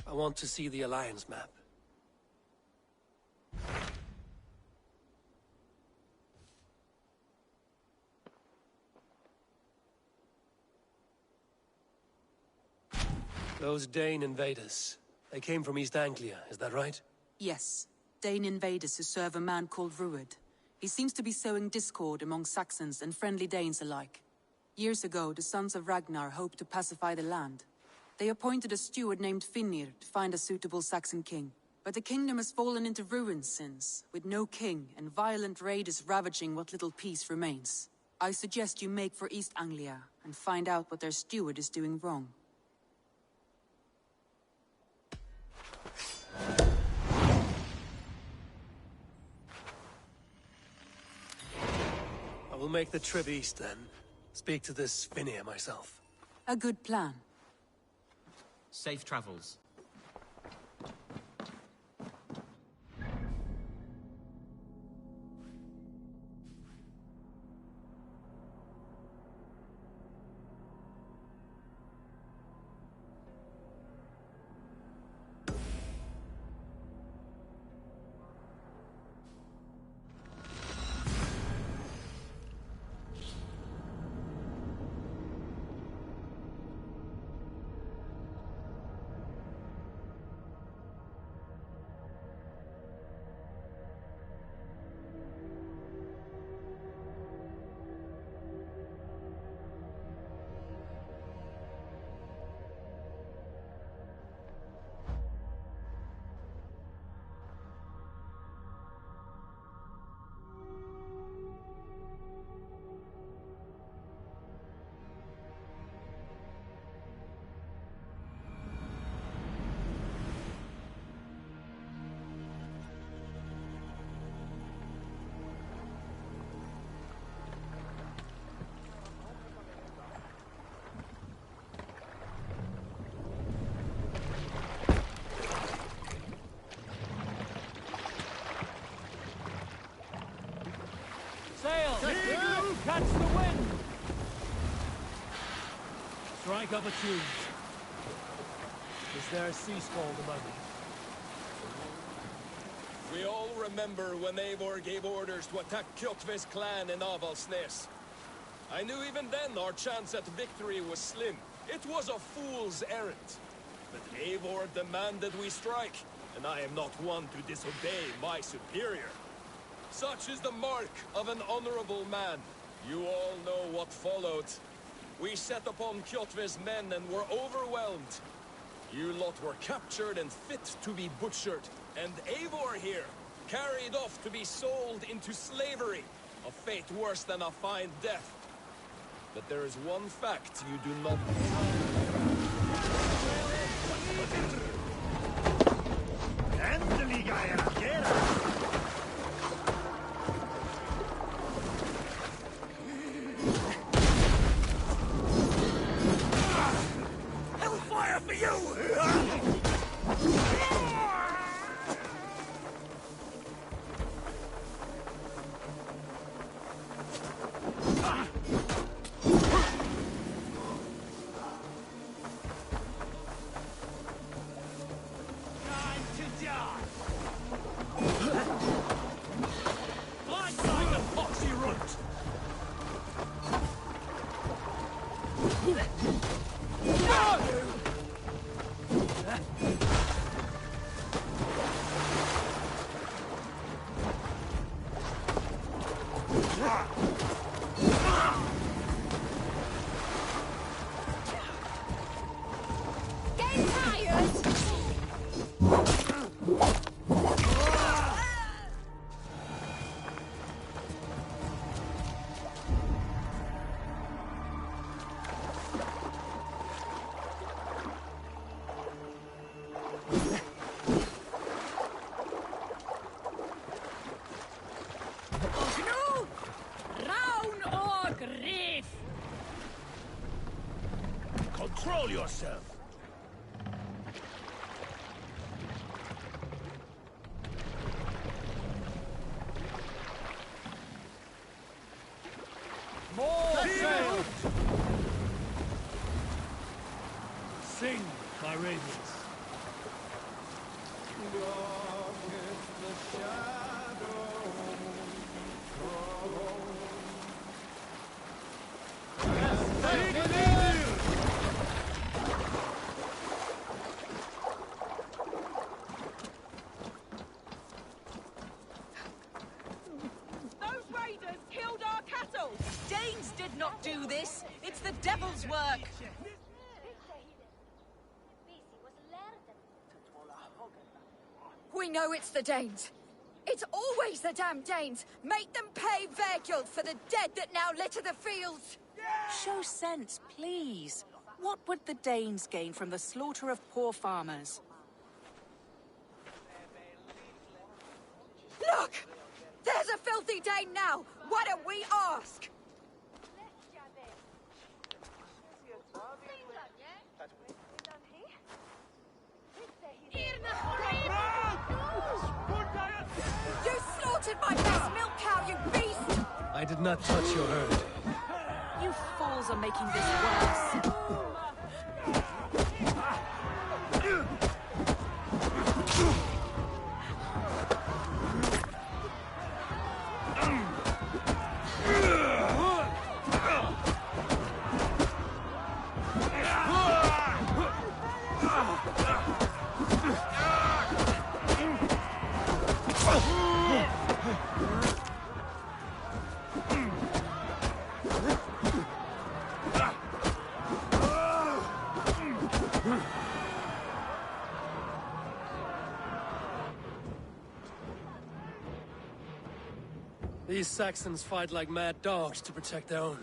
I want to see the Alliance map. Those Dane invaders, they came from East Anglia, is that right? Yes. Dane invaders who serve a man called Rued. He seems to be sowing discord among Saxons and friendly Danes alike. Years ago, the sons of Ragnar hoped to pacify the land. They appointed a steward named Finnir to find a suitable Saxon king. But the kingdom has fallen into ruins since, with no king and violent raiders ravaging what little peace remains. I suggest you make for East Anglia and find out what their steward is doing wrong. I will make the trip east then. Speak to this Finnir myself. A good plan. Safe travels. Catch the wind! Strike up a tune. Is there a sea squall among you? We all remember when Eivor gave orders to attack Kjotve's clan in Avaldsnes. I knew even then our chance at victory was slim. It was a fool's errand. But Eivor demanded we strike, and I am not one to disobey my superior. Such is the mark of an honorable man. You all know what followed. We set upon Kjotve's men and were overwhelmed. You lot were captured and fit to be butchered. And Eivor here, carried off to be sold into slavery. A fate worse than a fine death. But there is one fact you do not Hellfire for you! Control yourself! More sail! Sing, my ravens. Danes did not do this. It's the devil's work. We know it's the Danes. It's always the damn Danes. Make them pay their guilt for the dead that now litter the fields. Show sense, please. What would the Danes gain from the slaughter of poor farmers? Look! There's a filthy Dane now! Why don't we ask? You slaughtered my best milk cow, you beast! I did not touch your herd. You fools are making this worse. These Saxons fight like mad dogs to protect their own.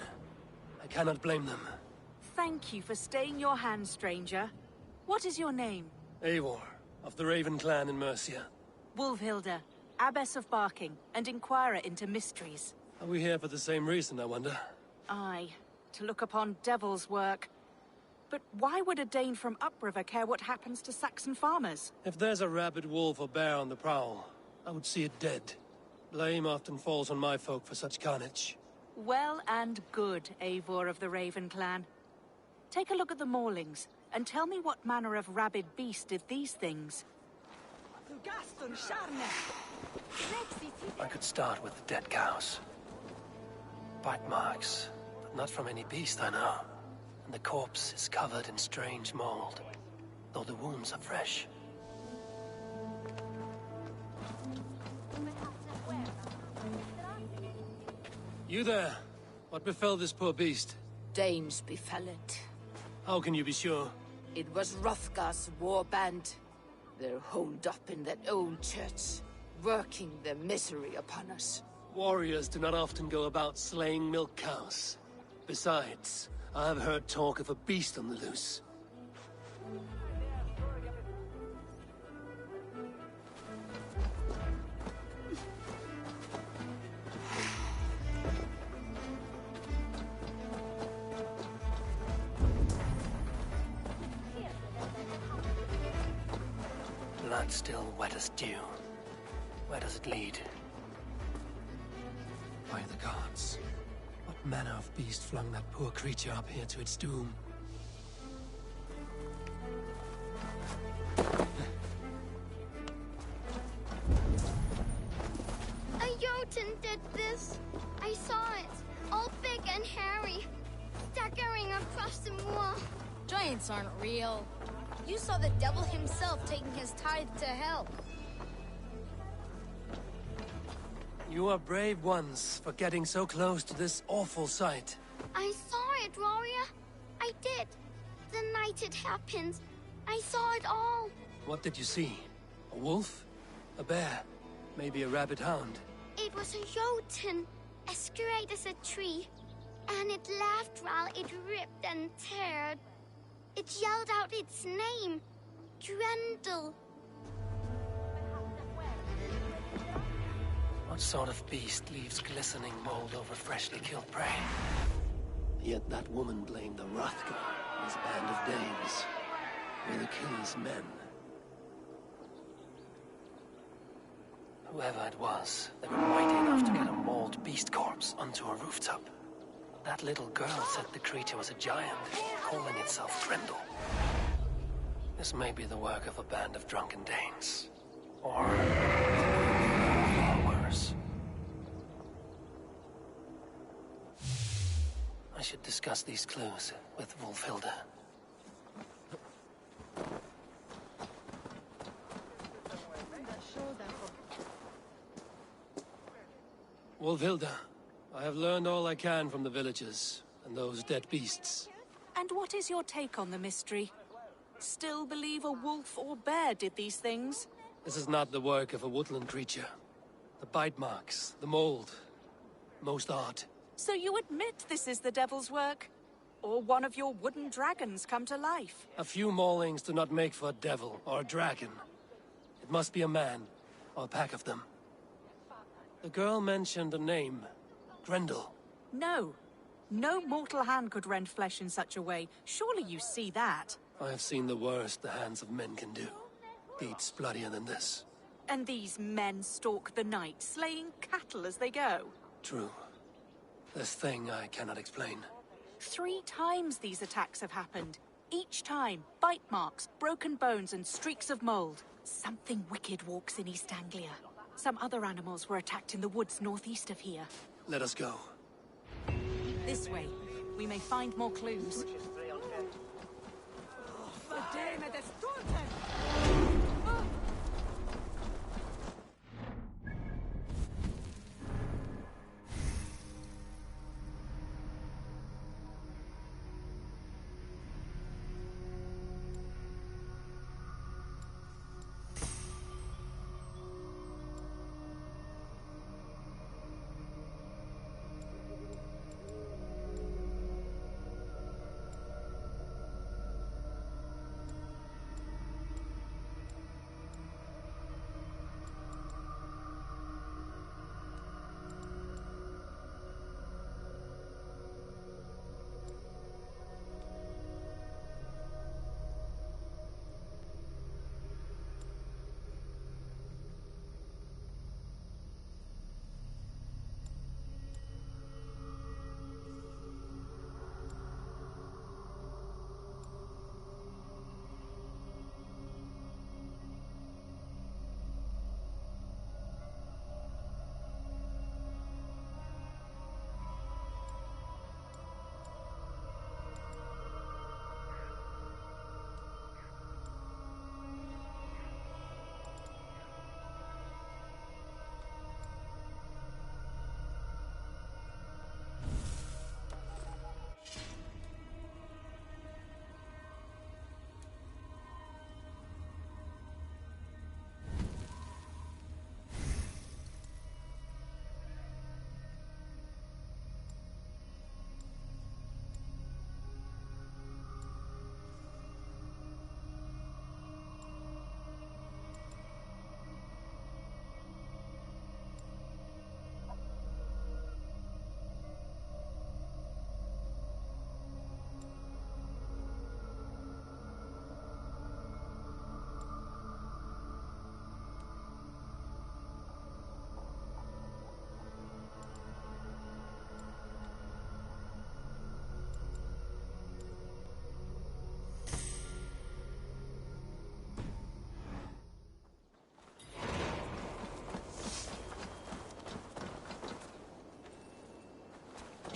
I cannot blame them. Thank you for staying your hand, stranger. What is your name? Eivor, of the Raven clan in Mercia. Wolfhilda, Abbess of Barking, and Inquirer into mysteries. Are we here for the same reason, I wonder? Aye, to look upon devil's work. But why would a Dane from upriver care what happens to Saxon farmers? If there's a rabid wolf or bear on the prowl, I would see it dead. Blame often falls on my folk for such carnage. Well and good, Eivor of the Raven clan. Take a look at the maulings, and tell me what manner of rabid beast did these things. I could start with the dead cows. Bite marks, but not from any beast I know. And the corpse is covered in strange mold, though the wounds are fresh. You there? What befell this poor beast? Danes befell it. How can you be sure? It was Hrothgar's war band. They're holed up in that old church, working their misery upon us. Warriors do not often go about slaying milk cows. Besides, I have heard talk of a beast on the loose. Blood still wet as dew. Where does it lead? By the gods. What manner of beast flung that poor creature up here to its doom? A Jotun did this. I saw it. All big and hairy. Staggering across the moor. Giants aren't real. You saw the devil himself taking his tithe to hell. You are brave ones for getting so close to this awful sight. I saw it, warrior. I did. The night it happened. I saw it all. What did you see? A wolf? A bear? Maybe a rabid hound? It was a Jotun, as straight as a tree. And it laughed while it ripped and teared. It yelled out its name. Grendel. What sort of beast leaves glistening mold over freshly killed prey? Yet that woman blamed the Hrothgar, his band of Danes. Were the killer's men. Whoever it was, they were mighty enough to get a mauled beast corpse onto a rooftop. That little girl said the creature was a giant, calling itself Grendel. This may be the work of a band of drunken Danes. Or far worse. I should discuss these clues with Wolfhilda. Wolfhilda, I have learned all I can from the villagers and those dead beasts. And what is your take on the mystery? Still believe a wolf or bear did these things? This is not the work of a woodland creature. The bite marks, the mold, most art. So you admit this is the devil's work? Or one of your wooden dragons come to life? A few maulings do not make for a devil or a dragon. It must be a man, or a pack of them. The girl mentioned a name. Grendel. No. No mortal hand could rend flesh in such a way. Surely you see that. I have seen the worst the hands of men can do. Deeds bloodier than this. And these men stalk the night, slaying cattle as they go. True. This thing I cannot explain. 3 times these attacks have happened. Each time, bite marks, broken bones, and streaks of mold. Something wicked walks in East Anglia. Some other animals were attacked in the woods northeast of here. Let us go. This way. We may find more clues.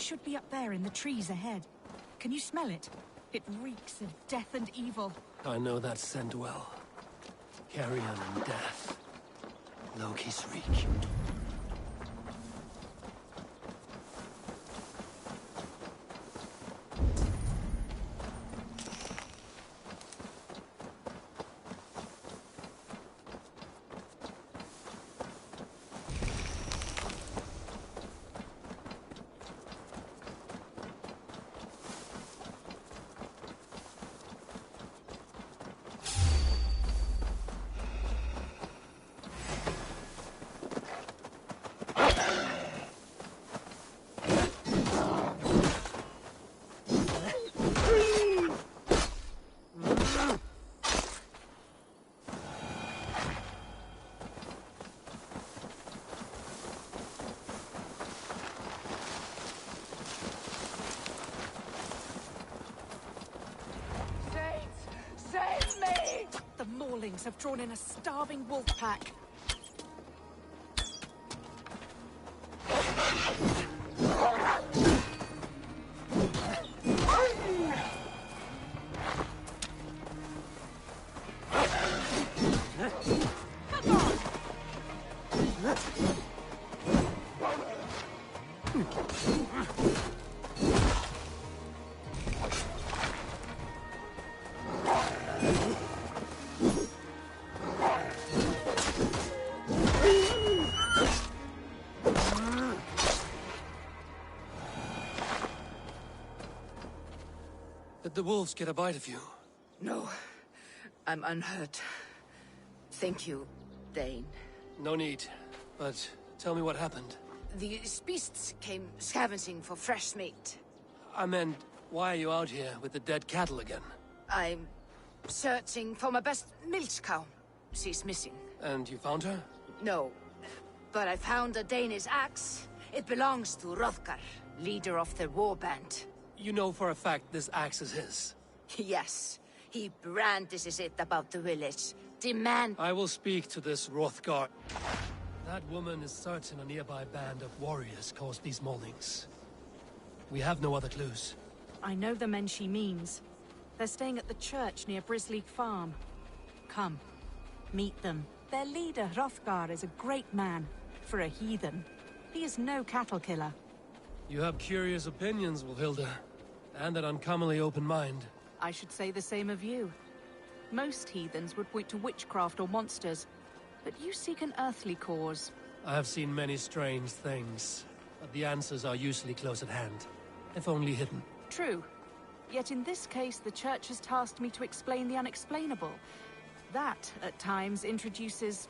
should be up there in the trees ahead. Can you smell it? It reeks of death and evil. I know that scent well. Carrion and death. Loki's reek. Have drawn in a starving wolf pack. Did the wolves get a bite of you? No. I'm unhurt. Thank you, Dane. No need. But tell me what happened. These beasts came scavenging for fresh meat. I meant, why are you out here with the dead cattle again? I'm searching for my best milch cow. She's missing. And you found her? No. But I found a Danish axe. It belongs to Hrothgar, leader of the war band. You know for a fact this axe is his? Yes. He brandishes it about the village. Demand... I will speak to this Hrothgar. That woman is certain a nearby band of warriors caused these maulings. We have no other clues. I know the men she means. They're staying at the church near Brisleek Farm. Come. Meet them. Their leader, Hrothgar, is a great man. For a heathen. He is no cattle killer. You have curious opinions, Wilhilda. And an uncommonly open mind. I should say the same of you. Most heathens would point to witchcraft or monsters, but you seek an earthly cause. I have seen many strange things, but the answers are usually close at hand, if only hidden. True. Yet in this case, the Church has tasked me to explain the unexplainable. That, at times, introduces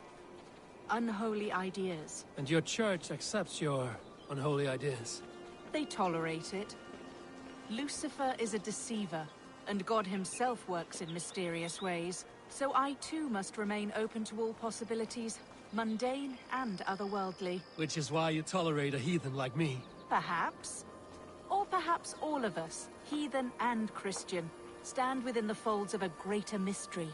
unholy ideas. And your Church accepts your unholy ideas? They tolerate it. Lucifer is a deceiver, and God himself works in mysterious ways. So I too must remain open to all possibilities, mundane and otherworldly. Which is why you tolerate a heathen like me. Perhaps. Or perhaps all of us, heathen and Christian, stand within the folds of a greater mystery.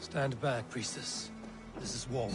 Stand back, priestess. This is war.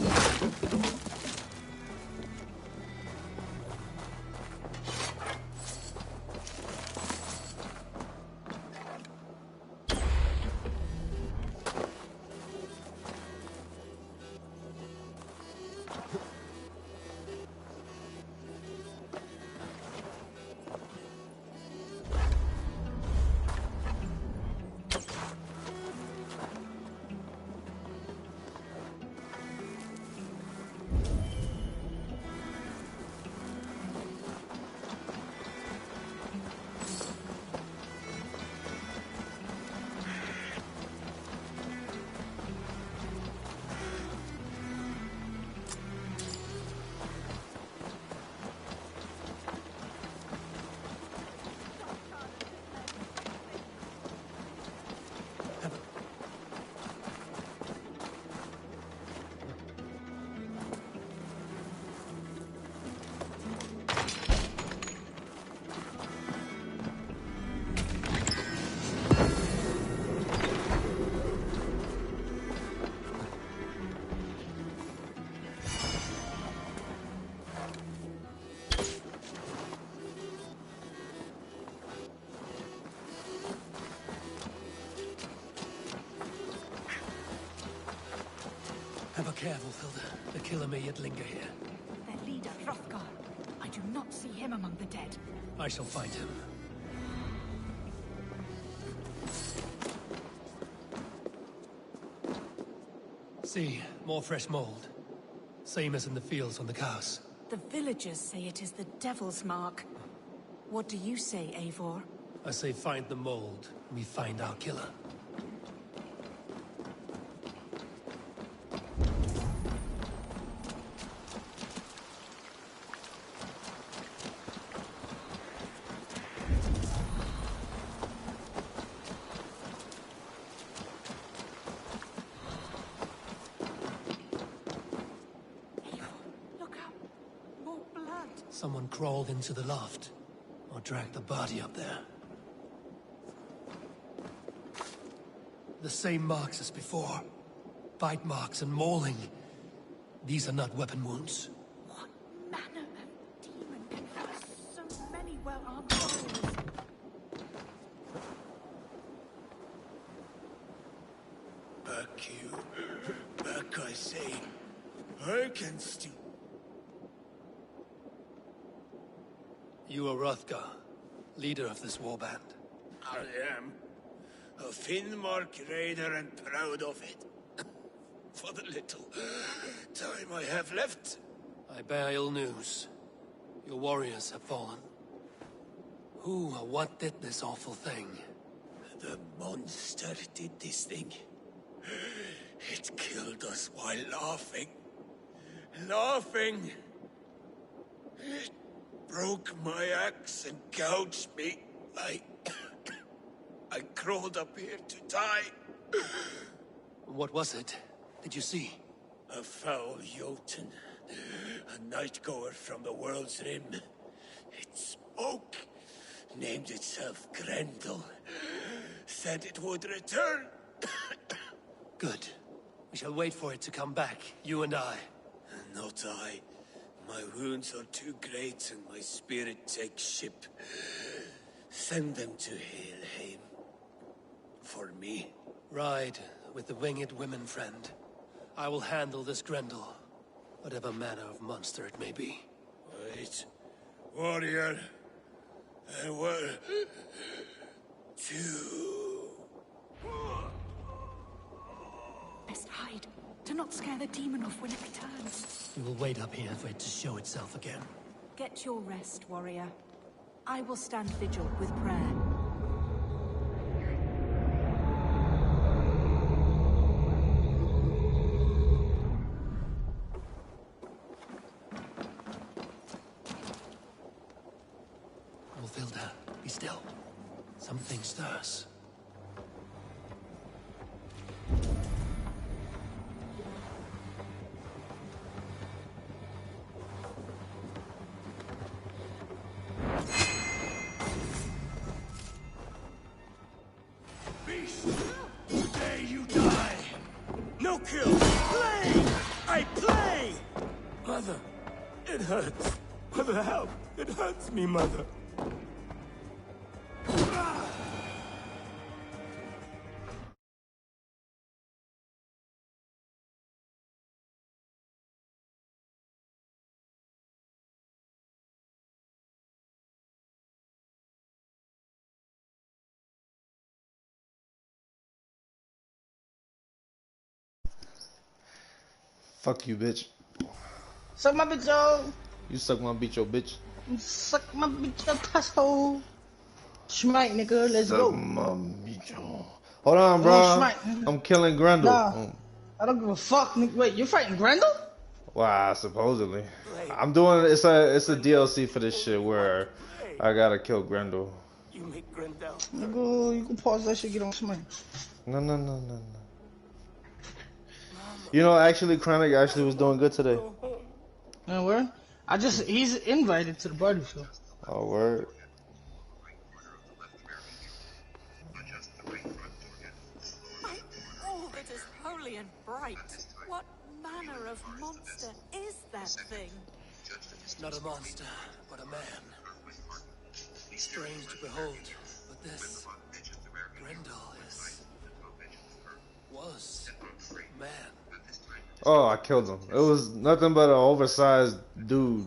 careful, Hilda. The killer may yet linger here. Their leader, Hrothgar. I do not see him among the dead. I shall find him. See, more fresh mold. Same as in the fields on the cows. The villagers say it is the Devil's Mark. What do you say, Eivor? I say find the mold, we find our killer. Someone crawled into the loft, or dragged the body up there. The same marks as before. Bite marks and mauling. These are not weapon wounds. What manner of demon can have so many well-armed warriors? Back you. Back, I say. Hearken, Stu. You are Hrothgar, leader of this warband. I am. A Finnmark raider and proud of it. For the little time I have left. I bear ill news. Your warriors have fallen. Who or what did this awful thing? The monster did this thing. It killed us while laughing. Laughing! It broke my axe and gouged me. I crawled up here to die. What was it? Did you see? A foul Jotun. A night-goer from the world's rim. It spoke. Named itself Grendel. Said it would return. Good. We shall wait for it to come back, you and I. Not I. My wounds are too great and my spirit takes ship. Send them to Helheim. For me. Ride with the winged women, friend. I will handle this Grendel, whatever manner of monster it may be. Wait. Warrior. There were... two. Best hide. Do not scare the demon off when it returns. We will wait up here for it to show itself again. Get your rest, warrior. I will stand vigil with prayer. Wolfhilda, be still. Something stirs. Today you die. No kill. Play! I play! Mother, it hurts. Mother, help. It hurts me, Mother. Fuck you, bitch. Suck my bitch, yo. You suck my bitch, yo, bitch. Suck my bitch, yo, asshole. Schmite, nigga, let's Suck go. My bitch, yo. Hold on, bro. I'm killing Grendel. Nah, I don't give a fuck, nigga. Wait, you're fighting Grendel? Wow, supposedly. I'm doing it's a DLC for this shit where I gotta kill Grendel. You make Grendel. Nigga, you can pause that shit, get on Smite. No. You know, actually, Krennic actually was doing good today. Man, where? He's invited to the party, so. Oh, word. All that is holy and bright. What manner of monster is that thing? Not a monster, but a man. Strange to behold, but this Grendel was man. Oh, I killed him. It was nothing but an oversized dude.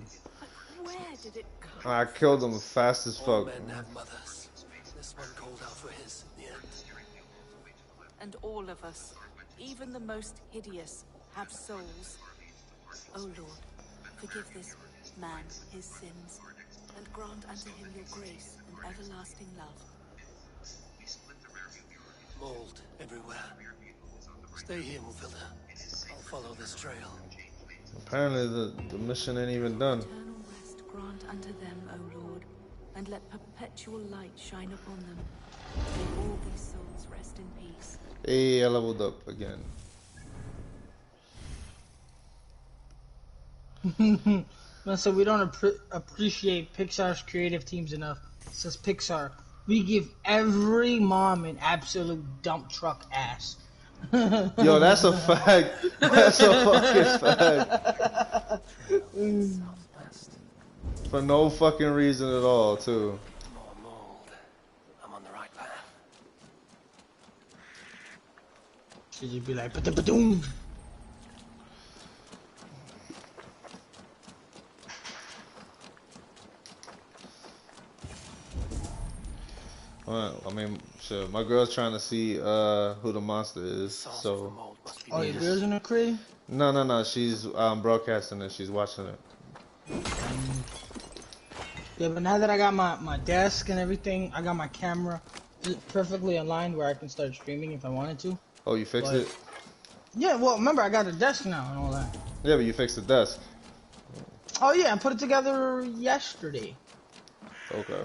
Where did it come? I killed him fast as All fuck. men have mothers. This one called out for his in the end. And all of us, even the most hideous, have souls. O Lord, forgive this man his sins, and grant unto him your grace and everlasting love. Mold everywhere. Stay here, Mufilda. I'll follow this trail. Apparently the mission ain't even done. Eternal rest grant unto them, O Lord, and let perpetual light shine upon them. May all these souls rest in peace. Hey, I leveled up again. So we don't appreciate Pixar's creative teams enough. Says Pixar. We give every mom an absolute dump truck ass. Yo, that's a fact. That's a fucking fact. For no fucking reason at all, too. More mold. I'm on the right path. Should you be like, ba-da-ba-doom? Well, I mean, shit, my girl's trying to see who the monster is, so... Oh, your girl's in the crib? No, she's broadcasting it, she's watching it. Yeah, but now that I got my desk and everything, I got my camera perfectly aligned where I can start streaming if I wanted to. Oh, you fixed it? Yeah, well, remember, I got a desk now and all that. Yeah, but you fixed the desk. Oh, yeah, I put it together yesterday. Okay.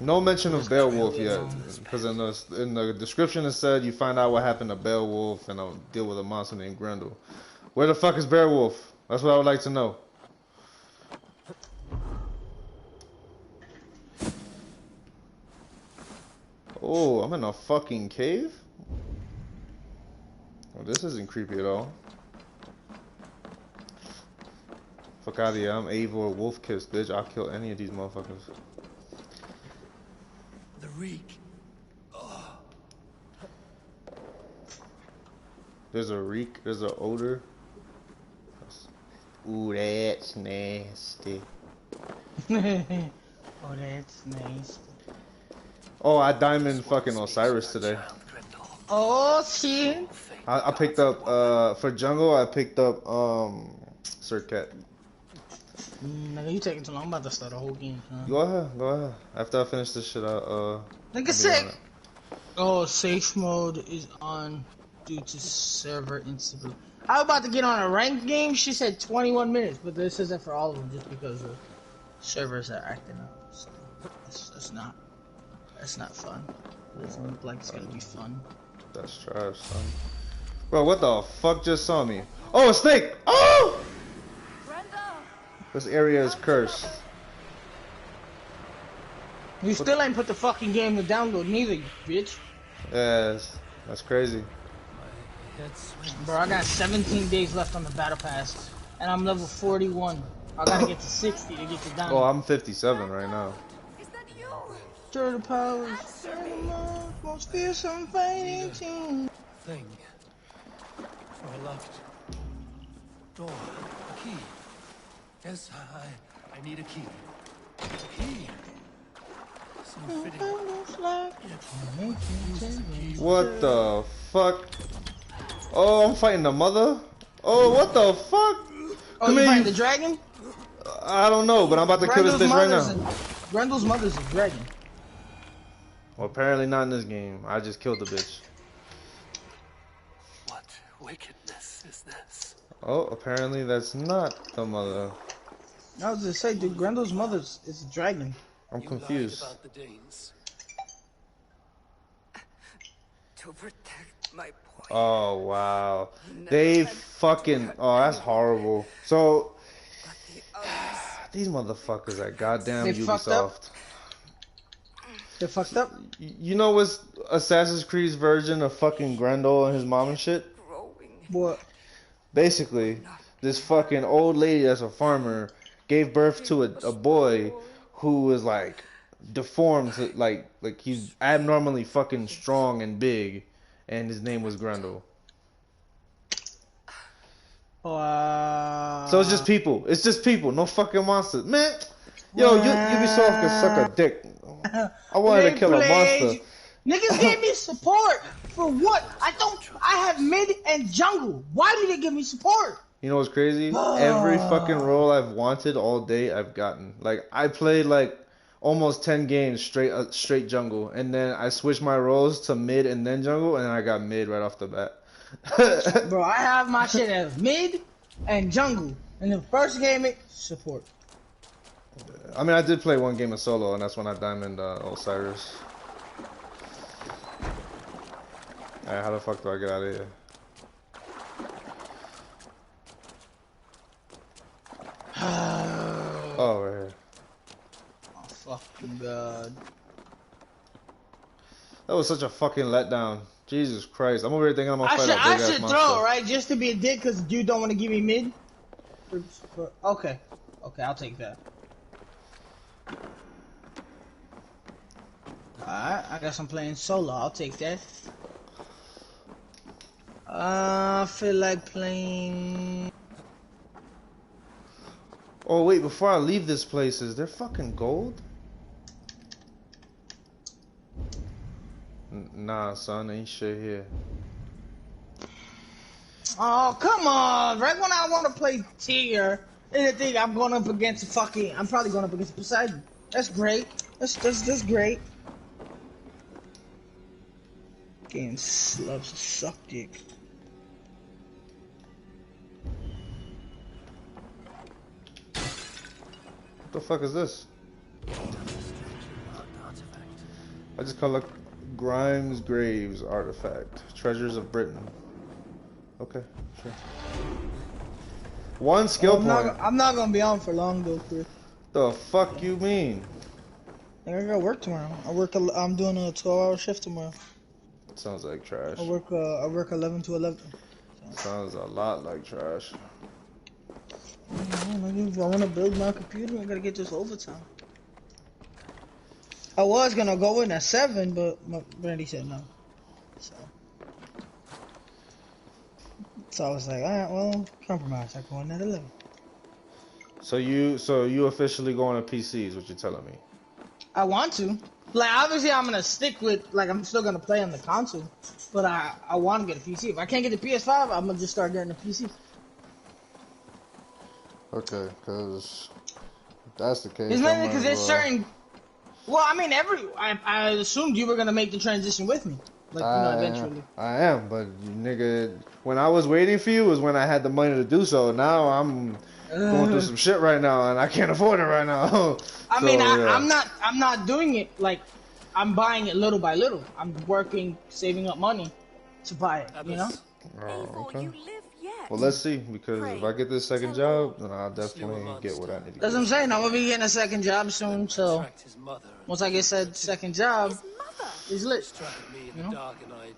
No mention of Beowulf yet, because in the description it said you find out what happened to Beowulf and I'll deal with a monster named Grendel. Where the fuck is Beowulf? That's what I would like to know. Oh, I'm in a fucking cave? Well, this isn't creepy at all. Fuck out of here, I'm Eivor Wolfkiss, bitch. I'll kill any of these motherfuckers. The reek. Oh. There's a reek, there's an odor. Ooh, that's nasty. Oh, that's nice. Oh, I diamond fucking Osiris today. Oh, shit. I picked up, for jungle, I picked up, Sir Cat. Nigga, you taking too long. I'm about to start a whole game, huh? Go ahead. After I finish this shit, Nigga, sick. Oh, safe mode is on due to server instability. I was about to get on a ranked game. She said 21 minutes, but this isn't for all of them just because the servers are acting up. So that's not fun. It doesn't look like it's gonna be fun. That's trash, son. Bro, what the fuck just saw me? Oh, a snake! Oh! This area is cursed. You still ain't put the fucking game to download neither, you bitch. Yes, that's crazy. Bro, I got 17 days left on the battle pass, and I'm level 41. I gotta get to 60 to get to download. Oh, I'm 57 right now. Stir the powers, most fearsome fighting team. Thing. For a locked door. A key. Yes, I need a key. A key. Seems fitting. What the fuck? Oh, I'm fighting the mother? Oh, what the fuck? Oh, you fighting the dragon? I don't know, but I'm about to kill this bitch right now. Grendel's mother's a dragon. Well, apparently not in this game. I just killed the bitch. What wickedness is this? Oh, apparently that's not the mother. I was just say, dude, Grendel's mother is a dragon. I'm confused. About the Danes. To protect my boy. Oh, wow. They fucking... Oh, that's horrible. So... These motherfuckers at goddamn Ubisoft. They fucked up? You know what's Assassin's Creed's version of fucking Grendel and his mom and shit? What? Basically, this fucking old lady that's a farmer gave birth to a boy who was like deformed, like he's abnormally fucking strong and big, and his name was Grendel. So it's just people. It's just people. No fucking monsters, man. Yo, Ubisoft can suck a dick. I wanted to kill a monster. Niggas gave me support for what? I have mid and jungle. Why did they give me support? You know what's crazy? Every fucking role I've wanted all day, I've gotten. Like, I played like almost 10 games straight jungle, and then I switched my roles to mid and then jungle, and then I got mid right off the bat. Bro, I have my shit as mid and jungle, and the first game it support. I mean, I did play one game of solo, and that's when I diamond Osiris. Alright, how the fuck do I get out of here? Oh, right here. Oh, fucking god. That was such a fucking letdown. Jesus Christ. I'm over here thinking I'm gonna fight a big ass monster. I should throw, right? Just to be a dick, because you don't want to give me mid? Okay. Okay, I'll take that. Alright, I guess I'm playing solo. I'll take that. I feel like playing... Oh, wait, before I leave this place, is there fucking gold? Nah, son, ain't shit here. Oh, come on! Right when I want to play tier, and the thing I'm going up against fucking... I'm probably going up against Poseidon. That's great. That's great. Game loves to suck dick. What the fuck is this? I just collect Grimes Graves artifact. Treasures of Britain. Okay, sure. One skill point. I'm not gonna be on for long though, Chris. The fuck you mean? I gotta work tomorrow. I'm doing a 12-hour shift tomorrow. Sounds like trash. I work 11 to 11. Sounds a lot like trash. If I want to build my computer, I gotta get this overtime. I was gonna go in at 7, but Brandy said no. So I was like, alright, well, compromise. I go in at 11. So you officially going to PC is what you're telling me? I want to. Like, obviously, I'm gonna stick with, like, I'm still gonna play on the console, but I want to get a PC. If I can't get the PS5, I'm gonna just start getting a PC. Okay, because if that's the case, it's mainly because there's certain. Well, I mean, I assumed you were gonna make the transition with me, like eventually. I am, but nigga, when I was waiting for you was when I had the money to do so. Now I'm going through some shit right now, and I can't afford it right now. I mean, I'm not doing it like I'm buying it little by little. I'm working, saving up money to buy it. You know. Oh, okay. Well, let's see, because if I get this second job, then I'll definitely get what I need to get. That's what I'm saying. I'm gonna be getting a second job soon, so once I get said second job, it's lit. Me in the dark, and I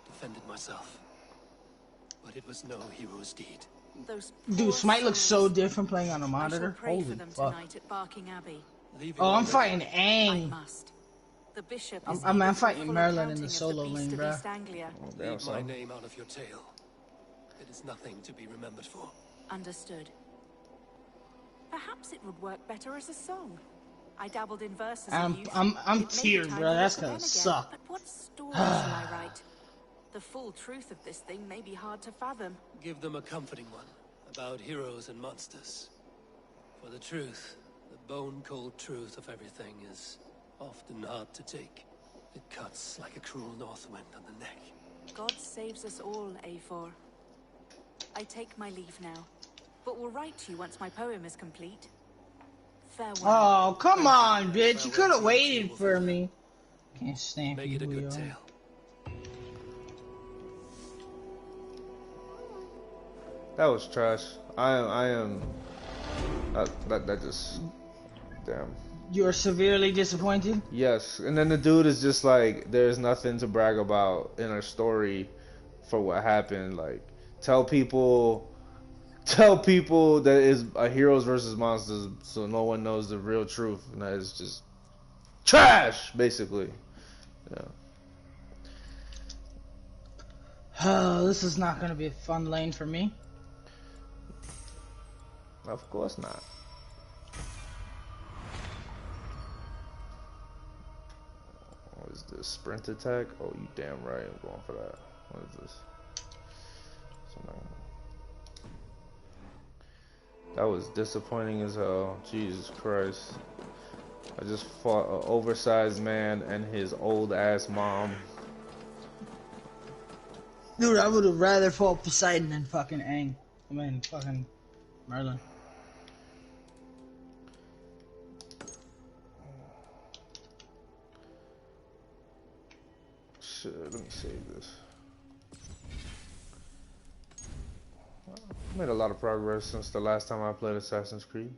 defended myself, but it was no hero's deed. Dude, Smite looks so different playing on a monitor. Holy fuck! Oh, I'm fighting Aang. I'm fighting Merlin in the solo lane, bro. Leave my name out of your tale. It is nothing to be remembered for. Understood. Perhaps it would work better as a song. I dabbled in verses. I'm tiered, bro. That's gonna suck. But what story shall I write? The full truth of this thing may be hard to fathom. Give them a comforting one about heroes and monsters. For the truth, the bone-cold truth of everything is often hard to take. It cuts like a cruel north wind on the neck. God saves us all, A4. I take my leave now, but will write to you once my poem is complete. Farewell. Oh, come on, bitch. You could have waited for me. Can't stand Make it a good tale. That was trash. I am. That just. Damn. You're severely disappointed? Yes. And then the dude is just like, there's nothing to brag about in a story for what happened. Like, tell people that it's a heroes versus monsters, so no one knows the real truth. And that is just trash, basically. Yeah. This is not gonna be a fun lane for me. Of course not. What is this? Sprint attack? Oh, you damn right I'm going for that. What is this? That was disappointing as hell. Jesus Christ. I just fought an oversized man and his old ass mom. Dude, I would have rather fought Poseidon than fucking Aang. I mean, fucking Merlin. Shit, let me save this. I made a lot of progress since the last time I played Assassin's Creed.